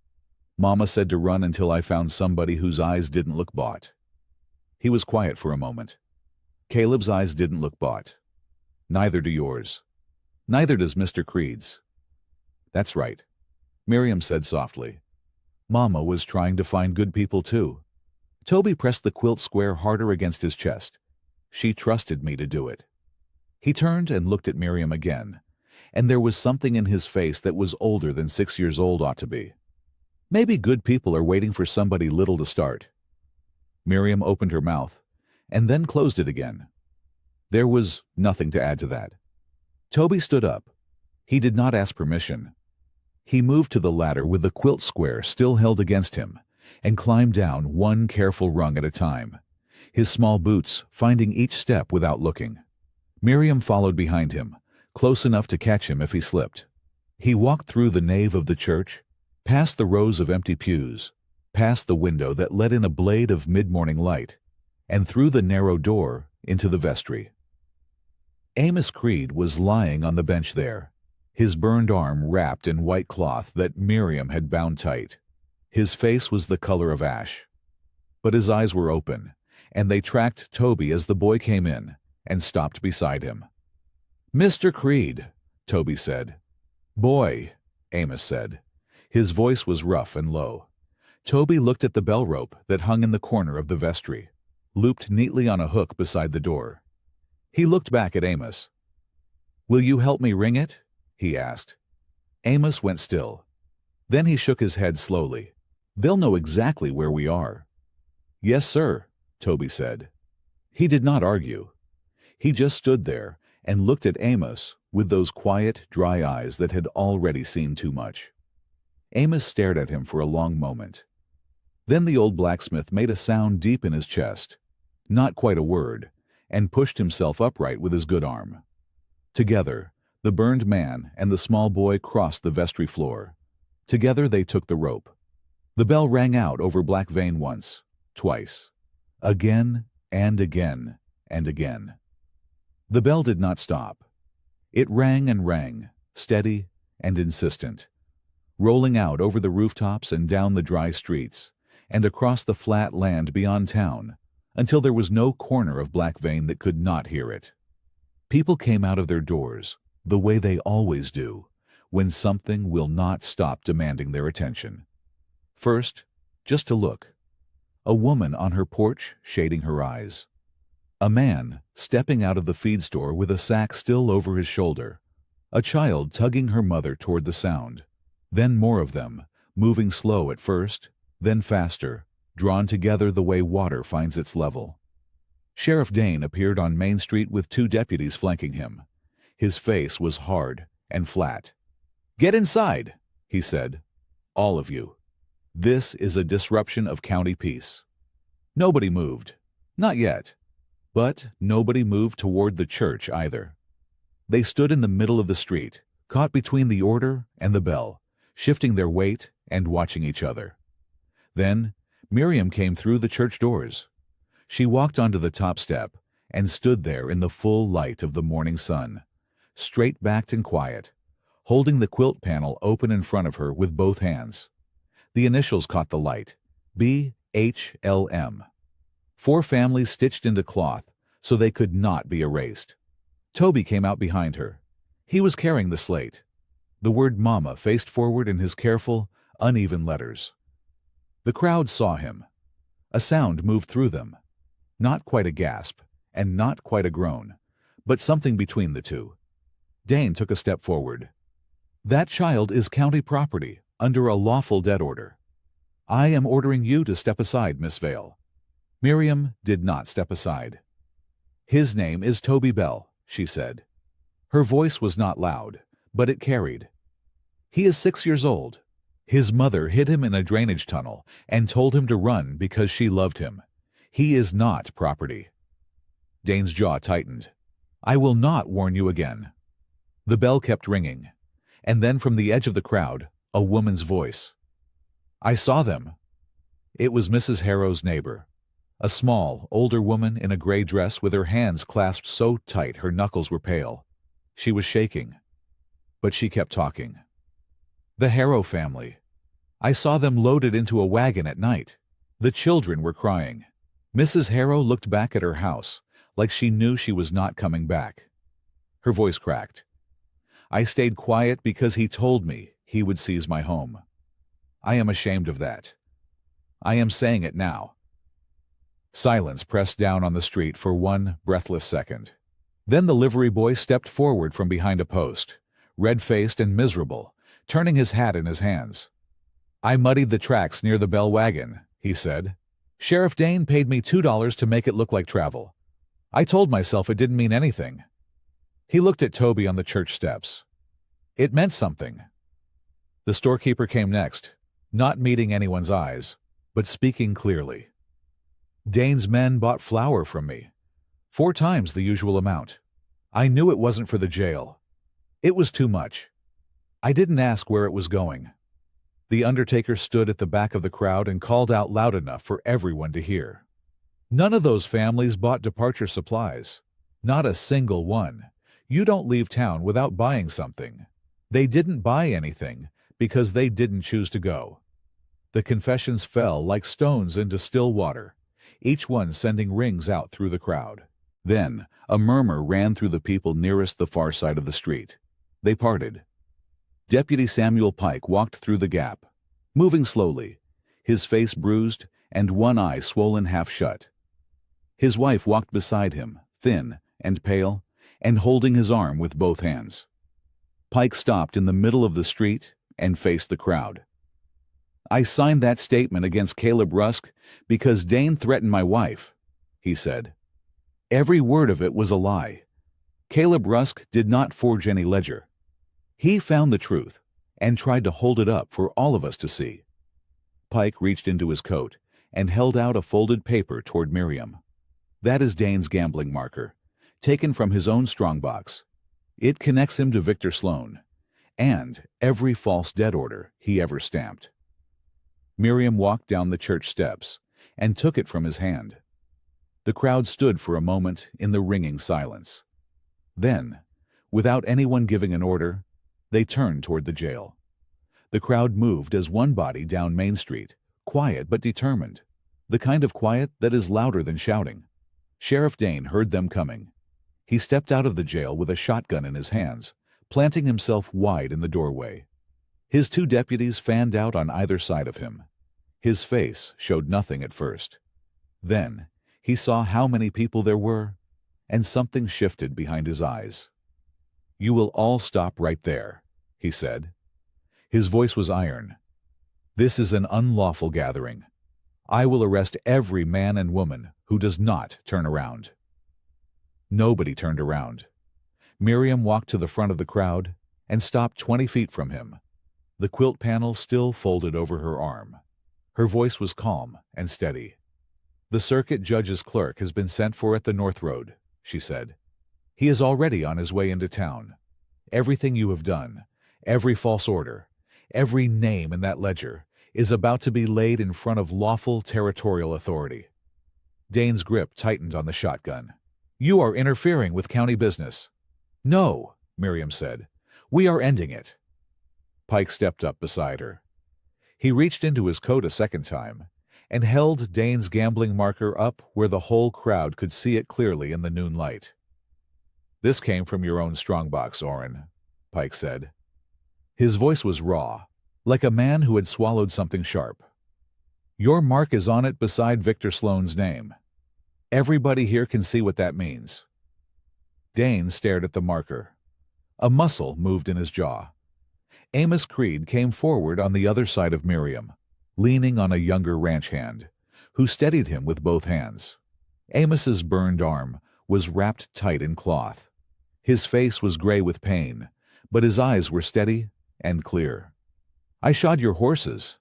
Speaker 1: "Mama said to run until I found somebody whose eyes didn't look bought." He was quiet for a moment. "Caleb's eyes didn't look bought. Neither do yours. Neither does Mr. Creed's." "That's right," Miriam said softly. "Mama was trying to find good people too." Toby pressed the quilt square harder against his chest. "She trusted me to do it." He turned and looked at Miriam again, and there was something in his face that was older than 6 years old ought to be. "Maybe good people are waiting for somebody little to start." Miriam opened her mouth, and then closed it again. There was nothing to add to that. Toby stood up. He did not ask permission. He moved to the ladder with the quilt square still held against him, and climbed down one careful rung at a time, his small boots finding each step without looking. Miriam followed behind him, close enough to catch him if he slipped. He walked through the nave of the church, past the rows of empty pews, past the window that let in a blade of mid-morning light, and through the narrow door into the vestry. Amos Creed was lying on the bench there, his burned arm wrapped in white cloth that Miriam had bound tight. His face was the color of ash. But his eyes were open, and they tracked Toby as the boy came in, and stopped beside him. "Mr. Creed," Toby said. "Boy," Amos said. His voice was rough and low. Toby looked at the bell rope that hung in the corner of the vestry, looped neatly on a hook beside the door. He looked back at Amos. "Will you help me ring it?" he asked. Amos went still. Then he shook his head slowly. "They'll know exactly where we are." "Yes, sir," Toby said. He did not argue. He just stood there and looked at Amos with those quiet, dry eyes that had already seen too much. Amos stared at him for a long moment. Then the old blacksmith made a sound deep in his chest, not quite a word, and pushed himself upright with his good arm. Together, the burned man and the small boy crossed the vestry floor. Together they took the rope. The bell rang out over Black Vein once, twice, again and again and again. The bell did not stop. It rang and rang, steady and insistent, rolling out over the rooftops and down the dry streets, and across the flat land beyond town, until there was no corner of Black Vein that could not hear it. People came out of their doors, the way they always do, when something will not stop demanding their attention. First, just to look. A woman on her porch shading her eyes. A man stepping out of the feed store with a sack still over his shoulder. A child tugging her mother toward the sound. Then more of them, moving slow at first, then faster, drawn together the way water finds its level. Sheriff Dane appeared on Main Street with 2 deputies flanking him. His face was hard and flat. "Get inside," he said. "All of you. This is a disruption of county peace." Nobody moved. Not yet. But nobody moved toward the church either. They stood in the middle of the street, caught between the order and the bell, shifting their weight and watching each other. Then Miriam came through the church doors. She walked onto the top step and stood there in the full light of the morning sun, straight-backed and quiet, holding the quilt panel open in front of her with both hands. The initials caught the light, BHLM. 4 families stitched into cloth so they could not be erased. Toby came out behind her. He was carrying the slate. The word Mama faced forward in his careful, uneven letters. The crowd saw him. A sound moved through them. Not quite a gasp, and not quite a groan, but something between the two. Dane took a step forward. "That child is county property, under a lawful debt order. I am ordering you to step aside, Miss Vale." Miriam did not step aside. "His name is Toby Bell," she said. Her voice was not loud, but it carried. "He is 6 years old. His mother hid him in a drainage tunnel and told him to run because she loved him. He is not property." Dane's jaw tightened. "I will not warn you again." The bell kept ringing, and then from the edge of the crowd, a woman's voice. "I saw them." It was Mrs. Harrow's neighbor, a small, older woman in a gray dress with her hands clasped so tight her knuckles were pale. She was shaking, but she kept talking. "The Harrow family. I saw them loaded into a wagon at night. The children were crying. Mrs. Harrow looked back at her house, like she knew she was not coming back." Her voice cracked. "I stayed quiet because he told me he would seize my home. I am ashamed of that. I am saying it now." Silence pressed down on the street for one breathless second. Then the livery boy stepped forward from behind a post, red-faced and miserable, turning his hat in his hands. "I muddied the tracks near the Bell wagon," he said. "Sheriff Dane paid me $2 to make it look like travel. I told myself it didn't mean anything." He looked at Toby on the church steps. It meant something. The storekeeper came next, not meeting anyone's eyes, but speaking clearly. "Dane's men bought flour from me, 4 times the usual amount. I knew it wasn't for the jail. It was too much. I didn't ask where it was going." The undertaker stood at the back of the crowd and called out loud enough for everyone to hear. "None of those families bought departure supplies. Not a single one. You don't leave town without buying something. They didn't buy anything because they didn't choose to go." The confessions fell like stones into still water, each one sending rings out through the crowd. Then, a murmur ran through the people nearest the far side of the street. They parted. Deputy Samuel Pike walked through the gap, moving slowly, his face bruised and one eye swollen half shut. His wife walked beside him, thin and pale, and holding his arm with both hands. Pike stopped in the middle of the street and faced the crowd. "I signed that statement against Caleb Rusk because Dane threatened my wife," he said. "Every word of it was a lie. Caleb Rusk did not forge any ledger. He found the truth and tried to hold it up for all of us to see." Pike reached into his coat and held out a folded paper toward Miriam. "That is Dane's gambling marker, taken from his own strongbox. It connects him to Victor Sloan and every false debt order he ever stamped." Miriam walked down the church steps and took it from his hand. The crowd stood for a moment in the ringing silence. Then, without anyone giving an order, they turned toward the jail. The crowd moved as one body down Main Street, quiet but determined, the kind of quiet that is louder than shouting. Sheriff Dane heard them coming. He stepped out of the jail with a shotgun in his hands, planting himself wide in the doorway. His two deputies fanned out on either side of him. His face showed nothing at first. Then he saw how many people there were, and something shifted behind his eyes. "You will all stop right there," he said. His voice was iron. "This is an unlawful gathering. I will arrest every man and woman who does not turn around." Nobody turned around. Miriam walked to the front of the crowd and stopped 20 feet from him, the quilt panel still folded over her arm. Her voice was calm and steady. "The circuit judge's clerk has been sent for at the North Road," she said. "He is already on his way into town. Everything you have done, every false order, every name in that ledger, is about to be laid in front of lawful territorial authority." Dane's grip tightened on the shotgun. "You are interfering with county business." "No," Miriam said. "We are ending it." Pike stepped up beside her. He reached into his coat a second time and held Dane's gambling marker up where the whole crowd could see it clearly in the noon light. "This came from your own strongbox, Orrin," Pike said. His voice was raw, like a man who had swallowed something sharp. "Your mark is on it beside Victor Sloan's name. Everybody here can see what that means." Dane stared at the marker. A muscle moved in his jaw. Amos Creed came forward on the other side of Miriam, leaning on a younger ranch hand, who steadied him with both hands. Amos's burned arm was wrapped tight in cloth. His face was gray with pain, but his eyes were steady and clear. "I shod your horses,"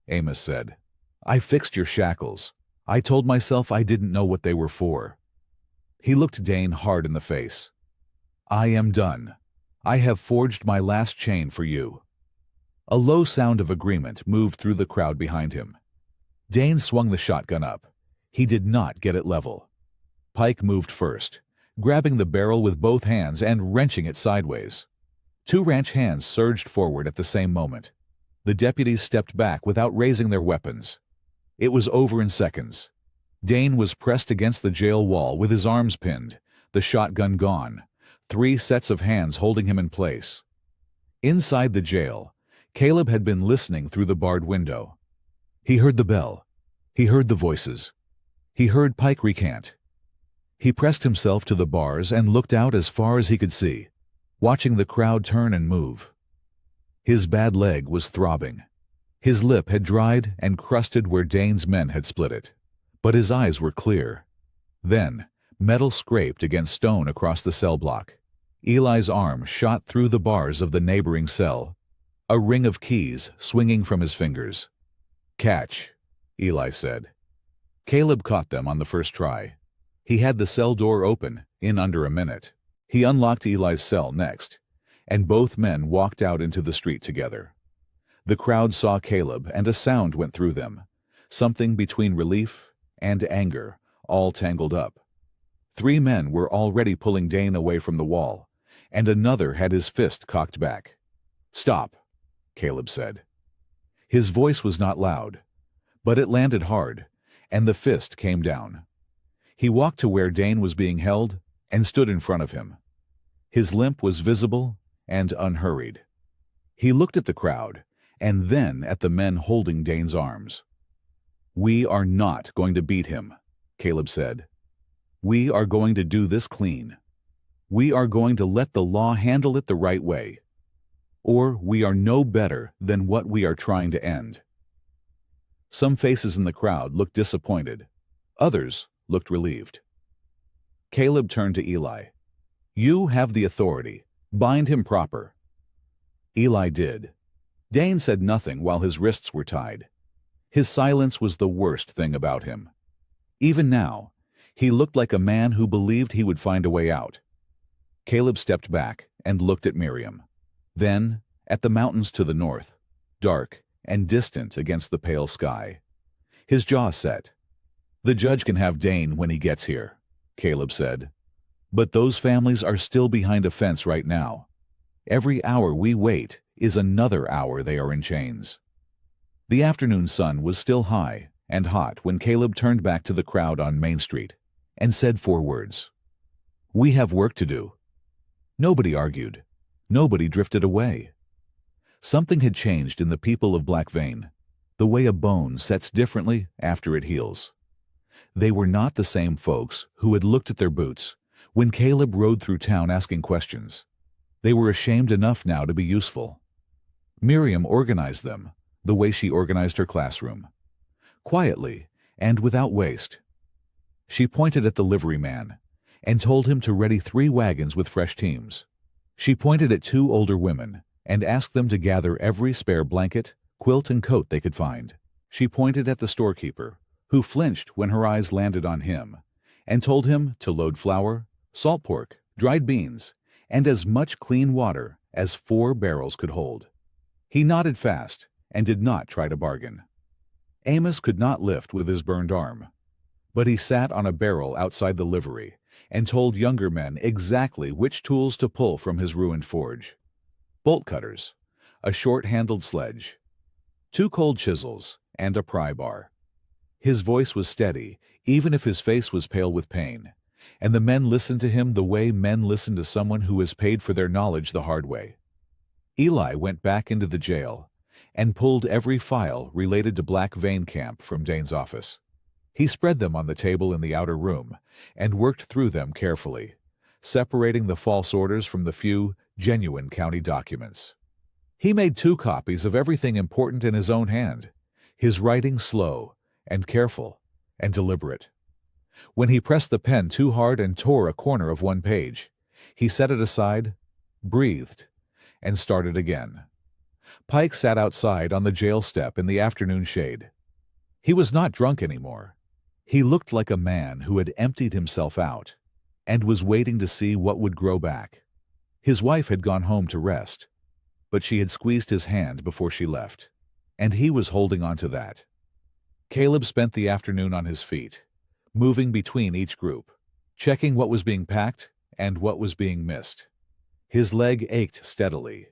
Speaker 1: Amos said. "I fixed your shackles. I told myself I didn't know what they were for." He looked Dane hard in the face. "I am done. I have forged my last chain for you." A low sound of agreement moved through the crowd behind him. Dane swung the shotgun up. He did not get it level. Pike moved first, grabbing the barrel with both hands and wrenching it sideways. Two ranch hands surged forward at the same moment. The deputies stepped back without raising their weapons. It was over in seconds. Dane was pressed against the jail wall with his arms pinned, the shotgun gone, 3 sets of hands holding him in place. Inside the jail, Caleb had been listening through the barred window. He heard the bell. He heard the voices. He heard Pike recant. He pressed himself to the bars and looked out as far as he could see, watching the crowd turn and move. His bad leg was throbbing. His lip had dried and crusted where Dane's men had split it, but his eyes were clear. Then, metal scraped against stone across the cell block. Eli's arm shot through the bars of the neighboring cell, a ring of keys swinging from his fingers. "Catch," Eli said. Caleb caught them on the first try. He had the cell door open in under a minute. He unlocked Eli's cell next, and both men walked out into the street together. The crowd saw Caleb, and a sound went through them, something between relief and anger, all tangled up. 3 men were already pulling Dane away from the wall, and another had his fist cocked back. "Stop," Caleb said. His voice was not loud, but it landed hard, and the fist came down. He walked to where Dane was being held and stood in front of him. His limp was visible and unhurried. He looked at the crowd and then at the men holding Dane's arms. "We are not going to beat him," Caleb said. "We are going to do this clean. We are going to let the law handle it the right way. Or we are no better than what we are trying to end." Some faces in the crowd looked disappointed. Others looked relieved. Caleb turned to Eli. "You have the authority. Bind him proper." Eli did. Dane said nothing while his wrists were tied. His silence was the worst thing about him. Even now, he looked like a man who believed he would find a way out. Caleb stepped back and looked at Miriam. Then, at the mountains to the north, dark and distant against the pale sky. His jaw set. "The judge can have Dane when he gets here," Caleb said. "But those families are still behind a fence right now. Every hour we wait is another hour they are in chains." The afternoon sun was still high and hot when Caleb turned back to the crowd on Main Street and said 4 words. "We have work to do." Nobody argued. Nobody drifted away. Something had changed in the people of Black Vein, the way a bone sets differently after it heals. They were not the same folks who had looked at their boots when Caleb rode through town asking questions. They were ashamed enough now to be useful. Miriam organized them the way she organized her classroom. Quietly and without waste. She pointed at the liveryman and told him to ready 3 wagons with fresh teams. She pointed at 2 older women and asked them to gather every spare blanket, quilt, and coat they could find. She pointed at the storekeeper, who flinched when her eyes landed on him, and told him to load flour, salt pork, dried beans, and as much clean water as 4 barrels could hold. He nodded fast and did not try to bargain. Amos could not lift with his burned arm, but he sat on a barrel outside the livery and told younger men exactly which tools to pull from his ruined forge. Bolt cutters, a short-handled sledge, 2 cold chisels, and a pry bar. His voice was steady, even if his face was pale with pain, and the men listened to him the way men listen to someone who has paid for their knowledge the hard way. Eli went back into the jail and pulled every file related to Black Vein Camp from Dane's office. He spread them on the table in the outer room and worked through them carefully, separating the false orders from the few genuine county documents. He made 2 copies of everything important in his own hand, his writing slow and careful and deliberate. When he pressed the pen too hard and tore a corner of 1 page, he set it aside, breathed, and started again. Pike sat outside on the jail step in the afternoon shade. He was not drunk anymore. He looked like a man who had emptied himself out and was waiting to see what would grow back. His wife had gone home to rest, but she had squeezed his hand before she left, and he was holding on to that. Caleb spent the afternoon on his feet, moving between each group, checking what was being packed and what was being missed. His leg ached steadily.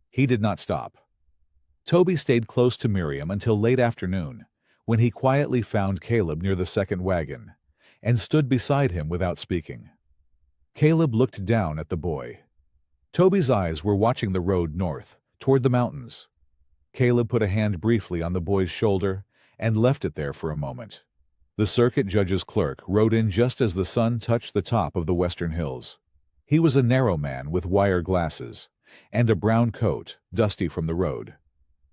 Speaker 1: He did not stop. Toby stayed close to Miriam until late afternoon, when he quietly found Caleb near the 2nd wagon and stood beside him without speaking. Caleb looked down at the boy. Toby's eyes were watching the road north, toward the mountains. Caleb put a hand briefly on the boy's shoulder and left it there for a moment. The circuit judge's clerk rode in just as the sun touched the top of the western hills. He was a narrow man with wire glasses and a brown coat, dusty from the road.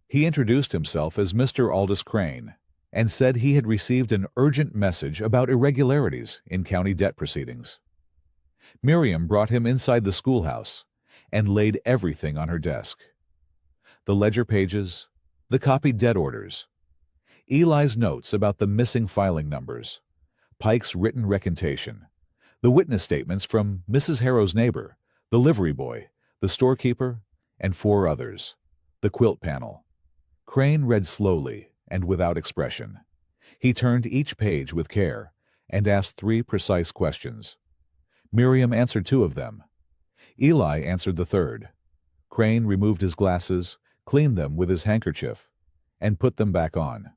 Speaker 1: He introduced himself as Mr. Aldous Crane and said he had received an urgent message about irregularities in county debt proceedings. Miriam brought him inside the schoolhouse and laid everything on her desk. The ledger pages, the copied debt orders, Eli's notes about the missing filing numbers, Pike's written recantation, the witness statements from Mrs. Harrow's neighbor, the livery boy, the storekeeper, and 4 others, the quilt panel. Crane read slowly and without expression. He turned each page with care and asked 3 precise questions. Miriam answered 2 of them. Eli answered the 3rd. Crane removed his glasses, cleaned them with his handkerchief, and put them back on.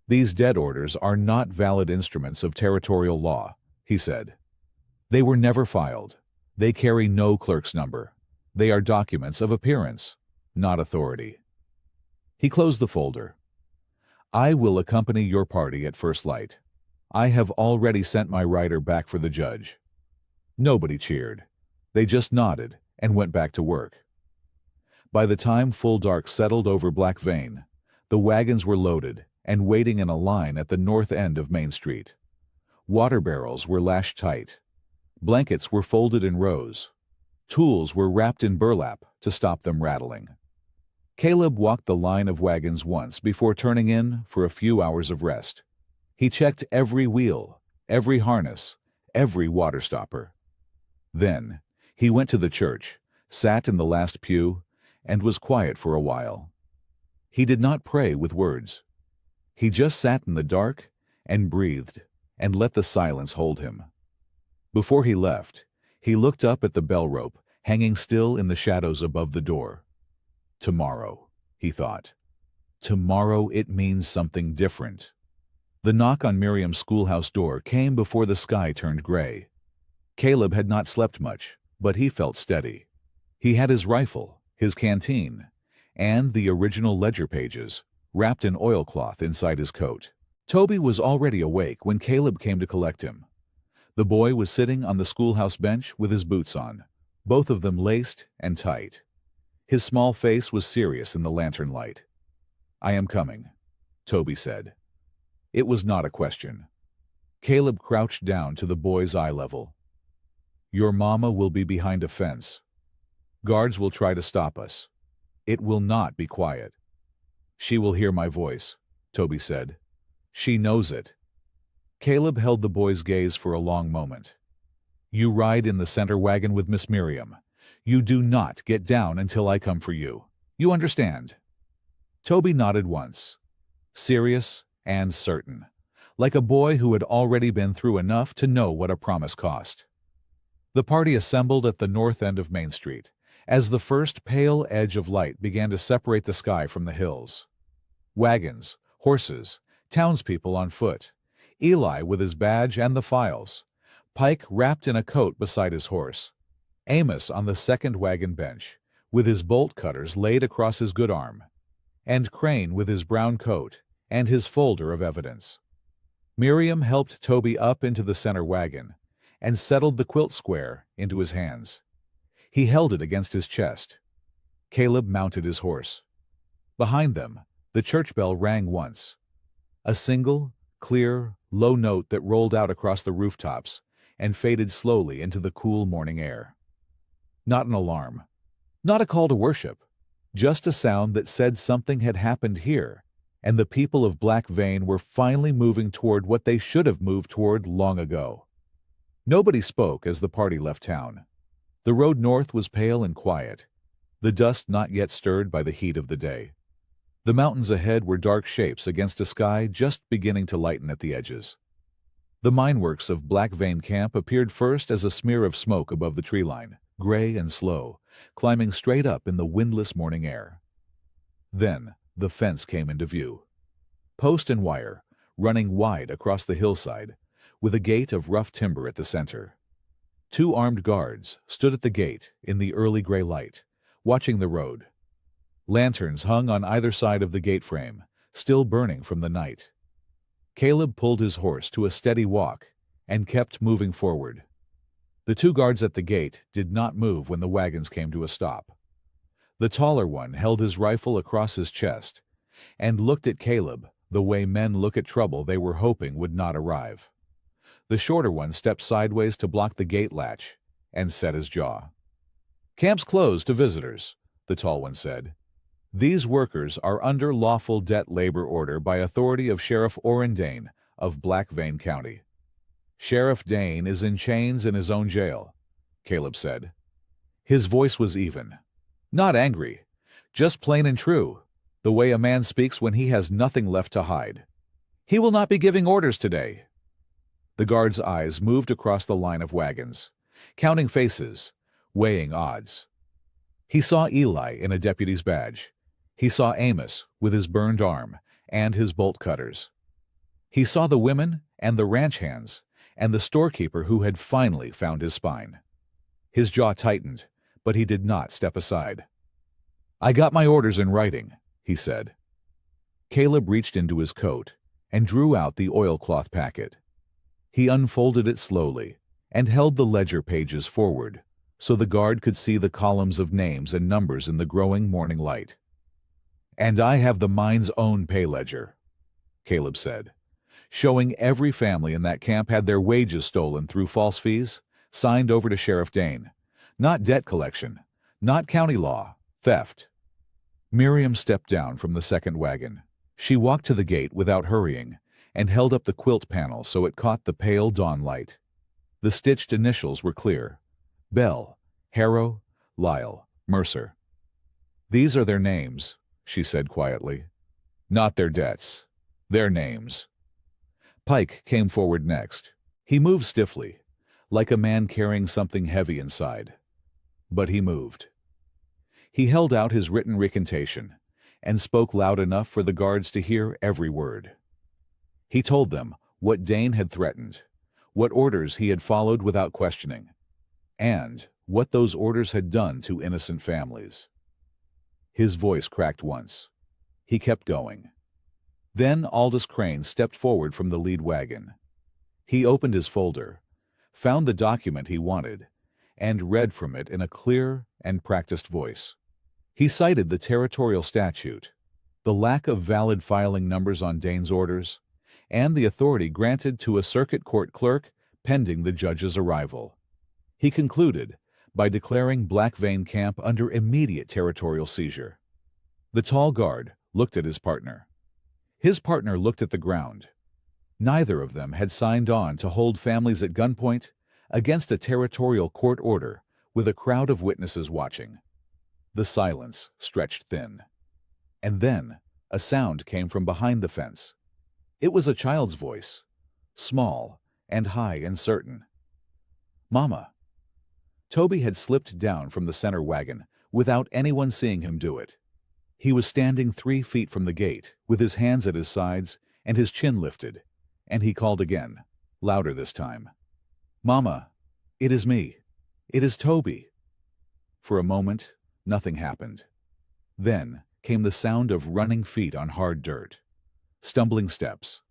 Speaker 1: "These dead orders are not valid instruments of territorial law," he said. "They were never filed. They carry no clerk's number. They are documents of appearance, not authority." He closed the folder. "I will accompany your party at first light. I have already sent my rider back for the judge." Nobody cheered. They just nodded and went back to work. By the time full dark settled over Black Vein, the wagons were loaded and waiting in a line at the north end of Main Street. Water barrels were lashed tight. Blankets were folded in rows. Tools were wrapped in burlap to stop them rattling. Caleb walked the line of wagons once before turning in for a few hours of rest. He checked every wheel, every harness, every water stopper. Then he went to the church, sat in the last pew, and was quiet for a while. He did not pray with words. He just sat in the dark and breathed and let the silence hold him. Before he left, he looked up at the bell rope hanging still in the shadows above the door. Tomorrow, he thought. Tomorrow it means something different. The knock on Miriam's schoolhouse door came before the sky turned gray. Caleb had not slept much, but he felt steady. He had his rifle, his canteen, and the original ledger pages, wrapped in oilcloth inside his coat. Toby was already awake when Caleb came to collect him. The boy was sitting on the schoolhouse bench with his boots on, both of them laced and tight. His small face was serious in the lantern light. "I am coming," Toby said. It was not a question. Caleb crouched down to the boy's eye level. "Your mama will be behind a fence. Guards will try to stop us. It will not be quiet." "She will hear my voice," Toby said. "She knows it." Caleb held the boy's gaze for a long moment. "You ride in the center wagon with Miss Miriam. You do not get down until I come for you. You understand?" Toby nodded once, serious and certain, like a boy who had already been through enough to know what a promise cost. The party assembled at the north end of Main Street, as the first pale edge of light began to separate the sky from the hills. Wagons, horses, townspeople on foot, Eli with his badge and the files, Pike wrapped in a coat beside his horse, Amos on the second wagon bench, with his bolt cutters laid across his good arm, and Crane with his brown coat and his folder of evidence. Miriam helped Toby up into the center wagon and settled the quilt square into his hands. He held it against his chest. Caleb mounted his horse. Behind them, the church bell rang once. A single, clear, low note that rolled out across the rooftops and faded slowly into the cool morning air. Not an alarm. Not a call to worship. Just a sound that said something had happened here, and the people of Black Vein were finally moving toward what they should have moved toward long ago. Nobody spoke as the party left town. The road north was pale and quiet, the dust not yet stirred by the heat of the day. The mountains ahead were dark shapes against a sky just beginning to lighten at the edges. The mineworks of Black Vein Camp appeared first as a smear of smoke above the tree line, gray and slow, climbing straight up in the windless morning air. Then the fence came into view. Post and wire, running wide across the hillside, with a gate of rough timber at the center. 2 armed guards stood at the gate in the early gray light, watching the road. Lanterns hung on either side of the gate frame, still burning from the night. Caleb pulled his horse to a steady walk and kept moving forward. The 2 guards at the gate did not move when the wagons came to a stop. The taller one held his rifle across his chest and looked at Caleb the way men look at trouble they were hoping would not arrive. The shorter one stepped sideways to block the gate latch and set his jaw. "Camp's closed to visitors," the tall one said. "These workers are under lawful debt labor order by authority of Sheriff Orrin Dane of Black Vein County." "Sheriff Dane is in chains in his own jail," Caleb said. His voice was even. Not angry, just plain and true, the way a man speaks when he has nothing left to hide. "He will not be giving orders today." The guard's eyes moved across the line of wagons, counting faces, weighing odds. He saw Eli in a deputy's badge. He saw Amos with his burned arm and his bolt cutters. He saw the women and the ranch hands and the storekeeper who had finally found his spine. His jaw tightened, but he did not step aside. "I got my orders in writing," he said. Caleb reached into his coat and drew out the oilcloth packet. He unfolded it slowly and held the ledger pages forward so the guard could see the columns of names and numbers in the growing morning light. "And I have the mine's own pay ledger," Caleb said, showing every family in that camp had their wages stolen through false fees, signed over to Sheriff Dane. Not debt collection, not county law, theft. Miriam stepped down from the second wagon. She walked to the gate without hurrying and held up the quilt panel so it caught the pale dawn light. The stitched initials were clear: Bell, Harrow, Lyle, Mercer. "These are their names," she said quietly. "Not their debts. Their names." Pike came forward next. He moved stiffly, like a man carrying something heavy inside. But he moved. He held out his written recantation and spoke loud enough for the guards to hear every word. He told them what Dane had threatened, what orders he had followed without questioning, and what those orders had done to innocent families. His voice cracked once. He kept going. Then Aldous Crane stepped forward from the lead wagon. He opened his folder, found the document he wanted, and read from it in a clear and practiced voice. He cited the territorial statute, the lack of valid filing numbers on Dane's orders, and the authority granted to a circuit court clerk pending the judge's arrival. He concluded by declaring Black Vein Camp under immediate territorial seizure. The tall guard looked at his partner. His partner looked at the ground. Neither of them had signed on to hold families at gunpoint against a territorial court order with a crowd of witnesses watching. The silence stretched thin. And then a sound came from behind the fence. It was a child's voice, small and high and certain. "Mama." Toby had slipped down from the center wagon without anyone seeing him do it. He was standing 3 feet from the gate, with his hands at his sides and his chin lifted, and he called again, louder this time. "Mama, it is me. It is Toby." For a moment, nothing happened. Then came the sound of running feet on hard dirt, stumbling steps,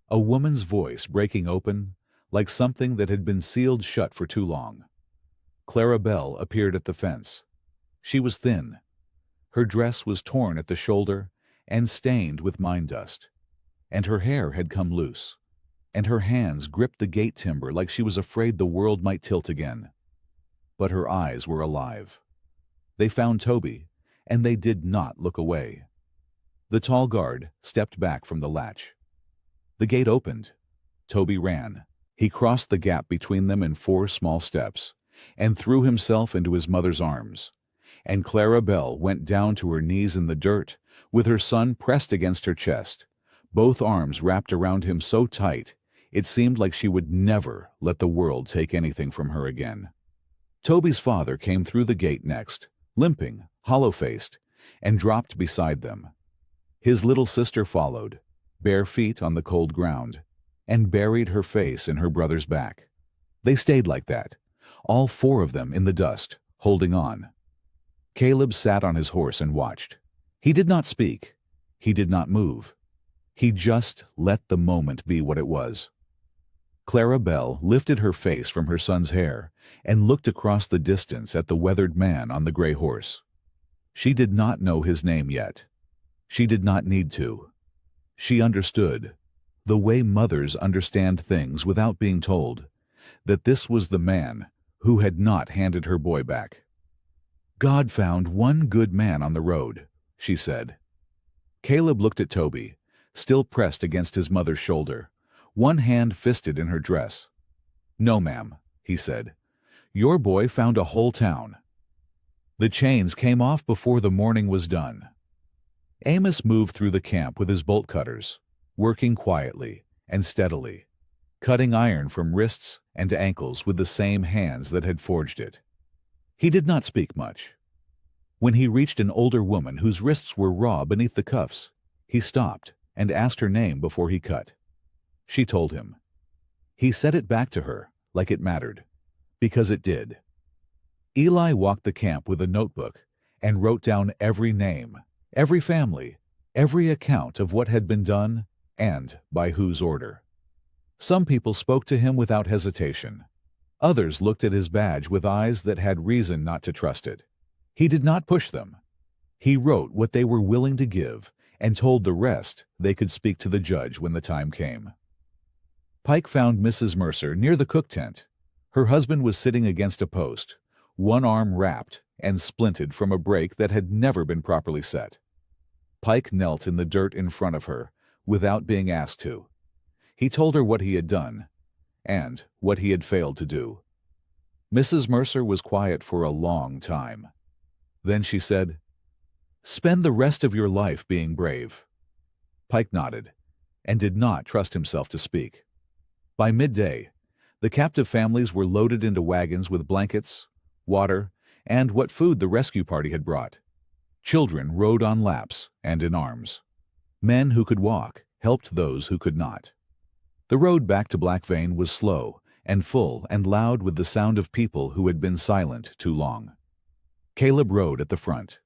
Speaker 1: a woman's voice breaking open like something that had been sealed shut for too long. Clara Bell appeared at the fence. She was thin. Her dress was torn at the shoulder and stained with mine dust, and her hair had come loose, and her hands gripped the gate timber like she was afraid the world might tilt again. But her eyes were alive. They found Toby, and they did not look away. The tall guard stepped back from the latch. The gate opened. Toby ran. He crossed the gap between them in 4 small steps, and threw himself into his mother's arms. And Clara Bell went down to her knees in the dirt, with her son pressed against her chest, both arms wrapped around him so tight it seemed like she would never let the world take anything from her again. Toby's father came through the gate next, limping, hollow-faced, and dropped beside them. His little sister followed, bare feet on the cold ground, and buried her face in her brother's back. They stayed like that, all 4 of them in the dust, holding on. Caleb sat on his horse and watched. He did not speak. He did not move. He just let the moment be what it was. Clara Bell lifted her face from her son's hair and looked across the distance at the weathered man on the gray horse. She did not know his name yet. She did not need to. She understood, the way mothers understand things without being told, that this was the man who had not handed her boy back. "God found one good man on the road," she said. Caleb looked at Toby, still pressed against his mother's shoulder, one hand fisted in her dress. "No, ma'am," he said. "Your boy found a whole town." The chains came off before the morning was done. Amos moved through the camp with his bolt cutters, working quietly and steadily, cutting iron from wrists and ankles with the same hands that had forged it. He did not speak much. When he reached an older woman whose wrists were raw beneath the cuffs, he stopped and asked her name before he cut. she told him. He said it back to her, like it mattered, because it did. Eli walked the camp with a notebook and wrote down every name, every family, every account of what had been done and by whose order. Some people spoke to him without hesitation. Others looked at his badge with eyes that had reason not to trust it. He did not push them. He wrote what they were willing to give and told the rest they could speak to the judge when the time came. Pike found Mrs. Mercer near the cook tent. Her husband was sitting against a post, one arm wrapped and splinted from a break that had never been properly set. Pike knelt in the dirt in front of her, without being asked to. He told her what he had done, and what he had failed to do. Mrs. Mercer was quiet for a long time. Then she said, "Spend the rest of your life being brave." Pike nodded, and did not trust himself to speak. By midday, the captive families were loaded into wagons with blankets, water, and what food the rescue party had brought. Children rode on laps and in arms. Men who could walk helped those who could not. The road back to Black Vein was slow and full and loud with the sound of people who had been silent too long. Caleb rode at the front.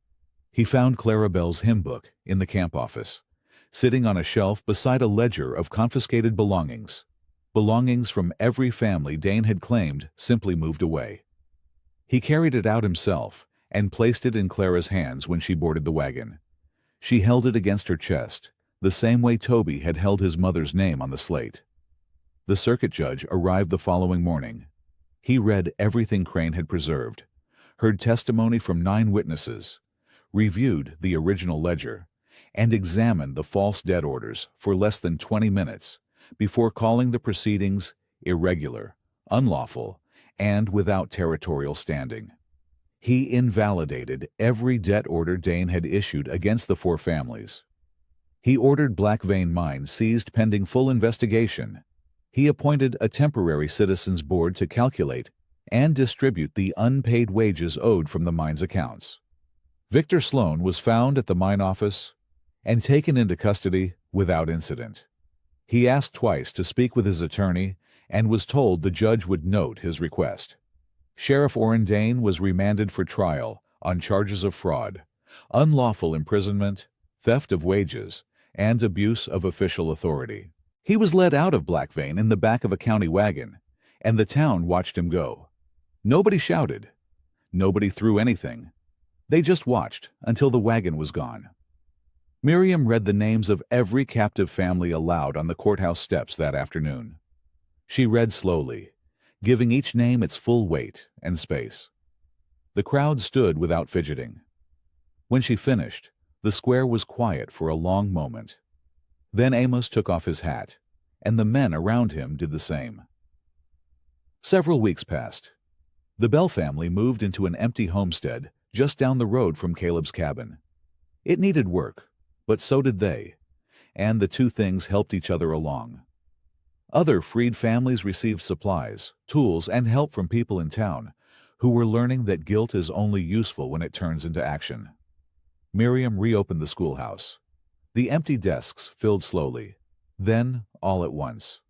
Speaker 1: He found Clarabelle's hymn book in the camp office, sitting on a shelf beside a ledger of confiscated belongings. Belongings from every family Dane had claimed simply moved away. He carried it out himself and placed it in Clara's hands when she boarded the wagon. She held it against her chest, the same way Toby had held his mother's name on the slate. The circuit judge arrived the following morning. He read everything Crane had preserved, heard testimony from 9 witnesses, reviewed the original ledger, and examined the false debt orders for less than 20 minutes before calling the proceedings irregular, unlawful, and without territorial standing. He invalidated every debt order Dane had issued against the 4 families. He ordered Black Vein Mine seized pending full investigation. He appointed a temporary citizens board to calculate and distribute the unpaid wages owed from the mine's accounts. Victor Sloan was found at the mine office and taken into custody without incident. He asked twice to speak with his attorney and was told the judge would note his request. Sheriff Orrin Dane was remanded for trial on charges of fraud, unlawful imprisonment, theft of wages, and abuse of official authority. He was led out of Black Vein in the back of a county wagon, and the town watched him go. Nobody shouted. Nobody threw anything. They just watched until the wagon was gone. Miriam read the names of every captive family aloud on the courthouse steps that afternoon. She read slowly, giving each name its full weight and space. The crowd stood without fidgeting. When she finished, the square was quiet for a long moment. Then Amos took off his hat, and the men around him did the same. Several weeks passed. The Bell family moved into an empty homestead just down the road from Caleb's cabin. It needed work, but so did they, and the 2 things helped each other along. Other freed families received supplies, tools, and help from people in town who were learning that guilt is only useful when it turns into action. Miriam reopened the schoolhouse. The empty desks filled slowly, then all at once.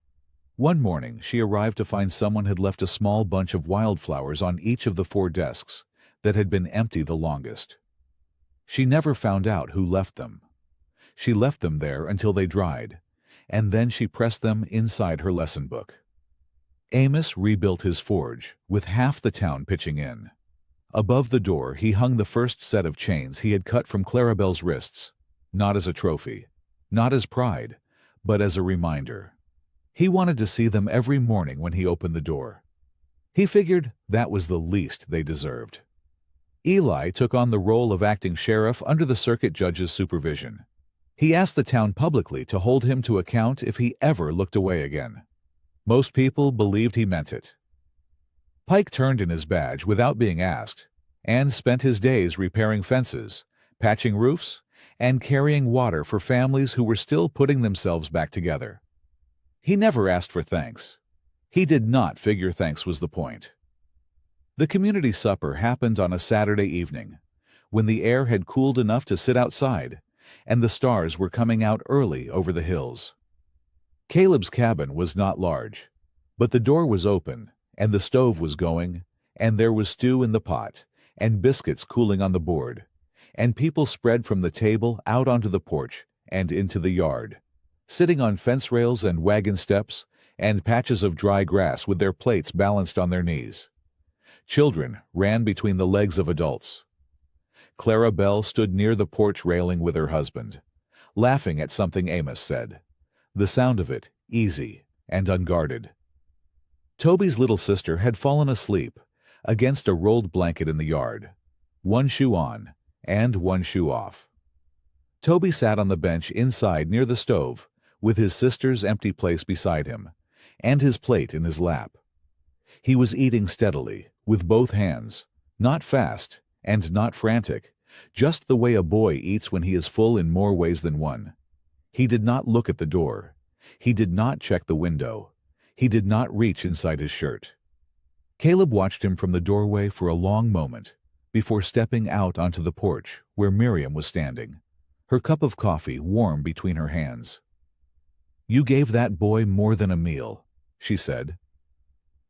Speaker 1: One morning she arrived to find someone had left a small bunch of wildflowers on each of the 4 desks that had been empty the longest. She never found out who left them. She left them there until they dried, and then she pressed them inside her lesson book. Amos rebuilt his forge, with half the town pitching in. Above the door he hung the first set of chains he had cut from Clarabelle's wrists, not as a trophy, not as pride, but as a reminder. He wanted to see them every morning when he opened the door. He figured that was the least they deserved. Eli took on the role of acting sheriff under the circuit judge's supervision. He asked the town publicly to hold him to account if he ever looked away again. Most people believed he meant it. Pike turned in his badge without being asked, and spent his days repairing fences, patching roofs, and carrying water for families who were still putting themselves back together. He never asked for thanks. He did not figure thanks was the point. The community supper happened on a Saturday evening, when the air had cooled enough to sit outside, and the stars were coming out early over the hills. Caleb's cabin was not large, but the door was open, and the stove was going, and there was stew in the pot, and biscuits cooling on the board, and people spread from the table out onto the porch and into the yard, sitting on fence rails and wagon steps, and patches of dry grass with their plates balanced on their knees. Children ran between the legs of adults. Clara Bell stood near the porch railing with her husband, laughing at something Amos said, the sound of it easy and unguarded. Toby's little sister had fallen asleep against a rolled blanket in the yard, one shoe on and one shoe off. Toby sat on the bench inside near the stove with his sister's empty place beside him and his plate in his lap. He was eating steadily, with both hands, not fast and not frantic, just the way a boy eats when he is full in more ways than one. He did not look at the door. He did not check the window. He did not reach inside his shirt. Caleb watched him from the doorway for a long moment before stepping out onto the porch where Miriam was standing, her cup of coffee warm between her hands. "You gave that boy more than a meal," she said.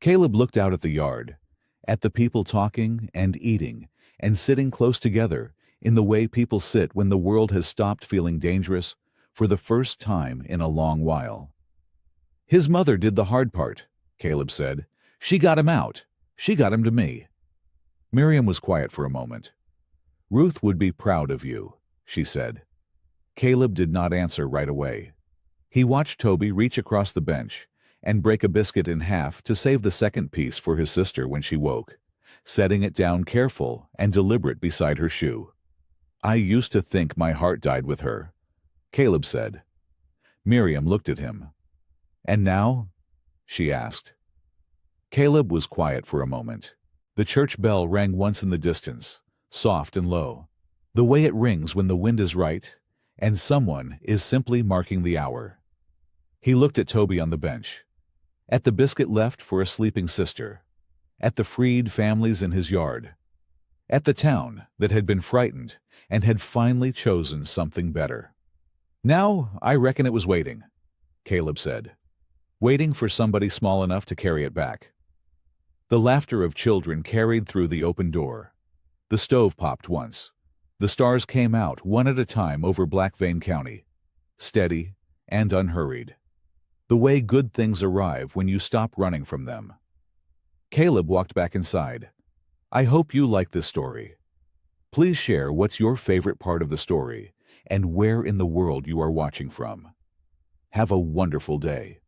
Speaker 1: Caleb looked out at the yard, at the people talking and eating and sitting close together in the way people sit when the world has stopped feeling dangerous for the first time in a long while. "His mother did the hard part," Caleb said. "She got him out. She got him to me." Miriam was quiet for a moment. "Ruth would be proud of you," she said. Caleb did not answer right away. He watched Toby reach across the bench and break a biscuit in half to save the second piece for his sister when she woke, setting it down careful and deliberate beside her shoe. "I used to think my heart died with her," Caleb said. Miriam looked at him. "And now?" she asked. Caleb was quiet for a moment. The church bell rang once in the distance, soft and low, the way it rings when the wind is right and someone is simply marking the hour. He looked at Toby on the bench, at the biscuit left for a sleeping sister, at the freed families in his yard, at the town that had been frightened and had finally chosen something better. "Now I reckon it was waiting," Caleb said, "waiting for somebody small enough to carry it back." The laughter of children carried through the open door. The stove popped once. The stars came out one at a time over Black Vein County, steady and unhurried, the way good things arrive when you stop running from them. Caleb walked back inside. "I hope you like this story. Please share what's your favorite part of the story and where in the world you are watching from. Have a wonderful day."